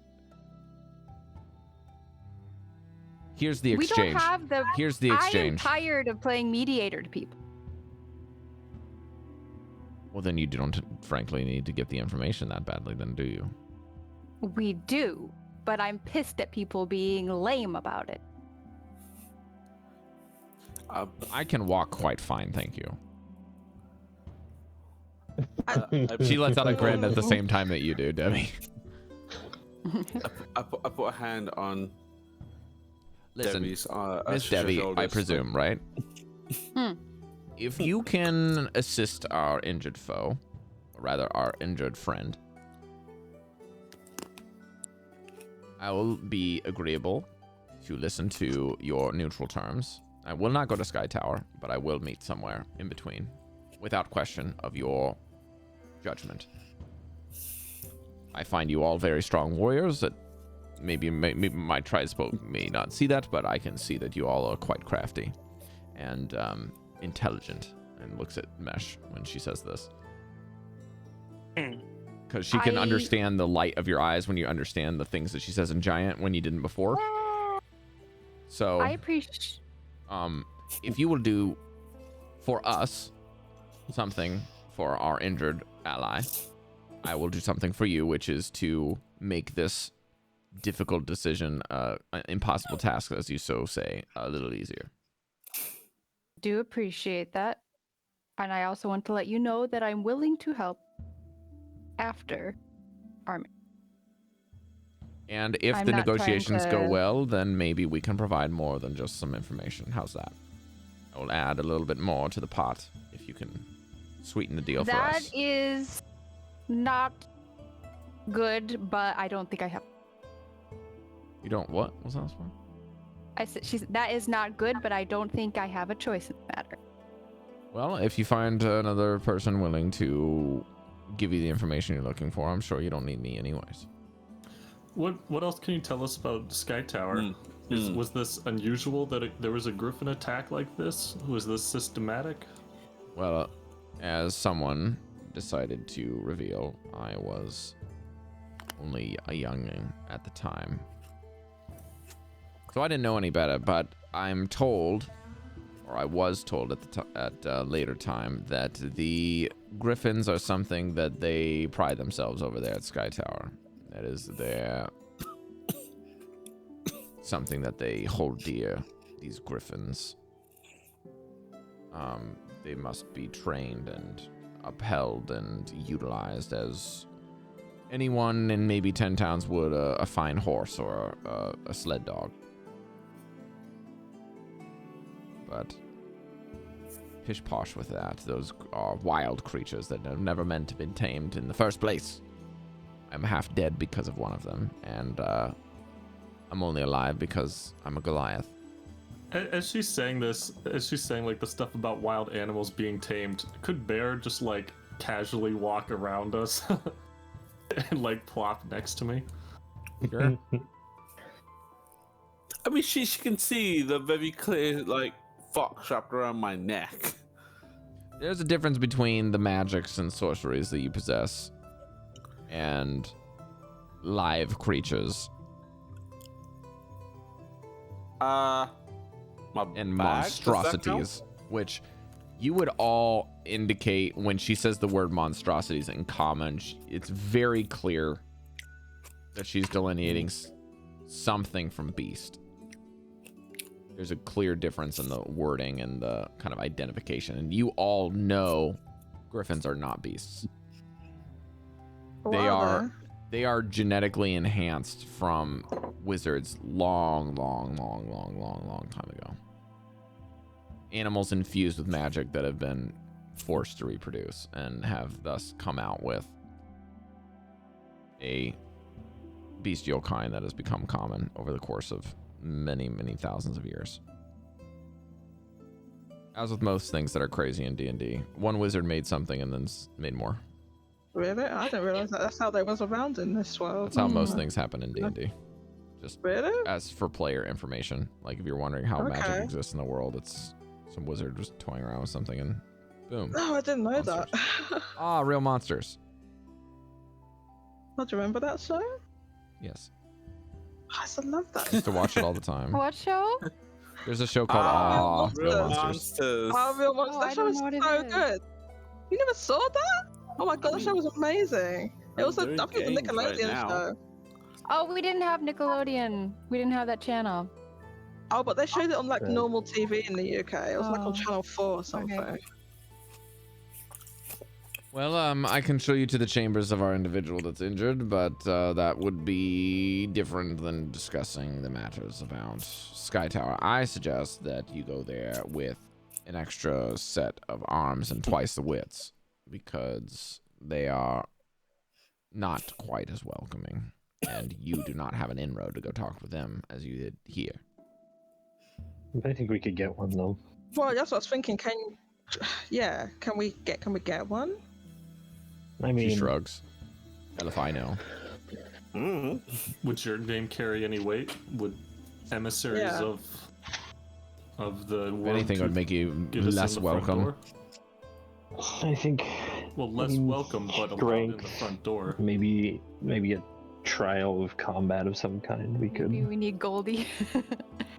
here's the exchange. We don't have the. Here's the exchange. I am tired of playing mediator to people. Well, then you don't, frankly, need to get the information that badly, then, do you? We do, but I'm pissed at people being lame about it. I can walk quite fine, thank you. I She lets out a grin at the same time that you do, Devii. I put a hand on Listen, Debbie's, Miss Devii, I shoulders. presume, right? If you can assist our injured foe, or rather our injured friend, I will be agreeable to listen to your neutral terms. I will not go to Sky Tower, but I will meet somewhere in between, without question of your judgment. I find you all very strong warriors. That maybe my tribesfolk may not see that, but I can see that you all are quite crafty and intelligent. And looks at Mesh when she says this, because she can understand the light of your eyes when you understand the things that she says in Giant when you didn't before. So I appreciate. if you will do for us something for our injured ally, I will do something for you, which is to make this difficult decision, impossible task, as you so say, a little easier. Do appreciate that, and I also want to let you know that I'm willing to help after army. And if I'm the not trying negotiations go to- well, then maybe we can provide more than just some information. How's that? I will add a little bit more to the pot if you can sweeten the deal for That us. is not good, but I don't think I have. You don't what? What's that for? I said that is not good, but I don't think I have a choice in the matter. Well, if you find another person willing to give you the information you're looking for, I'm sure you don't need me anyways. What else can you tell us about Sky Tower? Was this unusual that there was a griffin attack like this? Was this systematic? Well, as someone decided to reveal, I was only a youngin at the time. So I didn't know any better, but I'm told, or I was told at a later time, that the griffins are something that they pride themselves over there at Sky Tower. That is their something that they hold dear, these griffins. they must be trained and upheld and utilized as anyone in maybe 10 towns would a fine horse or a sled dog. But pish posh with that. Those are wild creatures that are never meant to be tamed in the first place. I'm half dead because of one of them, and I'm only alive because I'm a Goliath. As she's saying this, as she's saying like the stuff about wild animals being tamed, could Bear just like casually walk around us and like plop next to me? Sure. I mean, she can see the very clear like fox wrapped around my neck. There's a difference between the magics and sorceries that you possess and live creatures. And monstrosities, which you would all indicate when she says the word monstrosities in common. It's very clear that she's delineating something from beast. There's a clear difference in the wording and the kind of identification, and you all know griffins are not beasts. They are genetically enhanced from wizards long time ago. Animals infused with magic that have been forced to reproduce and have thus come out with a bestial kind that has become common over the course of many thousands of years. As with most things that are crazy in D&D, one wizard made something and then made more. Really? I didn't realize that's how they was around in this world. That's how most things happen in D&D. Just really? As for player information. Like if you're wondering how magic exists in the world, it's some wizard just toying around with something and boom. Oh, I didn't know monsters. that. Real monsters. Oh, do you remember that show? Yes. I used to love that. I used to watch it all the time. What show? There's a show called Real Monsters. Real Monsters. Oh, That show was so good. You never saw that? Oh my god, that show was amazing. It was I think it was a Nickelodeon show. Oh, we didn't have Nickelodeon. We didn't have that channel. Oh, but they showed it on like normal TV in the UK. It was like on Channel 4 or something. Okay. Well, I can show you to the chambers of our individual that's injured, but that would be different than discussing the matters about Sky Tower. I suggest that you go there with an extra set of arms and twice the wits, because they are not quite as welcoming, and you do not have an inroad to go talk with them as you did here. I think we could get one though. Well, that's what I was thinking. Can we get one? I mean, she shrugs. Hell if I know. Would your name carry any weight? Would emissaries of the if anything would make you less welcome. I think. Well, less welcome, but allowed in the front door. Maybe a trial of combat of some kind. We could. Maybe we need Goldy.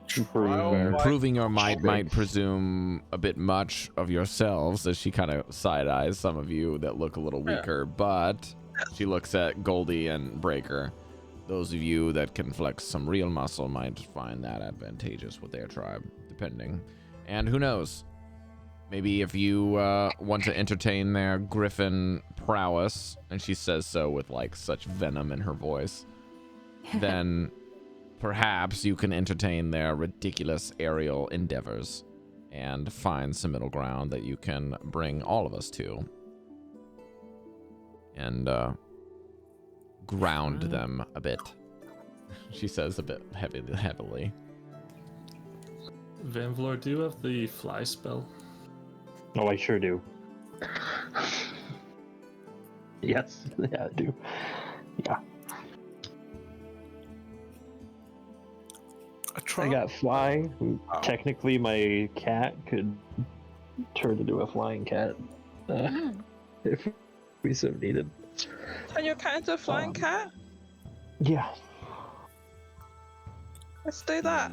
Proving your might might presume a bit much of yourselves, as she kind of side eyes some of you that look a little weaker, but she looks at Goldy and Breker. Those of you that can flex some real muscle might find that advantageous with their tribe, depending. And who knows? Maybe if you want to entertain their griffin prowess, and she says so with like such venom in her voice, then perhaps you can entertain their ridiculous aerial endeavors and find some middle ground that you can bring all of us to. And ground them a bit. She says a bit heavily. Vanvalor, do you have the fly spell? Oh, I sure do. Yes, yeah, I do. Yeah. I got fly. Technically, my cat could turn into a flying cat if we so needed. Turn your cat into a flying cat? Yeah. Let's do that.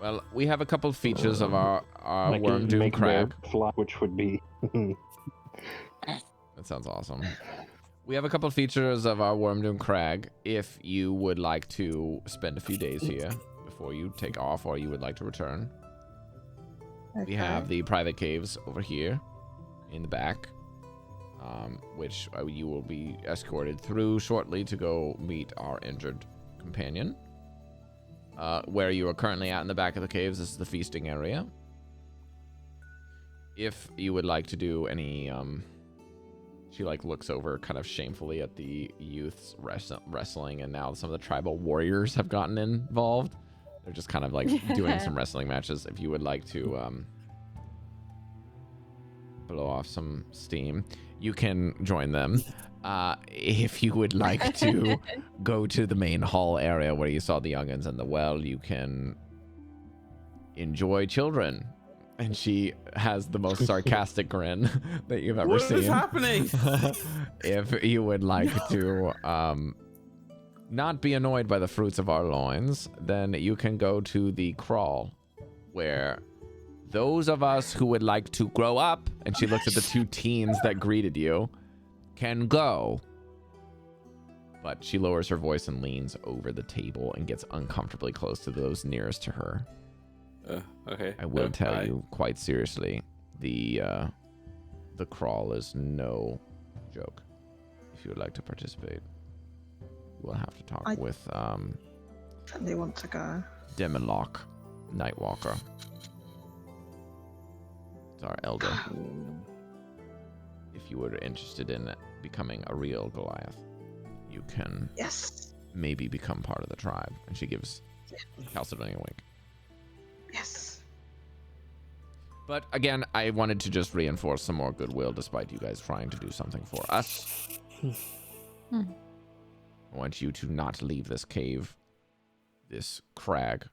Well, we have a couple features of our I Worm could Doom make Crag. their fly, which would be. That sounds awesome. We have a couple features of our Worm Doom Crag if you would like to spend a few days here before you take off, or you would like to return. We have the private caves over here in the back, which you will be escorted through shortly to go meet our injured companion. Where you are currently at in the back of the caves, this is the feasting area. If you would like to do any, she like looks over kind of shamefully at the youths wrestling, and now some of the tribal warriors have gotten involved. They're just kind of like doing some wrestling matches. If you would like to blow off some steam, you can join them. If you would like to go to the main hall area where you saw the youngins and the well, you can enjoy children. And she has the most sarcastic grin that you've ever seen. What is happening? If you would like to not be annoyed by the fruits of our loins, then you can go to the crawl, where those of us who would like to grow up, and she looks at the two teens that greeted you, can go. But she lowers her voice and leans over the table and gets uncomfortably close to those nearest to her. Okay. I will tell you quite seriously, the crawl is no joke. If you would like to participate, we'll have to talk with They want to go. Demilock Nightwalker. It's our elder. If you were interested in becoming a real Goliath, you can maybe become part of the tribe. And she gives Chalcedony a wink. Yes. But again, I wanted to just reinforce some more goodwill despite you guys trying to do something for us. I want you to not leave this cave, this crag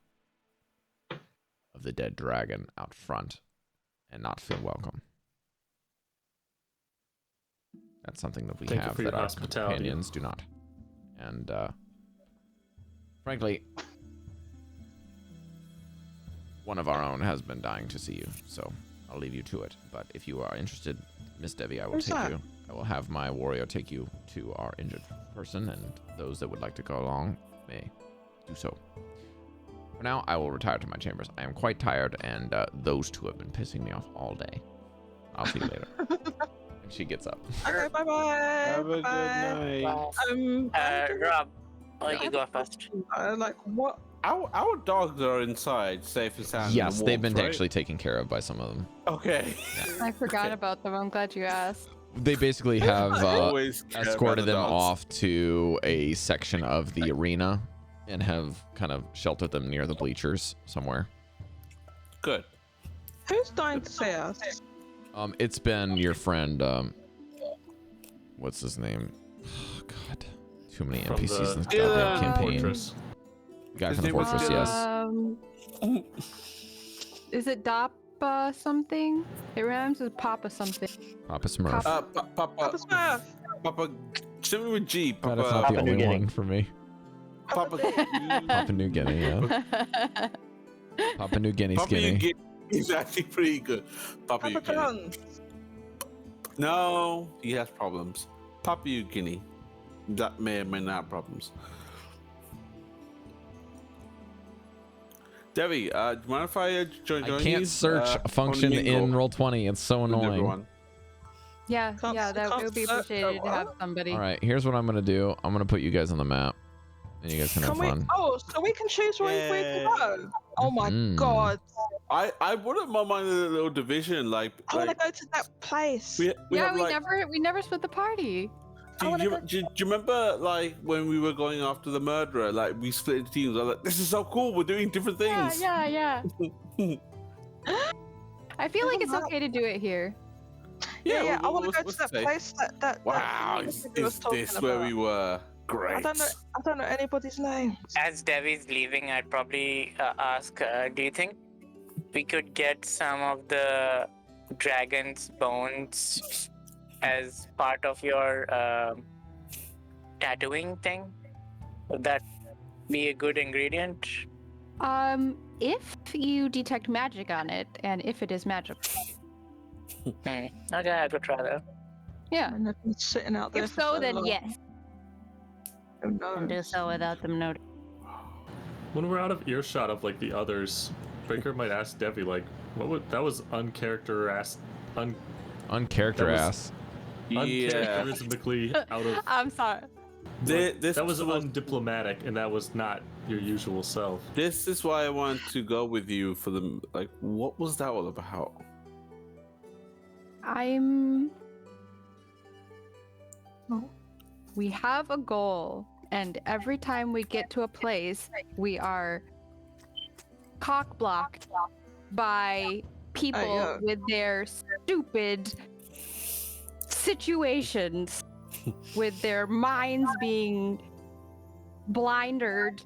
of the dead dragon out front, and not feel welcome. That's something that we have that our companions do not. And frankly, one of our own has been dying to see you, so I'll leave you to it. But if you are interested, Miss Devii, I will take you. I will have my warrior take you to our injured person, and those that would like to go along may do so. For now, I will retire to my chambers. I am quite tired, and those two have been pissing me off all day. I'll see you later. And she gets up. Okay, bye-bye. Have a good night. Rob, you go first. Like, what? Our dogs are inside, safe and sound. Yes, they've been right? actually taken care of by some of them. Okay. I forgot about them. I'm glad you asked. They basically have Always care about escorted the them dogs. off to a section of the arena and have kind of sheltered them near the bleachers somewhere. Good. Who's dying to see us? It's been your friend, what's his name? Oh, God, too many From NPCs in this the goddamn campaign. Fortress. Guy His from the name was fortress, yes. Is it Dappa something? It rhymes with Papa something. Papa Smurf. Papa Smurf. Papa, send me with G. God, that's not the Papua New only Guinea. one for me. Papa, Papua New Guinea, yeah. Papua New Guinea Papa skinny. New Guinea is actually pretty good. Papa New Papa Guinea. John. No, he has problems. Papua New Guinea. That may or may not have problems. Devii, do you mind if I join you? I can't search a function in Roll20. It's so annoying. Everyone. Yeah, Can't- yeah, that can't would be search appreciated to have what? somebody. All right, here's what I'm going to do. I'm going to put you guys on the map, and you guys can have Can we? fun. Oh, so we can choose where we can go. Oh my Mhm. god! I wouldn't mind a little division. Like, I want to go to that place. we Yeah, have, like, we never split the party. Do you remember, like, when we were going after the murderer? Like, we split into teams. I was like, this is so cool. We're doing different things. Yeah. I feel like it's okay to do it here. Yeah, I want to what's- go to what's that say? place that Wow, that is he was talking this where we about. were? Great. I don't know anybody's name. As Devi's leaving, I'd probably ask, do you think we could get some of the dragon's bones as part of your tattooing thing? Would that be a good ingredient? If you detect magic on it, and if it is magic. Okay, I could try that. Yeah. And they've been sitting out there. If for so, then long. yes. Who knows? And do so without them noticing. When we're out of earshot of like the others, Breker might ask Devii like, That was uncharacterized. Uncharacterized. Uncharacteristically out of. I'm sorry. That was undiplomatic, and that was not your usual self. This is why I want to go with you for the like. What was that all about? We have a goal, and every time we get to a place, we are cock-blocked by people with their stupid situations, with their minds being blinded.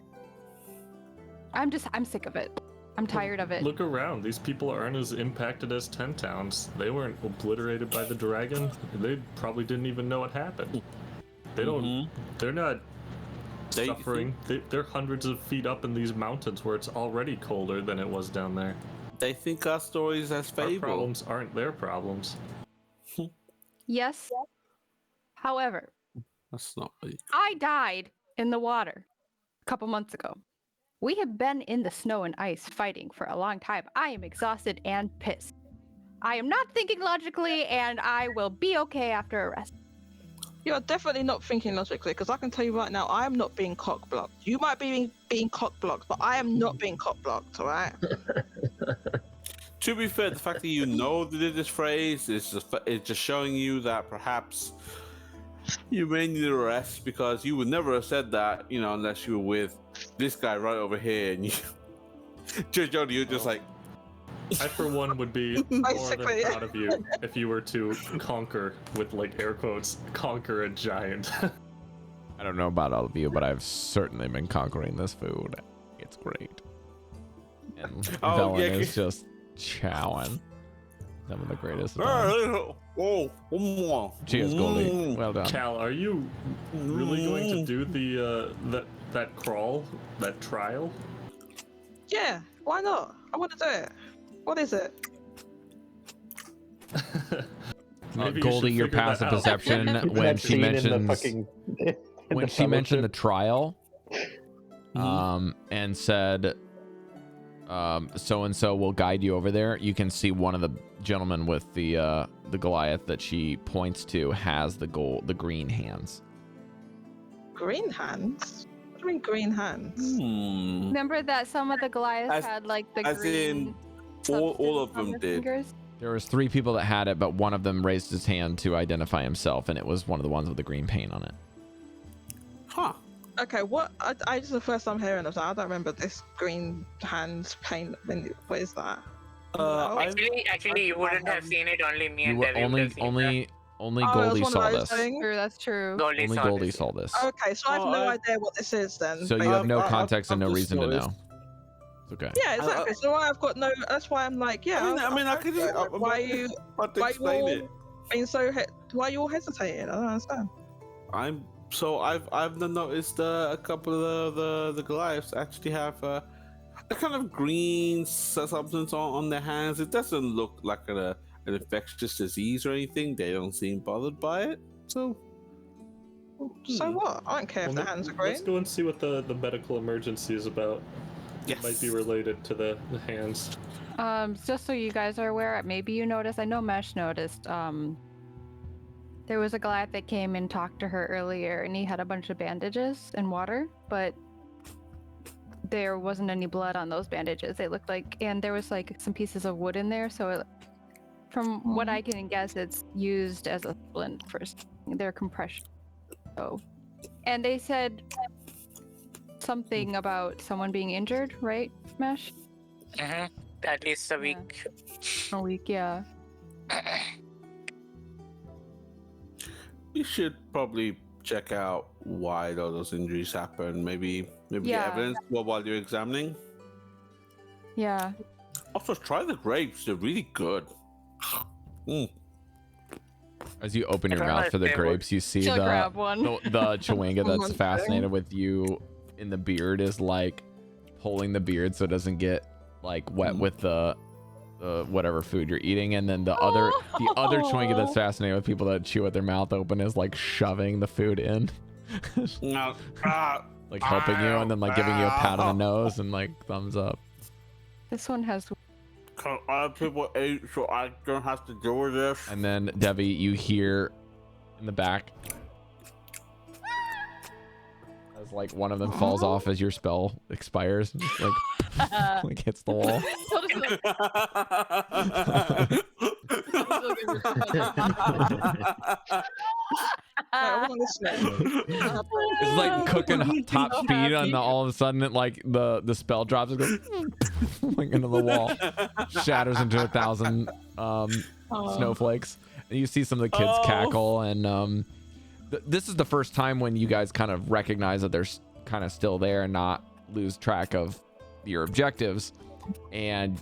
I'm sick of it. I'm tired of it. Look around. These people aren't as impacted as 10 towns. They weren't obliterated by the dragon. They probably didn't even know it happened. They don't. They're not suffering. They're hundreds of feet up in these mountains where it's already colder than it was down there. They think our stories as fable. Our problems aren't their problems. Yes. However, that's not. I died in the water a couple months ago. We have been in the snow and ice fighting for a long time. I am exhausted and pissed. I am not thinking logically, and I will be okay after a rest. You're definitely not thinking logically, because I can tell you right now, I am not being cock-blocked. You might be being cock-blocked, but I am not being cock-blocked, alright? To be fair, the fact that you know this phrase is just showing you that perhaps you may need a rest, because you would never have said that, you know, unless you were with this guy right over here, and you, Jodie, you're just like. I, for one, would be more than proud of you if you were to conquer, with like air quotes, conquer a giant. I don't know about all of you, but I've certainly been conquering this food. It's great. And Dallan is just chowing. Some of the greatest. Cheers, Goldy. Well done. Cal, are you really going to do the that crawl, that trial? Yeah, why not? I want to do it. What is it? Goldy, your passive perception when she mentions the trial, and said, so and so will guide you over there. You can see one of the gentlemen with the Goliath that she points to has the green hands. Green hands? What do you mean green hands? Remember that some of the Goliaths had like the green. All of them did. Fingers? There was 3 people that had it, but one of them raised his hand to identify himself, and it was one of the ones with the green paint on it. Huh. Okay, what? I just the first time hearing of that. I don't remember this green hands paint. What is that? Actually, you wouldn't have seen it. Only me and Devii only Goldy saw this. True, that's true. Only Goldy saw this. Okay, so I have no idea what this is then. So you have no context and no reason to know. It's okay. Yeah, exactly. So I've got no. That's why I'm like, yeah. I could just. Why you? Why you being so? Why are you all hesitating? I don't understand. I've noticed a couple of the Goliaths actually have a kind of green substance on their hands. It doesn't look like an infectious disease or anything. They don't seem bothered by it. So what? I don't care if their hands are green. Let's go and see what the medical emergency is about. Yes. It might be related to the hands. Just so you guys are aware, maybe you noticed, I know Mesh noticed, there was a Goliath that came and talked to her earlier, and he had a bunch of bandages and water, but there wasn't any blood on those bandages. They looked like, and there was like some pieces of wood in there, so from what I can guess, it's used as a splint for their compression. So, and they said something about someone being injured, right, Mesh? At least a week. A week, yeah. We should probably check out why those injuries happen. Maybe get evidence while you're examining. Yeah. Also, try the grapes. They're really good. As you open your mouth for the grapes, you see She'll grab one. the Chewinga that's fascinated with you in the beard is like pulling the beard so it doesn't get like wet with the whatever food you're eating, and then the other Chewinga that's fascinated with people that chew with their mouth open is like shoving the food in, like helping you, and then like giving you a pat on the nose and like thumbs up. This one has Can other people eat so I don't have to deal with this? And then Devii, you hear in the back as like one of them falls off as your spell expires, just like hits the wall. It's like cooking top speed, and all of a sudden, the spell drops and goes like into the wall, shatters into 1,000 snowflakes, and you see some of the kids cackle. And this is the first time when you guys kind of recognize that they're kind of still there and not lose track of your objectives. And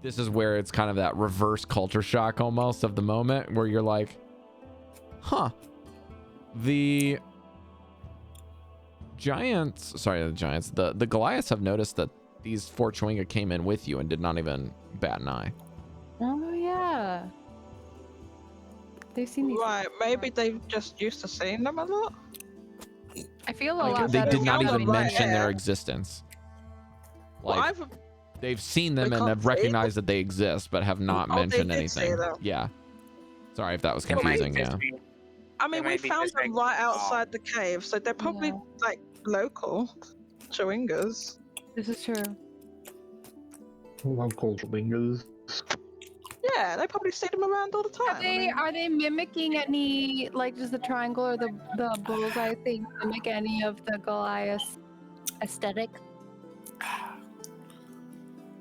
this is where it's kind of that reverse culture shock almost of the moment where you're like, huh, the Goliaths have noticed that these 4 Chwinga came in with you and did not even bat an eye. Oh yeah, they've seen these. Right, maybe they've just used to seeing them a lot. I feel a lot They better. did not now even that- mention their existence. Like, Well, they've seen them They and can't have see recognized that they exist, but have not mentioned they did see anything. them. Yeah. Sorry if that was It might confusing. just Yeah. be- I mean, They we might be found just them like, right outside the cave, so they're probably like local Chwingas. This is true. Local wingers. Yeah, they probably see them around all the time. Are they mimicking any, like, does the triangle or the bullseye thing mimic any of the Goliath aesthetic?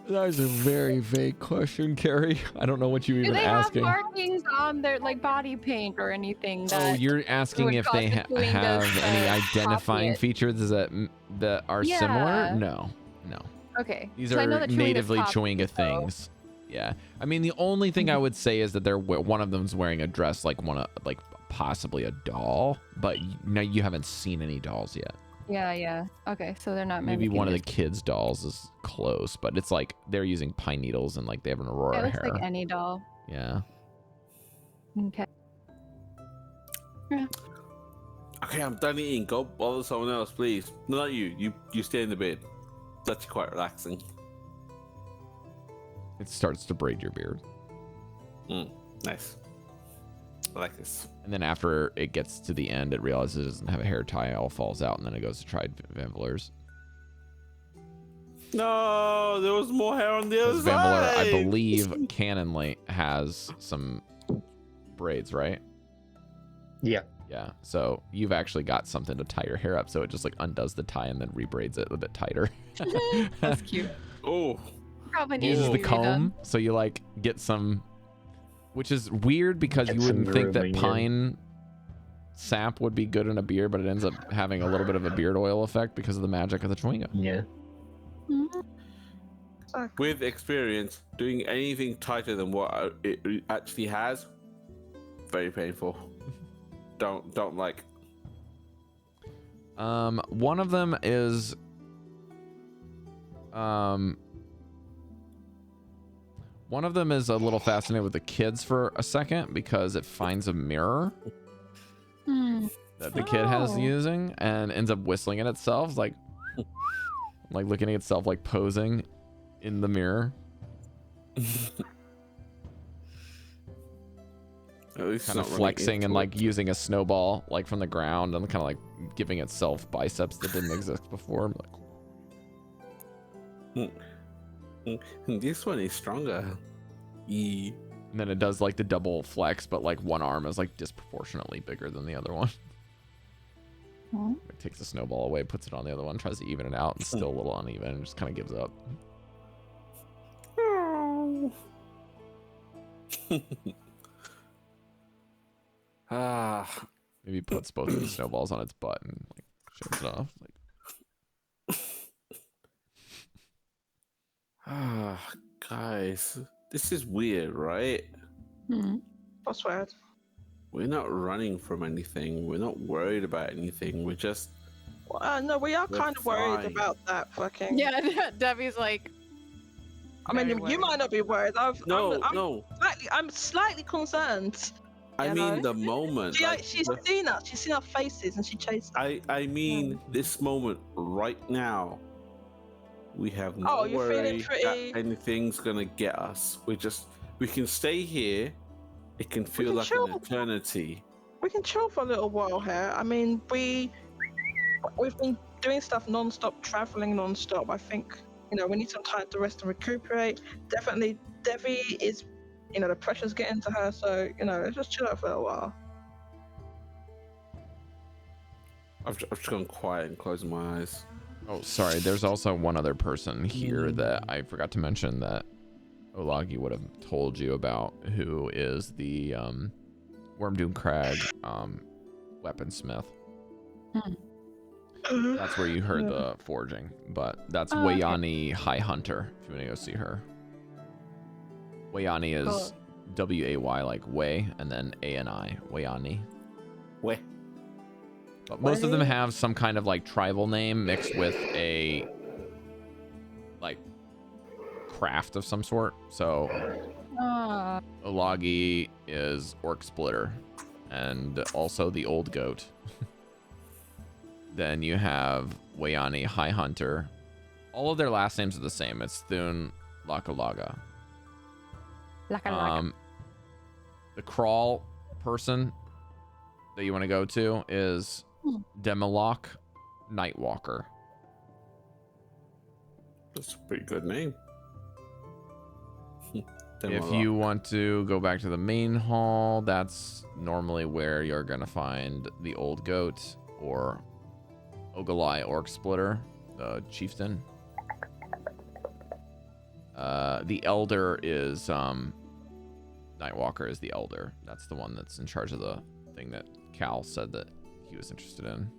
That is a very vague question, Cari. I don't know what you Do even they asking. have markings on their like body paint or anything? Oh, That you're asking would if cause they the Chwingas have any to identifying copy it? features that are similar? Yeah. No. Okay. These 'Cause I know are that Chwingas natively copy, Chwinga so- things. Yeah. I mean, the only thing I would say is that one of them's wearing a dress like possibly a doll, but no, you haven't seen any dolls yet. Yeah. Okay, so they're not Maybe mimicking one of the it. kids' dolls is close, but it's like they're using pine needles and like they have an Yeah, aurora it looks hair. like any doll. Yeah. Okay. Okay, I'm done eating. Go bother someone else, please. No, not you. You stay in the bed. That's quite relaxing. It starts to braid your beard. Nice. I like this. And then after it gets to the end, it realizes it doesn't have a hair tie. It all falls out, and then it goes to try Vanvalor's. No, there was more hair on the other Vanvalor, side. I believe, canonly has some braids, right? Yeah. Yeah. So you've actually got something to tie your hair up, so it just like undoes the tie and then rebraids it a bit tighter. That's cute. Oh. Probably needs Uses to the be comb, so you like get some, which is weird because Get you some wouldn't think that grooming in. pine sap would be good in a beard, but it ends up having a little bit of a beard oil effect because of the magic of the Chwinga. Yeah. With experience, doing anything tighter than what it actually has, very painful. Don't like. One of them is a little fascinated with the kids for a second because it finds a mirror that the kid has using and ends up whistling at itself, like looking at itself, like posing in the mirror. Kind of flexing and like using a snowball like from the ground and kind of like giving itself biceps that didn't exist before. This one is stronger. And then it does like the double flex, but like one arm is like disproportionately bigger than the other one. It takes the snowball away, puts it on the other one, tries to even it out, and still a little uneven, and just kind of gives up. Maybe puts both of the snowballs on its butt and like shoves it off. Like, guys, this is weird, right? What's weird? We're not running from anything. We're not worried about anything. We're just. No, we are We're kind of worried fine. about that fucking. Yeah, Debbie's like. I mean, very you worried. might not be worried. No. I'm slightly concerned. I You mean know? the moment. She's seen us. She's seen our faces, and she chased us. I mean this moment right now. We have no you're feeling worry pretty- that anything's gonna get us. We can stay here. It can feel can like chill. an eternity. We can chill for a little while here. I mean, we've been doing stuff non-stop, traveling non-stop. I think, we need some time to rest and recuperate. Definitely, Devii is, the pressure's getting to her, so, let's just chill out for a while. I've just gone quiet and closed my eyes. Oh, sorry. There's also one other person here that I forgot to mention that Olagi would have told you about, who is the Wormdoom Crag weaponsmith. That's where you heard the forging, but that's Wayani High Hunter, if you want to go see her. Wayani is W-A-Y, like way, and then A-N-I, Wayani. Way. But most of them have some kind of like tribal name mixed with a like craft of some sort. So Olagi is Orc Splitter and also the Old Goat. Then you have Wayani High Hunter. All of their last names are the same. It's Thun Lakalaga. The crawl person that you want to go to is Demilok Nightwalker. That's a pretty good name. If you want to go back to the main hall, that's normally where you're going to find the Old Goat or Ogalai Orc Splitter, the chieftain. The Elder is Nightwalker is the Elder. That's the one that's in charge of the thing that Cal said that he was interested in.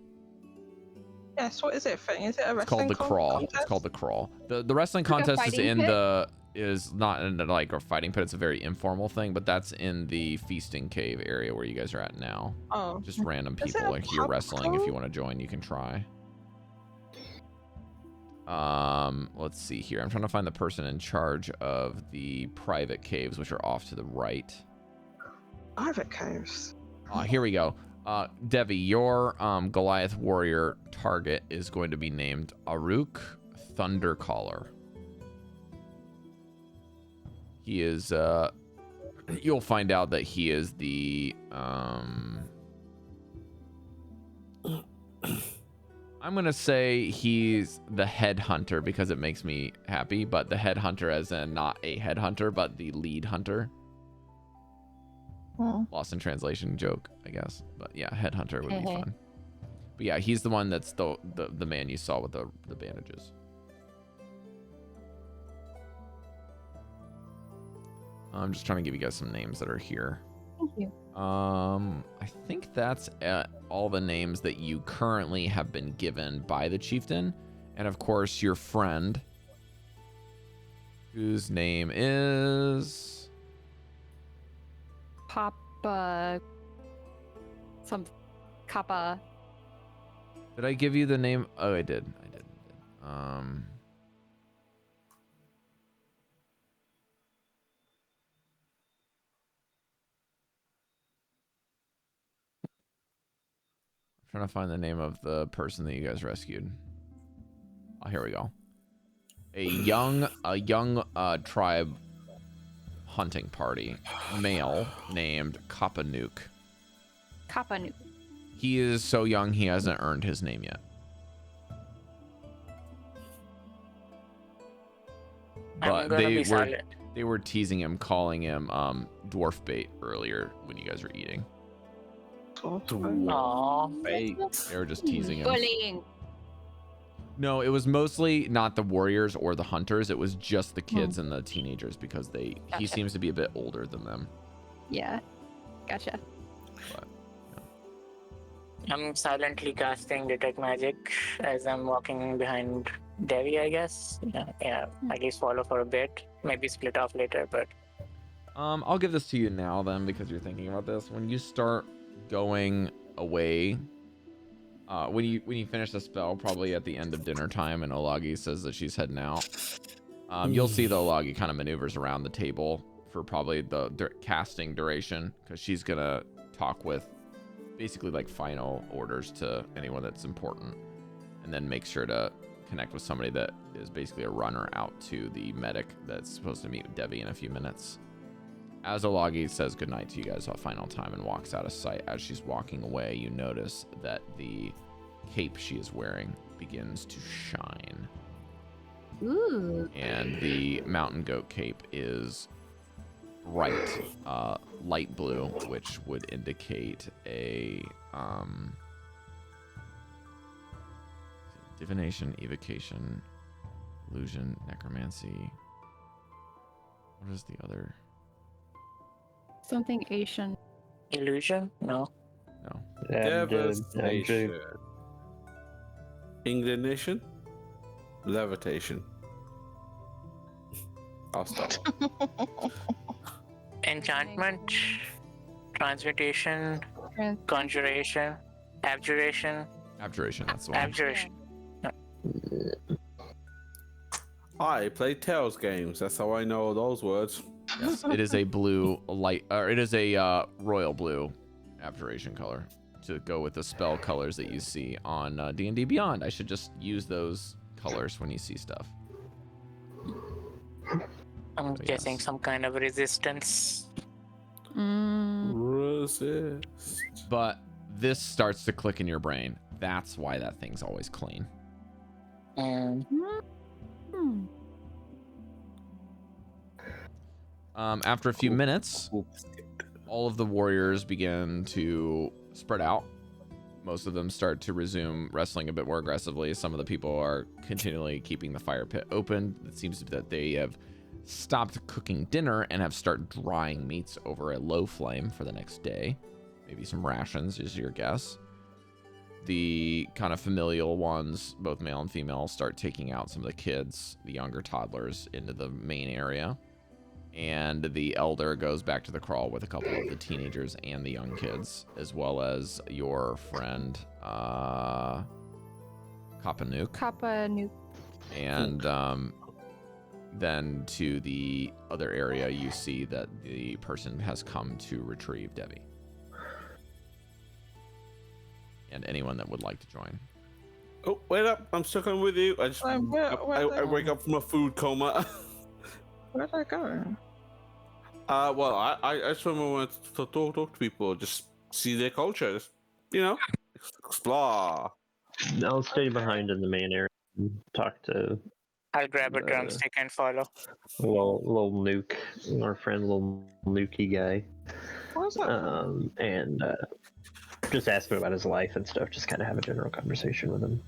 Yes, what is it thing? Is it a wrestling It's called the Crawl. contest? It's called the Crawl. The wrestling Like a contest is fighting pit? is not in like a fighting pit. It's a very informal thing, but that's in the feasting cave area where you guys are at now. Oh. Just random Is there people a like here pub wrestling. If crawl? you want to join, you can try. Let's see here. I'm trying to find the person in charge of the private caves, which are off to the right. Private caves. Here we go. Devii, your Goliath warrior target is going to be named Aruk Thundercaller. He is you'll find out that he is the I'm gonna say he's the head hunter because it makes me happy, but the head hunter as in not a head hunter, but the lead hunter. Lost in translation joke, I guess. But yeah, headhunter would be fun. But yeah, he's the one that's the man you saw with the bandages. I'm just trying to give you guys some names that are here. Thank you. I think that's all the names that you currently have been given by the chieftain, and of course your friend, whose name is Papa. Kappa. Did I give you the name? Oh, I did. I'm trying to find the name of the person that you guys rescued. Oh, here we go. A young tribe hunting party, male named Kappanuk. Kappanuk. He is so young he hasn't earned his name yet. But they were teasing him, calling him dwarf bait earlier when you guys were eating. Aww. Bait. They were just teasing him. Bullying. No, it was mostly not the warriors or the hunters. It was just the kids and the teenagers because he Gotcha. seems to be a bit older than them. Yeah. Gotcha. But, I'm silently casting Detect Magic as I'm walking behind Devii, I guess. Yeah, at least follow for a bit. Maybe split off later, but... I'll give this to you now then because you're thinking about this. When you start going away, when you finish the spell, probably at the end of dinner time, and Olagi says that she's heading out, you'll see the Olagi kind of maneuvers around the table for probably the casting duration because she's gonna talk with basically like final orders to anyone that's important, and then make sure to connect with somebody that is basically a runner out to the medic that's supposed to meet with Devii in a few minutes. Azolagi says goodnight to you guys a final time and walks out of sight. As she's walking away, you notice that the cape she is wearing begins to shine. Ooh. And the mountain goat cape is bright light blue, which would indicate a divination, evocation, illusion, necromancy. What is the other? Something Asian. Illusion? No. No. Devastation. Inclination. Levitation. I'll stop. Enchantment, transmutation, conjuration, abjuration. Abjuration, that's the one. Abjuration. I play Tales games. That's how I know those words. Yes, it is a blue light, or it is a royal blue abjuration color to go with the spell colors that you see on D&D Beyond. I should just use those colors when you see stuff. I'm guessing some kind of resistance. Resist. But this starts to click in your brain. That's why that thing's always clean. After a few minutes, all of the warriors begin to spread out. Most of them start to resume wrestling a bit more aggressively. Some of the people are continually keeping the fire pit open. It seems that they have stopped cooking dinner and have started drying meats over a low flame for the next day. Maybe some rations is your guess. The kind of familial ones, both male and female, start taking out some of the kids, the younger toddlers, into the main area. And the elder goes back to the crawl with a couple of the teenagers and the young kids, as well as your friend, Kappa-Nuke. And then to the other area, you see that the person has come to retrieve Devii. And anyone that would like to join. Oh, wait up. I'm stuck on with you. I just I wake up from a food coma. Where'd I go? Well, I just want to talk to people, just see their culture, just, you know, explore. I'll stay behind in the main area and talk to... I'll grab a drumstick and follow. Little Nuke, our friend, little Nukey guy. What was that? And just ask him about his life and stuff, just kind of have a general conversation with him.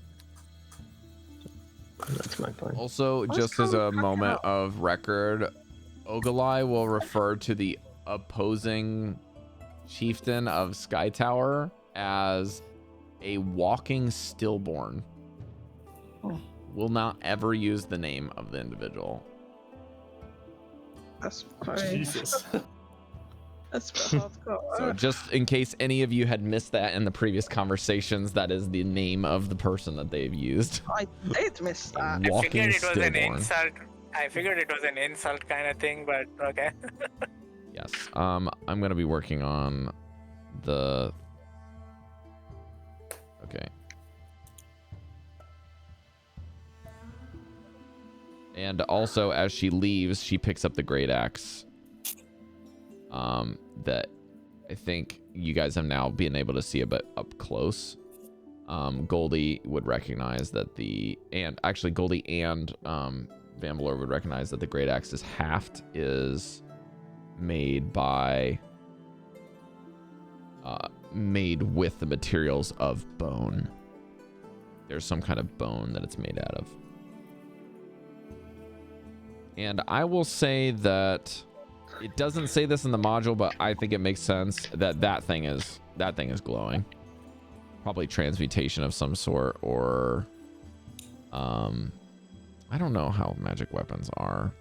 That's my plan. Also, just as a moment of record, Ogalai will refer to the opposing chieftain of Sky Tower as a walking stillborn. Oh. Will not ever use the name of the individual. That's very... Jesus. That's hardcore. So just in case any of you had missed that in the previous conversations, that is the name of the person that they've used. I did miss that. I figured it was an insult. I figured it was an insult kind of thing, but okay. Yes. I'm gonna be working on the. Okay. And also, as she leaves, she picks up the great axe. That I think you guys have now been able to see a bit up close. Goldy would recognize that Goldy and Vanvalor would recognize that the great axe's haft is made with the materials of bone. There's some kind of bone that it's made out of. And I will say that it doesn't say this in the module, but I think it makes sense that thing is glowing. Probably transmutation of some sort, or I don't know how magic weapons are.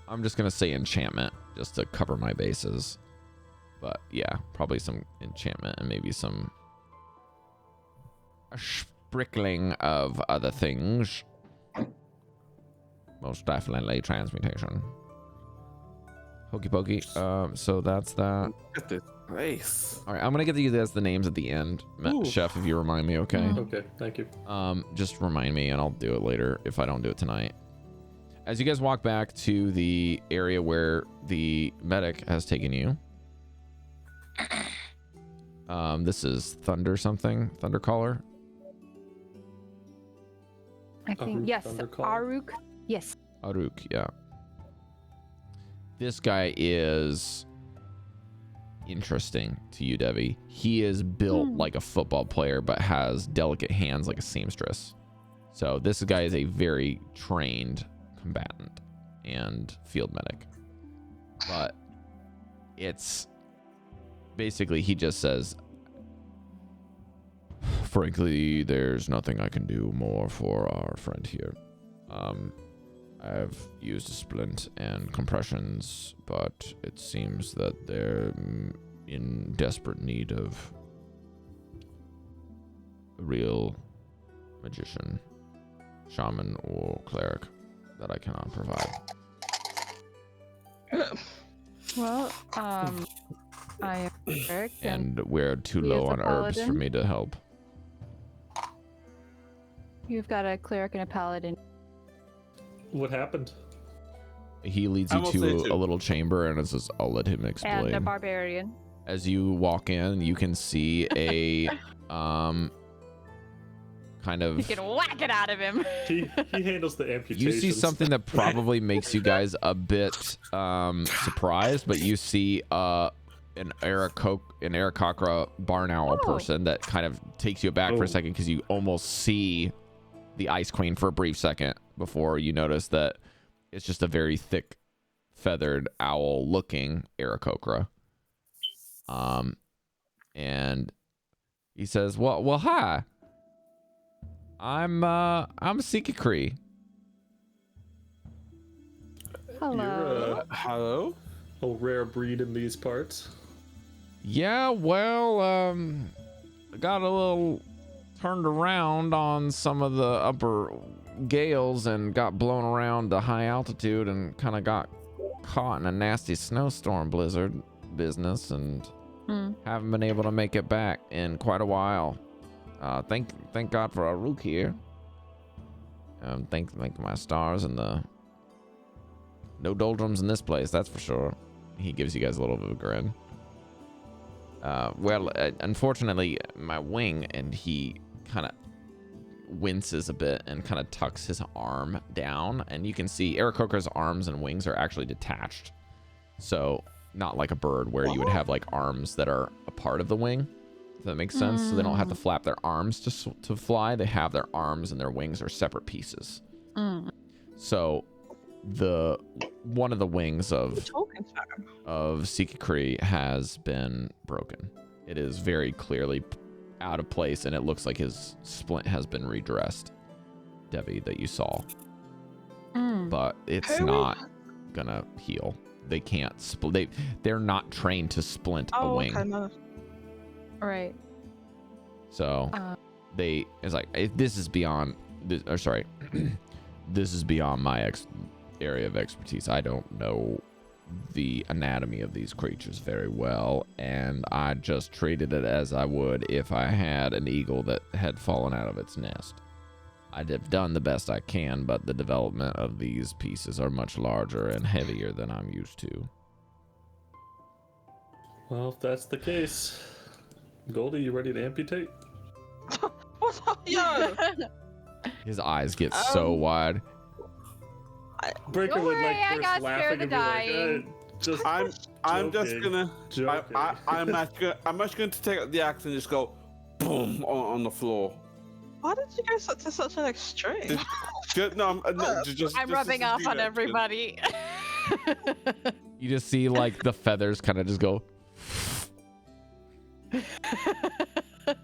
I'm just gonna say enchantment just to cover my bases. But yeah, probably some enchantment and maybe a sprinkling of other things. Most definitely transmutation. Hokey pokey. So that's that. Nice. All right, I'm gonna get you guys the names at the end, Chef, if you remind me, okay? Okay, thank you. Just remind me, and I'll do it later if I don't do it tonight. As you guys walk back to the area where the medic has taken you, this is Thundercaller. I think Aruk yes, Thundercaller? Aruk. Yes. Aruk, yeah. This guy is interesting to you, Devii. He is built like a football player, but has delicate hands like a seamstress. So this guy is a very trained combatant and field medic. But it's basically, he just says, frankly, there's nothing I can do more for our friend here. I've used a splint and compressions, but it seems that they're in desperate need of a real magician, shaman, or cleric that I cannot provide. Well, I am Cleric, And we're too he low is a on herbs for paladin. me to help. You've got a cleric and a paladin. What happened? He leads I you will say to too. a little chamber, and it says, I'll let him explain. And a barbarian. As you walk in, you can see a kind You of, can whack it out of him. He handles the amputation. you see something that probably makes you guys a bit surprised, but you see an Aarakocra barn owl person that kind of takes you back for a second, because you almost see the Ice Queen for a brief second before you notice that it's just a very thick feathered owl looking Aarakocra. And he says, well, hi. I'm Sikikri. Hello. Hello? A rare breed in these parts. Yeah, well, I got a little turned around on some of the upper gales and got blown around to high altitude and kind of got caught in a nasty snowstorm blizzard business, and haven't been able to make it back in quite a while. Thank God for Aruk here. Thank my stars and the no doldrums in this place, that's for sure. He gives you guys a little bit of a grin. Well, unfortunately, my wing, and he kind of winces a bit and kind of tucks his arm down, and you can see Aarakocra's arms and wings are actually detached. So not like a bird where you would have like arms that are a part of the wing. If that makes sense. So they don't have to flap their arms to fly. They have their arms and their wings are separate pieces. So the one of the wings of Sikikri has been broken. It is very clearly out of place, and it looks like his splint has been redressed, Devii, that you saw. But it's not gonna heal. They can't split. They're not trained to splint a wing. Okay, no. Right. So it's like, this is beyond this, or sorry, this is beyond my area of expertise. I don't know the anatomy of these creatures very well, and I just treated it as I would if I had an eagle that had fallen out of its nest. I'd have done the best I can, but the development of these pieces are much larger and heavier than I'm used to. Well, if that's the case, Goldy, you ready to amputate? What up, yo? His eyes get so wide. Breker Don't would worry, like I burst got laughing spare and the be like, dying. just I'm just joking. gonna Joking. I'm just going to take out the axe and just go boom on the floor. Why did you go to such an extreme? No, I'm rubbing off on everybody. You just see like the feathers kind of just go.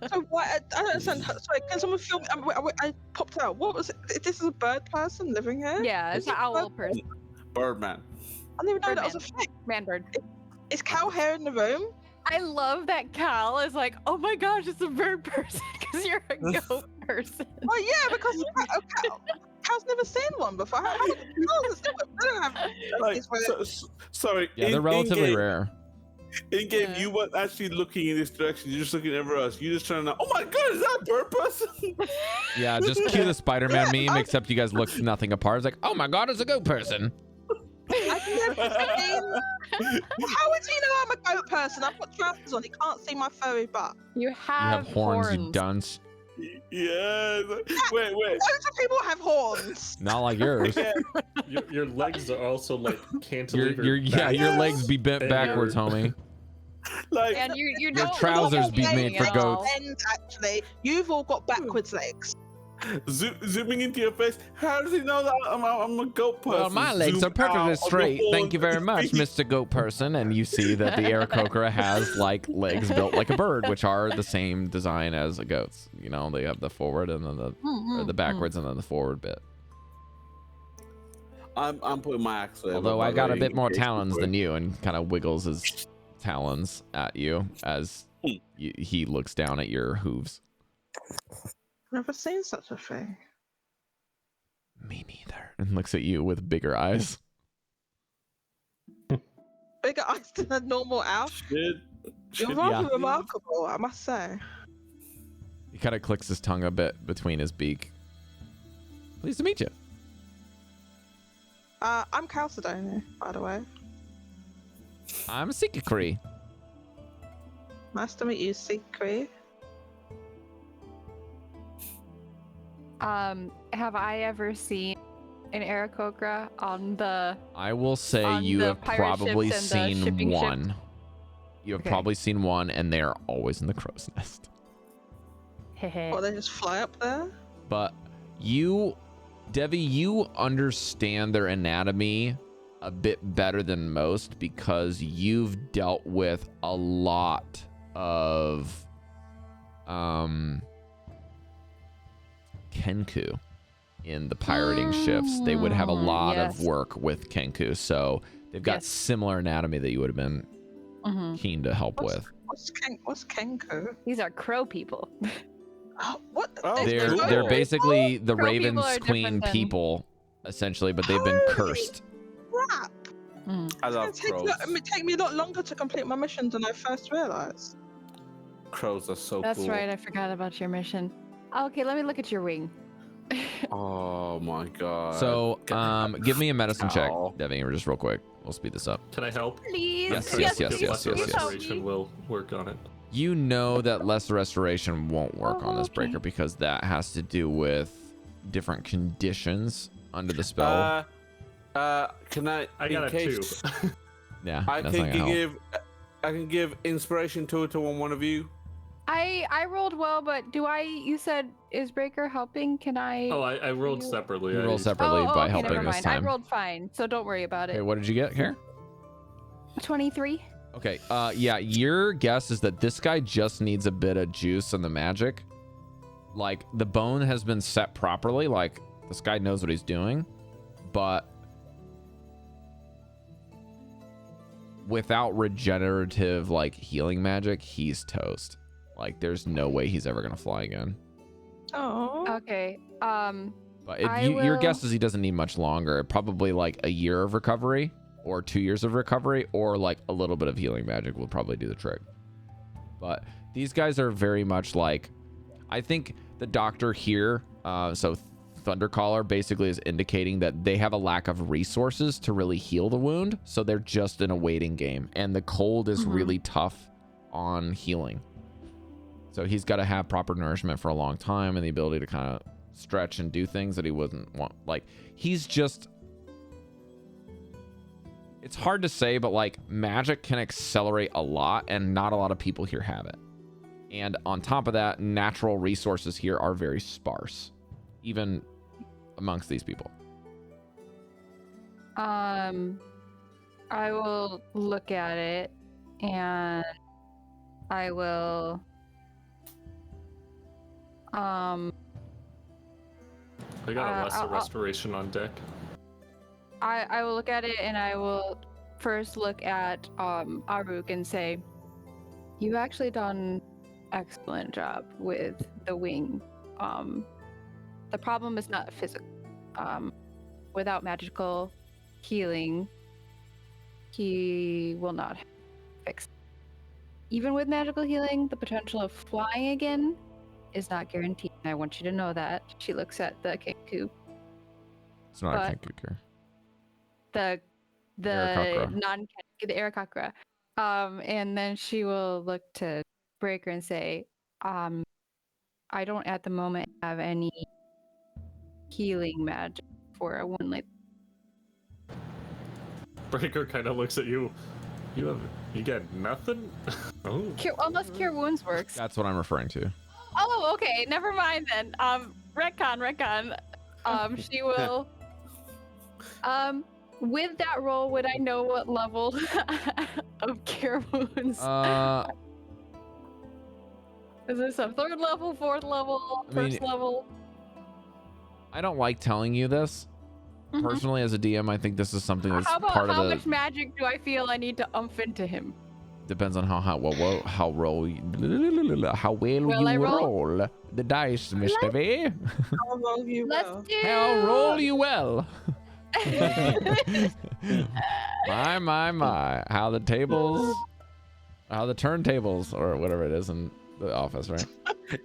So what? I don't understand. Sorry, can someone film? I popped out. What was it? This is a bird person living here? Yeah, it's Is an it owl bird? person. Birdman. I didn't even know that Birdman. was a thing. Manbird. Is Cal here in the room? I love that Cal is like, oh my gosh, it's a bird person because you're a goat person. Oh yeah, because Cal's never seen one before. How does it work? They don't have Like, sorry. Yeah, they're relatively rare. In game, you weren't actually looking in this direction. You're just looking everywhere else. You're just trying to. Oh my god, is that a bird person? Yeah, just cue the Spider-Man meme, except you guys look nothing apart. It's like, oh my god, it's a goat person. How would he know I'm a goat person? I've got trousers on. He can't see my furry butt. You You have horns, you dunce. Yeah. Wait. Loads of people have horns. Not like yours. Your legs are also like cantilevered. Your legs be bent backwards, homie. Like, and you Your don't trousers look be like made for at all. goats. And actually, you've all got backwards legs. zooming into your face. How does he know that I'm a goat person? Well, my legs Zoom are perfectly out on the straight. Thank you very horns. much, Mr. Goat Person. And you see that the Aarakocra has like legs built like a bird, which are the same design as a goat's. You know, they have the forward and then the backwards and then the forward bit. I'm putting my axe there. Although I got a bit more talons than you, and kind of wiggles his talons at you as he looks down at your hooves. Never seen such a thing. Me neither. And looks at you with bigger eyes. Bigger eyes than a normal elf. You're rather remarkable, I must say. He kind of clicks his tongue a bit between his beak. Pleased to meet you. I'm Chalcedony, by the way. I'm Cari. Nice to meet you, Cari. Have I ever seen an Aarakocra on the? I will say you have probably seen one. You have probably seen one, and they are always in the crow's nest. Well, they just fly up there? But you, Devii, you understand their anatomy a bit better than most because you've dealt with a lot of Kenku in the pirating ships. They would have a lot of work with Kenku, so they've got similar anatomy that you would have been keen to help with. What's Kenku? These are crow people. What? They're basically the Crow Raven's people are Queen different than- people, essentially, but they've been cursed. Crap! I love It's gonna crows. take me a lot longer to complete my mission than I first realized. Crows are so That's cool. right. I forgot about your mission. Okay, let me look at your wing. Oh my god. So, give me a medicine check, Devii, just real quick. We'll speed this up. Can I help? Please. Yes. Lesser restoration will work on it. You know that lesser restoration won't work on this breaker because that has to do with different conditions under the spell. Can I? I got a 2. Yeah, I that's not gonna help. I can give inspiration to one of you. I rolled well, but you said is Breker helping? Can I? Oh, I rolled separately. You roll separately by helping never this mind. time. I rolled fine, so don't worry about it. Okay, what did you get here? 23. Okay, yeah, your guess is that this guy just needs a bit of juice and the magic. Like, the bone has been set properly, like, this guy knows what he's doing, but without regenerative, like, healing magic, he's toast. Like, there's no way he's ever gonna fly again. Oh. Okay. But your guess is he doesn't need much longer. Probably, like, a year of recovery, or 2 years of recovery, or, like, a little bit of healing magic will probably do the trick. But these guys are very much like, I think the doctor here, so Thundercaller basically is indicating that they have a lack of resources to really heal the wound, so they're just in a waiting game, and the cold is really tough on healing. So he's got to have proper nourishment for a long time and the ability to kind of stretch and do things that he wouldn't want. Like, he's just, it's hard to say, but like, magic can accelerate a lot, and not a lot of people here have it. And on top of that, natural resources here are very sparse, even amongst these people. I will look at it, and I will I got a lesser restoration on deck. I will look at it, and I will first look at Aruk and say, you've actually done excellent job with the wing. The problem is not physical. Without magical healing, he will not fix it. even with magical healing, the potential of flying again is not guaranteed. I want you to know that. She looks at the Kenku. It's not a Kenku. The Aarakocra. the Aarakocra. And then she will look to Breker and say, I don't at the moment have any healing magic for a one like. Breker kind of looks at you. You got nothing? Oh. Unless Cure Wounds works. That's what I'm referring to. Oh, okay. Never mind then. Retcon. She will. With that roll, would I know what level of Cure Wounds? Is this a 3rd level, 4th level, 1st level? I don't like telling you this. Personally, as a DM, I think this is something that's part of the. How much magic do I feel I need to into him? Depends on how well you roll the dice, Miss Devii. I'll roll you well. I'll roll you well. my, how the turntables, or whatever it is in the office, right?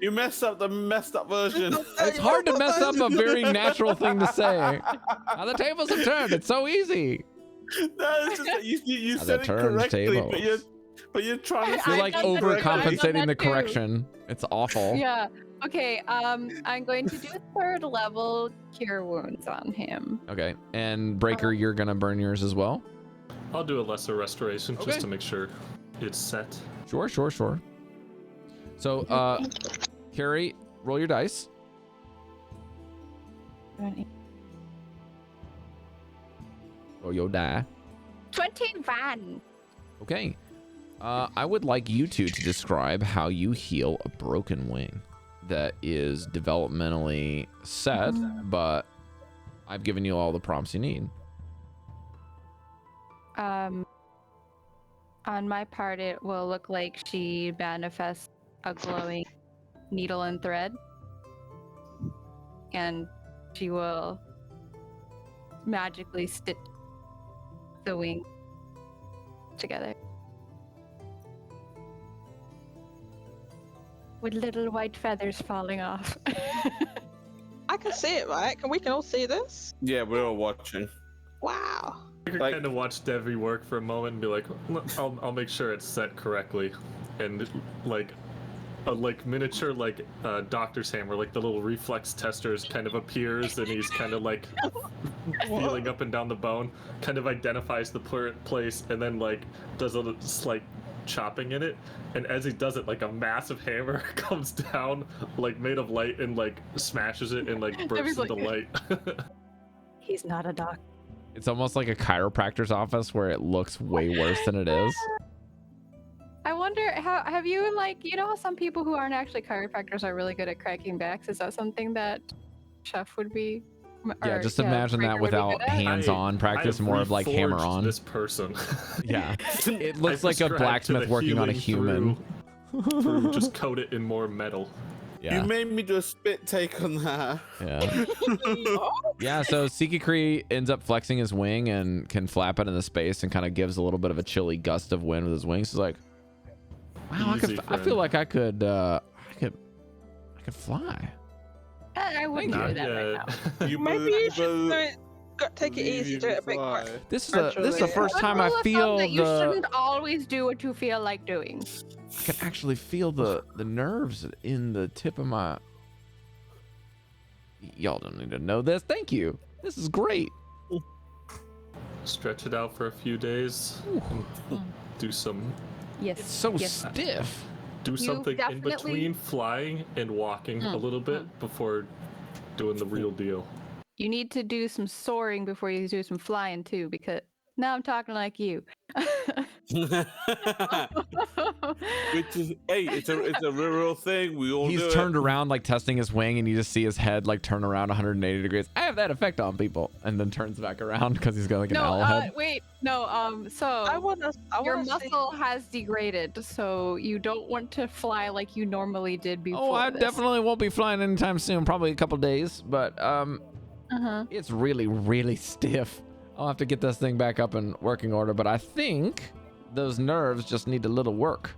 You messed up the messed up version. It's hard to mess up a very natural thing to say. How the tables have turned. It's so easy. No, it's just that you said it correctly, but you're trying to. You're like overcompensating the correction. It's awful. Yeah. Okay. I'm going to do 3rd level Cure Wounds on him. Okay. And Breker, you're gonna burn yours as well. I'll do a lesser restoration just to make sure it's set. Sure. So, Cari, roll your dice. Roll your die. 21. Okay. I would like you two to describe how you heal a broken wing that is developmentally set, but I've given you all the prompts you need. On my part, it will look like she manifests a glowing needle and thread, and she will magically stitch the wing together with little white feathers falling off. I can see it, right? We can all see this? Yeah, we're all watching. Wow. You can kind of watch Devii work for a moment and be like, I'll make sure it's set correctly. And like a miniature doctor's hammer, like the little reflex testers kind of appears, and he's kind of like feeling up and down the bone, kind of identifies the place, and then like does a slight chopping in it. And as he does it, like a massive hammer comes down, like made of light, and like smashes it and like bursts into light. He's not a doctor. It's almost like a chiropractor's office where it looks way worse than it is. I wonder, have you, like, you know how some people who aren't actually chiropractors are really good at cracking backs? Is that something that Chef would be? Yeah, just imagine that without hands-on practice, more of like hammer-on. This person. Yeah, it looks like a blacksmith working on a human. Through just coat it in more metal. Yeah. You made me do a spit take on that. Yeah. Yeah, so Sikikri ends up flexing his wing and can flap it into space and kind of gives a little bit of a chilly gust of wind with his wings. He's like, wow, I feel like I could fly. I wouldn't do that right now. Maybe you should take it easy, do it a bit quick. This is the first time I feel that you shouldn't always do what you feel like doing. I can actually feel the nerves in the tip of my. Y'all don't need to know this. Thank you. This is great. Stretch it out for a few days. Do some. Yes. It's so stiff. Do something in between flying and walking a little bit before doing the real deal. You need to do some soaring before you do some flying too, because now I'm talking like you. Which is, hey, it's a real thing. We all He's do turned around like testing his wing, and you just see his head like turn around 180 degrees. I have that effect on people, and then turns back around because he's got like an owl head. Wait, no. So your muscle has degraded, so you don't want to fly like you normally did before. Oh, I definitely won't be flying anytime soon. Probably a couple days, but it's really, really stiff. I'll have to get this thing back up in working order, but I think those nerves just need a little work.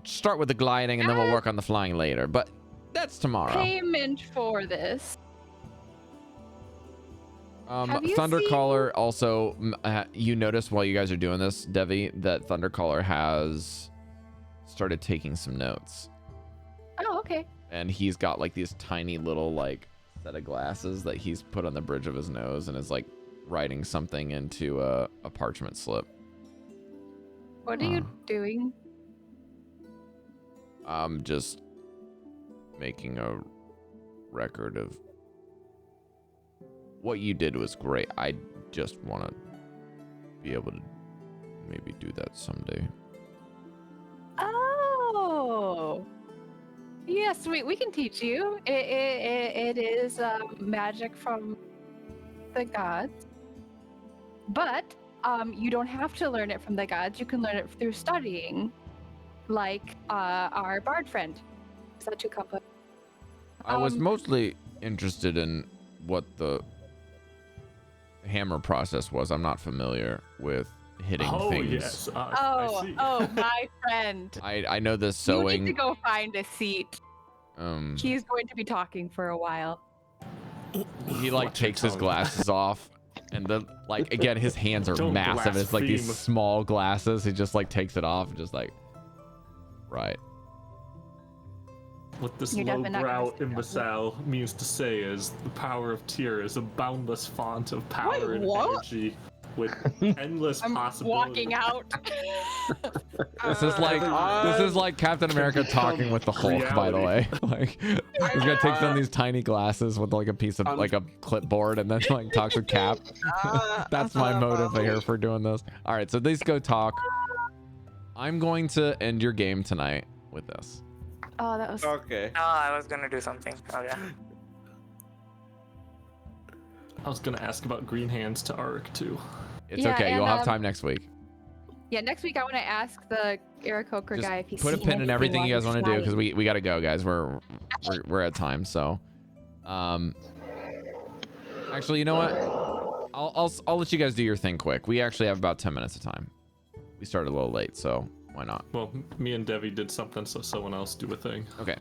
Start with the gliding, and then we'll work on the flying later. But that's tomorrow. Payment for this. Have you Thundercaller also, you notice while you guys are doing this, Devii, that Thundercaller has started taking some notes. Oh, okay. And he's got like these tiny little like set of glasses that he's put on the bridge of his nose and is like writing something into a parchment slip. What are you doing? I'm just making a record of what you did was great. I just want to be able to maybe do that someday. Oh. Yes, we can teach you. It is magic from the gods. But you don't have to learn it from the gods. You can learn it through studying, like our bard friend. Is that too complex? I was mostly interested in what the hammer process was. I'm not familiar with hitting things. Yes. Oh, my friend. I know the sewing. You need to go find a seat. He's going to be talking for a while. He like takes his glasses off, and then like again his hands are massive. It's like these small glasses. He just like takes it off and just like, right. What this lowbrow imbecile means to say is the power of Tyr is a boundless font of power and energy with endless possibilities. Walking out. This is like Captain America talking with the Hulk, by the way. Like he's gonna take some of these tiny glasses with like a piece of like a clipboard and then like talks with Cap. That's my motive here for doing this. All right, so these go talk. I'm going to end your game tonight with this. Oh, that was okay. Oh, I was gonna do something. Okay. I was gonna ask about green hands to Arik too. It's okay. You'll have time next week. Yeah, next week I want to ask the Aarakocra guy if he's put a pin in everything you guys want to do because we got to go, guys. We're at time. So, actually, you know what? I'll let you guys do your thing quick. We actually have about 10 minutes of time. We started a little late, so why not? Well, me and Devii did something, so someone else do a thing. Okay.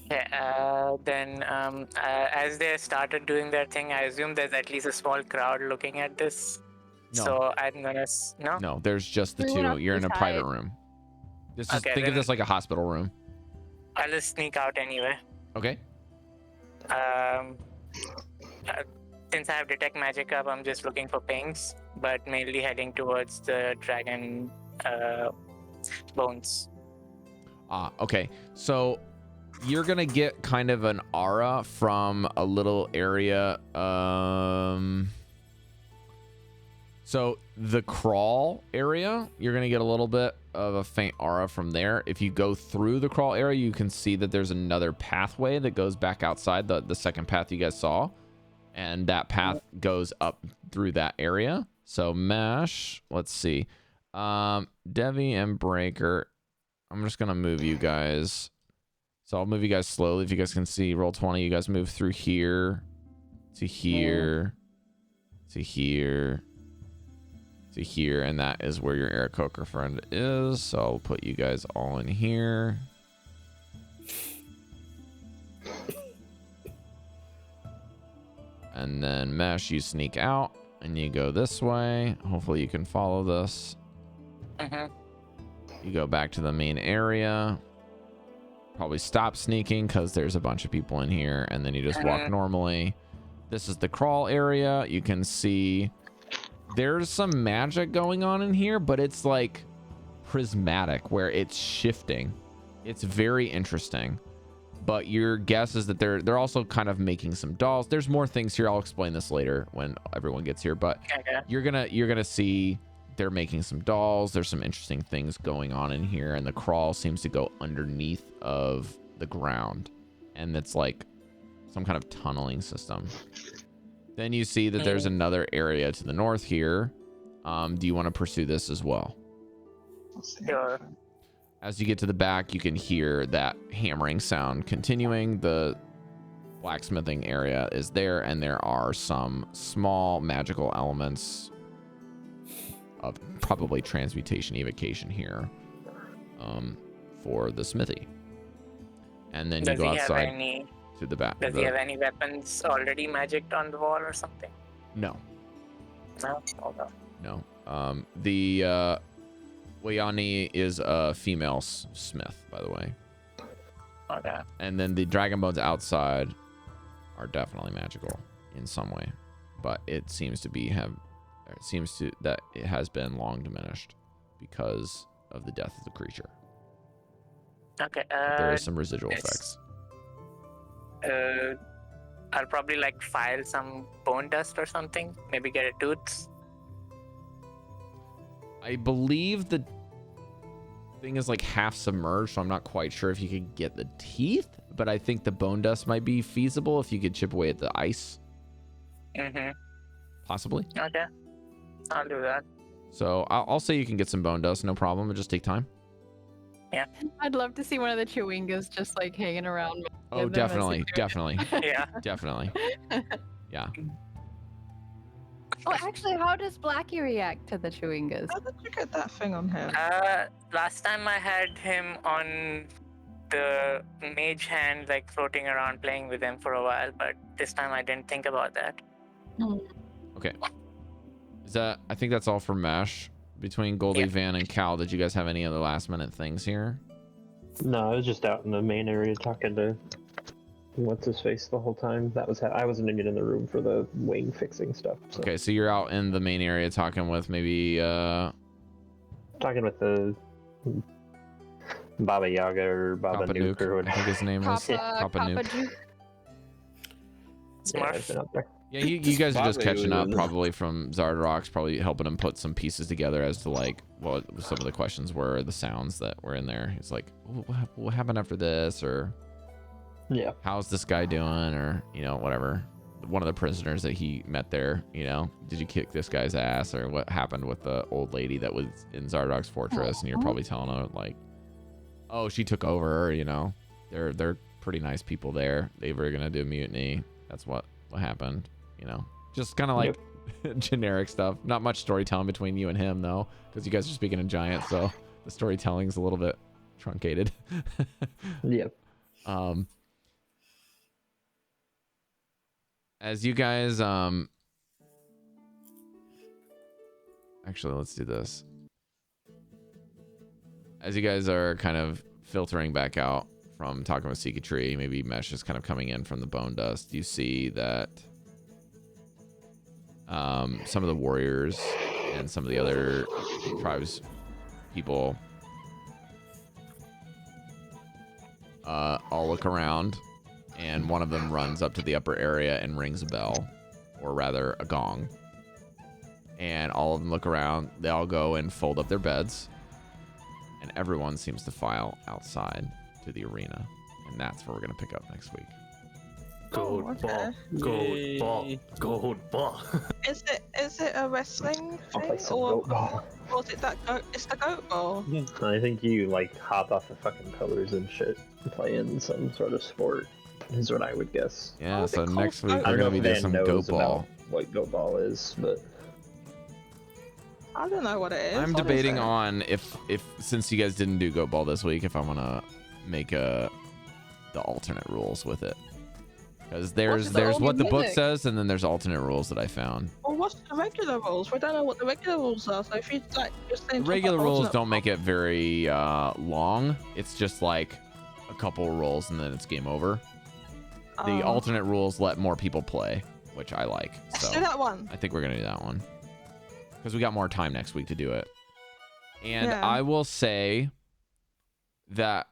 Yeah, then as they started doing their thing, I assume there's at least a small crowd looking at this. No. So I'm gonna No, there's just the two. You're in a private room. This is think of this like a hospital room. I'll just sneak out anyway. Okay. Since I have detect magic up, I'm just looking for pings, but mainly heading towards the dragon bones. Okay. So you're gonna get kind of an aura from a little area. So the crawl area, you're gonna get a little bit of a faint aura from there. If you go through the crawl area, you can see that there's another pathway that goes back outside the second path you guys saw, and that path goes up through that area. So Mesh, let's see, Devii and Breker. I'm just gonna move you guys. So I'll move you guys slowly. If you guys can see, roll 20. You guys move through here to here to here to here, and that is where your Aarakocra friend is. So I'll put you guys all in here. And then Mesh, you sneak out and you go this way. Hopefully you can follow this. You go back to the main area. Probably stop sneaking because there's a bunch of people in here, and then you just walk normally. This is the crawl area. You can see there's some magic going on in here, but it's like prismatic where it's shifting. It's very interesting. But your guess is that they're also kind of making some dolls. There's more things here. I'll explain this later when everyone gets here. But you're gonna see they're making some dolls. There's some interesting things going on in here, and the crawl seems to go underneath of the ground, and it's like some kind of tunneling system. Then you see that there's another area to the north here. Do you want to pursue this as well? Sure. As you get to the back, you can hear that hammering sound continuing. The blacksmithing area is there, and there are some small magical elements of probably transmutation evocation here. for the smithy. And then Does you go he outside have any? to the back. Does he have any weapons already magicked on the wall or something? No. No. Oh, no. No. The Wayani is a female smith, by the way. Okay. And then the dragon bones outside are definitely magical in some way, but it seems to that it has been long diminished because of the death of the creature. Okay. There is some residual effects. I'll probably like file some bone dust or something. Maybe get a tooth. I believe the thing is like half submerged, so I'm not quite sure if you could get the teeth, but I think the bone dust might be feasible if you could chip away at the ice. Mm-hmm. Possibly. Okay. I'll do that. So I'll say you can get some bone dust, no problem. It'll just take time. Yeah. I'd love to see one of the Chewingas just like hanging around. Oh, definitely. Definitely. Yeah. Definitely. Yeah. Oh, actually, how does Blackie react to the Chewingas? How did you get that thing on him? Last time I had him on the mage hand, like floating around playing with him for a while, but this time I didn't think about that. Okay. I think that's all for Mesh. Between Goldy, Van, and Cal, did you guys have any other last minute things here? No, I was just out in the main area talking to what's his face the whole time. I wasn't even in the room for the wing fixing stuff. So. Okay, so you're out in the main area talking with maybe talking with the Baba Yaga or Baba Nuke or whatever. I think his name was Papa Nuke. Yeah, I've been up there. Yeah, you guys are just catching up probably from Zardrox, probably helping him put some pieces together as to like what some of the questions were, the sounds that were in there. He's like, what happened after this, or yeah, how's this guy doing, or whatever. One of the prisoners that he met there, did you kick this guy's ass, or what happened with the old lady that was in Zardrox Fortress, and you're probably telling her like, oh, she took over, they're pretty nice people there. They were gonna do a mutiny. That's what happened. Just kind of like generic stuff. Not much storytelling between you and him though, because you guys are speaking in giant, so the storytelling's a little bit truncated. Yep. As you guys actually, let's do this. As you guys are kind of filtering back out from talking with Seeky Tree, maybe Mesh is kind of coming in from the bone dust, you see that some of the warriors and some of the other tribes people all look around, and one of them runs up to the upper area and rings a bell, or rather a gong, and all of them look around. They all go and fold up their beds, and everyone seems to file outside to the arena, and that's where we're going to pick up next week. Gold ball, gold ball, gold ball. Is it a wrestling I'll play thing, some or goat ball. is it that goat? It's the goat ball. I think you like hop off the fucking pillars and shit and play in some sort of sport, is what I would guess. Yeah, so next week I we're don't know going to be if doing Dan some knows goat about ball. what goat ball is, but I don't know what it is. I'm What is debating it? on if since you guys didn't do goat ball this week, if I want to make the alternate rules with it, because there's what the book says, and then there's alternate rules that I found. Well, what's the regular rules? We don't know what the regular rules are. So if you like, just The regular rules don't make it very long. It's just like a couple rolls and then it's game over. The alternate rules let more people play, which I like. Let's So do that one. I think we're gonna do that one because we got more time next week to do it. And Yeah. I will say that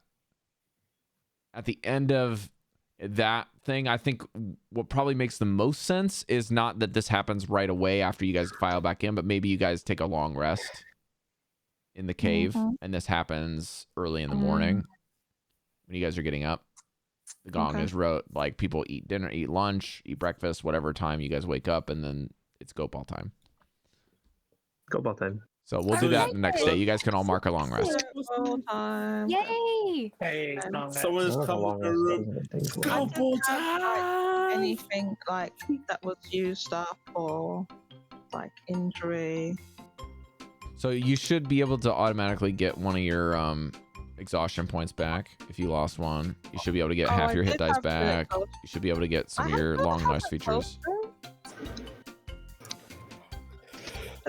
at the end of that thing, I think what probably makes the most sense is not that this happens right away after you guys file back in, but maybe you guys take a long rest in the cave, and this happens early in the morning when you guys are getting up. The gong is like people eat dinner, eat lunch, eat breakfast, whatever time you guys wake up, and then it's goat ball time. goat ball time. So we'll do that the next day. You guys can all mark a long rest. Yay! Hey, Someone's come to the room. I don't have, like, anything like that was used up or like injury. So you should be able to automatically get one of your exhaustion points back if you lost one. You should be able to get half your hit dice back. You should be able to get some of your long rest features.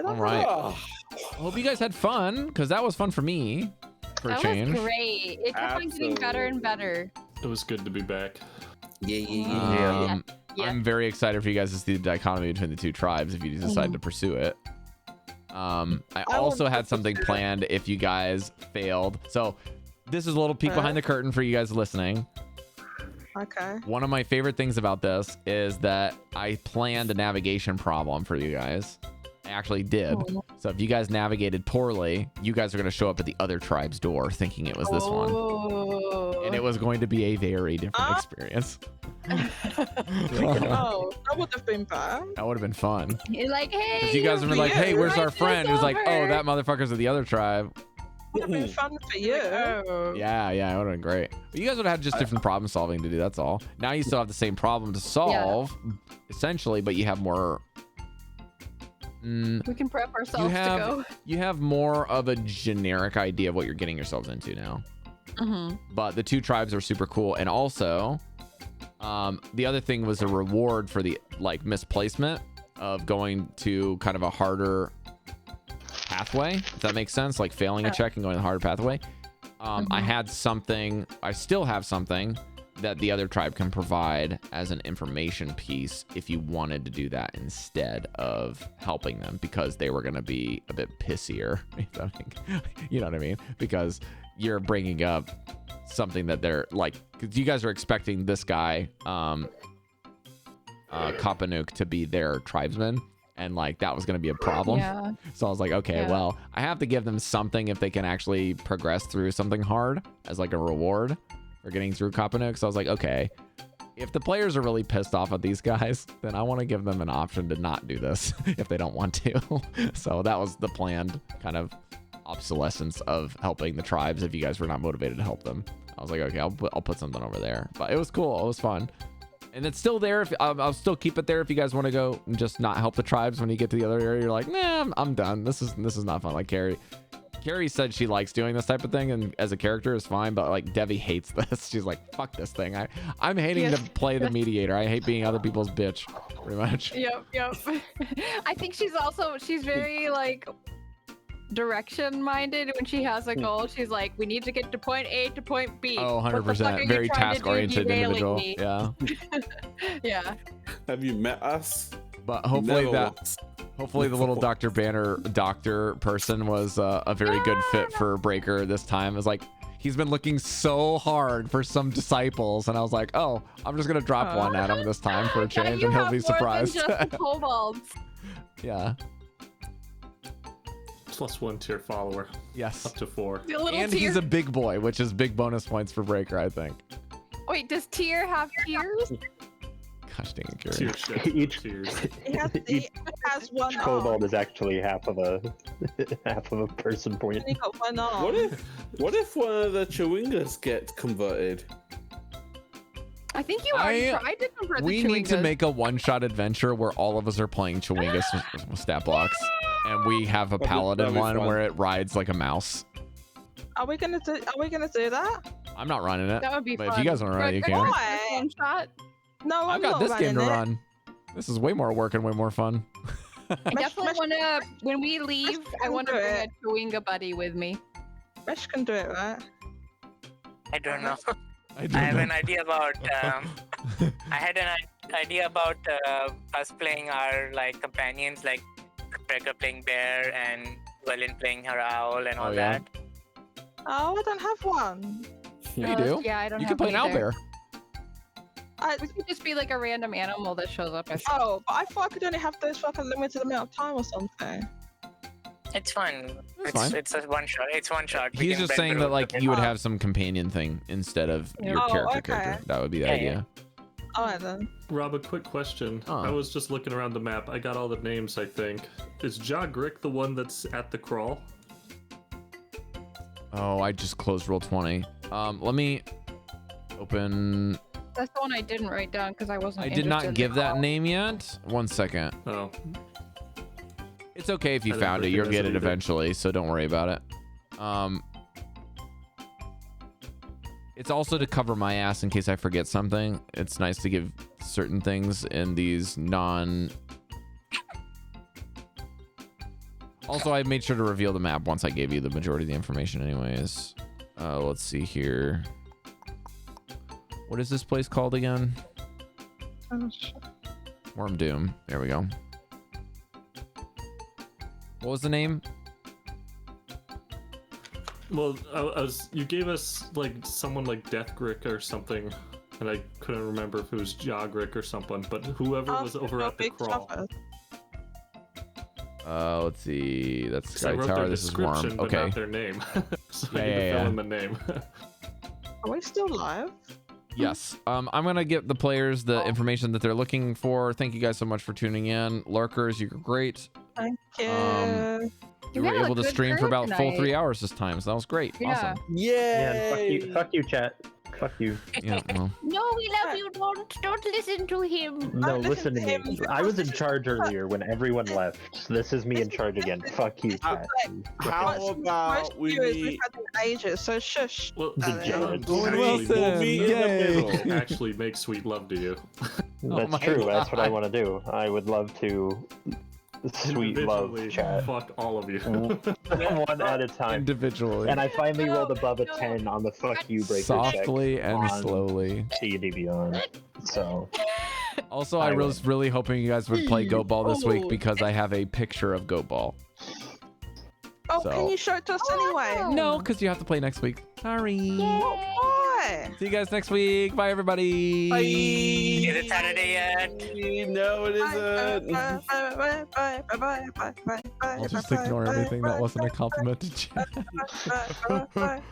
All right. I hope you guys had fun, because that was fun for me. For a change. That was great. It kept on getting better and better. It was good to be back. Yeah. I'm very excited for you guys to see the dichotomy between the two tribes if you decide to pursue it. I also had something planned if you guys failed. So this is a little peek behind the curtain for you guys listening. Okay. One of my favorite things about this is that I planned a navigation problem for you guys. I actually did. So if you guys navigated poorly, you guys are going to show up at the other tribe's door thinking it was this one. And it was going to be a very different experience. Oh, that would have been bad. That would have been fun. You're like, hey. Because you guys would be like, hey, where's our friend? Who's like, oh, that motherfucker's at the other tribe. Would have been fun for you. Yeah, it would have been great. But you guys would have had just different problem solving to do, that's all. Now you still have the same problem to solve, essentially, but you have more... we can prep ourselves to go. You have more of a generic idea of what you're getting yourselves into now. But the two tribes are super cool. And also, the other thing was a reward for the misplacement of going to kind of a harder pathway, if that makes sense, like failing a check and going the harder pathway. I had something, I still have something that the other tribe can provide as an information piece if you wanted to do that instead of helping them, because they were going to be a bit pissier. You know what I mean? Because you're bringing up something that they're like, because you guys are expecting this guy, Kapanuk, to be their tribesman. And that was going to be a problem. Yeah. So I was like, okay, well, I have to give them something if they can actually progress through something hard as a reward for getting through Kapanuk. So I was like, okay, if the players are really pissed off at these guys, then I want to give them an option to not do this if they don't want to. So that was the planned kind of obsolescence of helping the tribes if you guys were not motivated to help them. I was like, okay, I'll put something over there. But it was cool. It was fun. And it's still there. I'll still keep it there if you guys want to go and just not help the tribes when you get to the other area. You're like, nah, I'm done. This is not fun. Like Cari said she likes doing this type of thing, and as a character is fine, but Devii hates this. She's like, fuck this thing. I'm hating to play the mediator. I hate being other people's bitch, pretty much. Yep. I think she's very direction minded. When she has a goal, she's like, we need to get to point A to point B. Oh, 100%. Very task oriented individual. Yeah. Yeah. Have you met us? But hopefully the little Dr. Banner doctor person was a very good fit for Breker this time. It's like, he's been looking so hard for some disciples, and I was like, oh, I'm just gonna drop one at him this time for a change, and he'll be surprised. Just the kobolds. Yeah. +1 tier follower. Yes. Up to 4. And he's a big boy, which is big bonus points for Breker, I think. Wait, does tier have tiers? Gosh dang it, Cari. Each one kobold is actually half of a person point. What if one of the Chewingas gets converted? I think you already tried to convert the Chewingas. We need to make a one-shot adventure where all of us are playing Chewingas with stat blocks, and we have a Paladin one where it rides like a mouse. Are we gonna do that? I'm not running it. That would be but fun. if you guys want to run it, you can. One shot. No, I've got this game to run. This is way more work and way more fun. I definitely want to, when we leave, I want to bring a Chewinga buddy with me. Mesh can do it, right? I don't know. I have an idea about. I had an idea about us playing our companions, like Breker playing bear and Wellen playing her owl and all that. Oh, I don't have one. Yeah, you do. Yeah, I don't. You can play an owlbear. We could just be like a random animal that shows up. But I thought I could only have those for a limited amount of time or something. It's fine. Fine. It's a one shot. It's one shot. He's just saying that you would have some companion thing instead of your character. That would be the idea. Alright then. Rob, a quick question. I was just looking around the map. I got all the names, I think. Is Jogrick the one that's at the crawl? Oh, I just closed Roll20. Let me open. That's the one I didn't write down because I wasn't. I did not give that name yet. 1 second. Oh. It's okay if you found it. You'll get it eventually, so don't worry about it. It's also to cover my ass in case I forget something. It's nice to give certain things in these non... Also, I made sure to reveal the map once I gave you the majority of the information anyways. Let's see here. What is this place called again? Worm Doom. There we go. What was the name? Well, you gave us like someone like Deathgrick or something, and I couldn't remember if it was Jogrick or something, but whoever was over at the crawl. Let's see. That's I Sky wrote Tower. their This is description, Worm. but Okay. not their name. So I Yeah, need to yeah, fill in the name. Are we still live? Yes. I'm gonna get the players the information that they're looking for. Thank you guys so much for tuning in. Lurkers, you're great. Thank you. You were Yeah, able to good stream for group about full tonight. 3 hours this time, so that was great. Yeah. Awesome. Yeah, Yay! and fuck you, chat. Fuck you. Yeah. Well, No, we love you. Don't listen to him. No, listen listen to to me. him. I was in charge earlier when everyone left. This is me in charge again. Fuck you, chat. How Most about we viewers meet? we've had in ages, so shush. Well, Degenerate. Owen actually, Wilson, we'll meet in the yay. middle. Actually, make sweet love to you. That's my true. That's what I God. want to do. I would love to sweet love Individually, chat. Fuck all of you. One at a time. individually. And I finally rolled above a No. 10 on the fuck you breaker Softly and on slowly. D&D Beyond. So, Also, I was really hoping you guys would play Goat Ball this week Oh. because I have a picture of Goat Ball. Oh, So- can you show it to us anyway? No, because you have to play next week. Sorry. Why? See you guys next week. Bye, everybody. Is it Saturday yet? No, it isn't. I'll just ignore anything that wasn't a compliment to chat. Bye.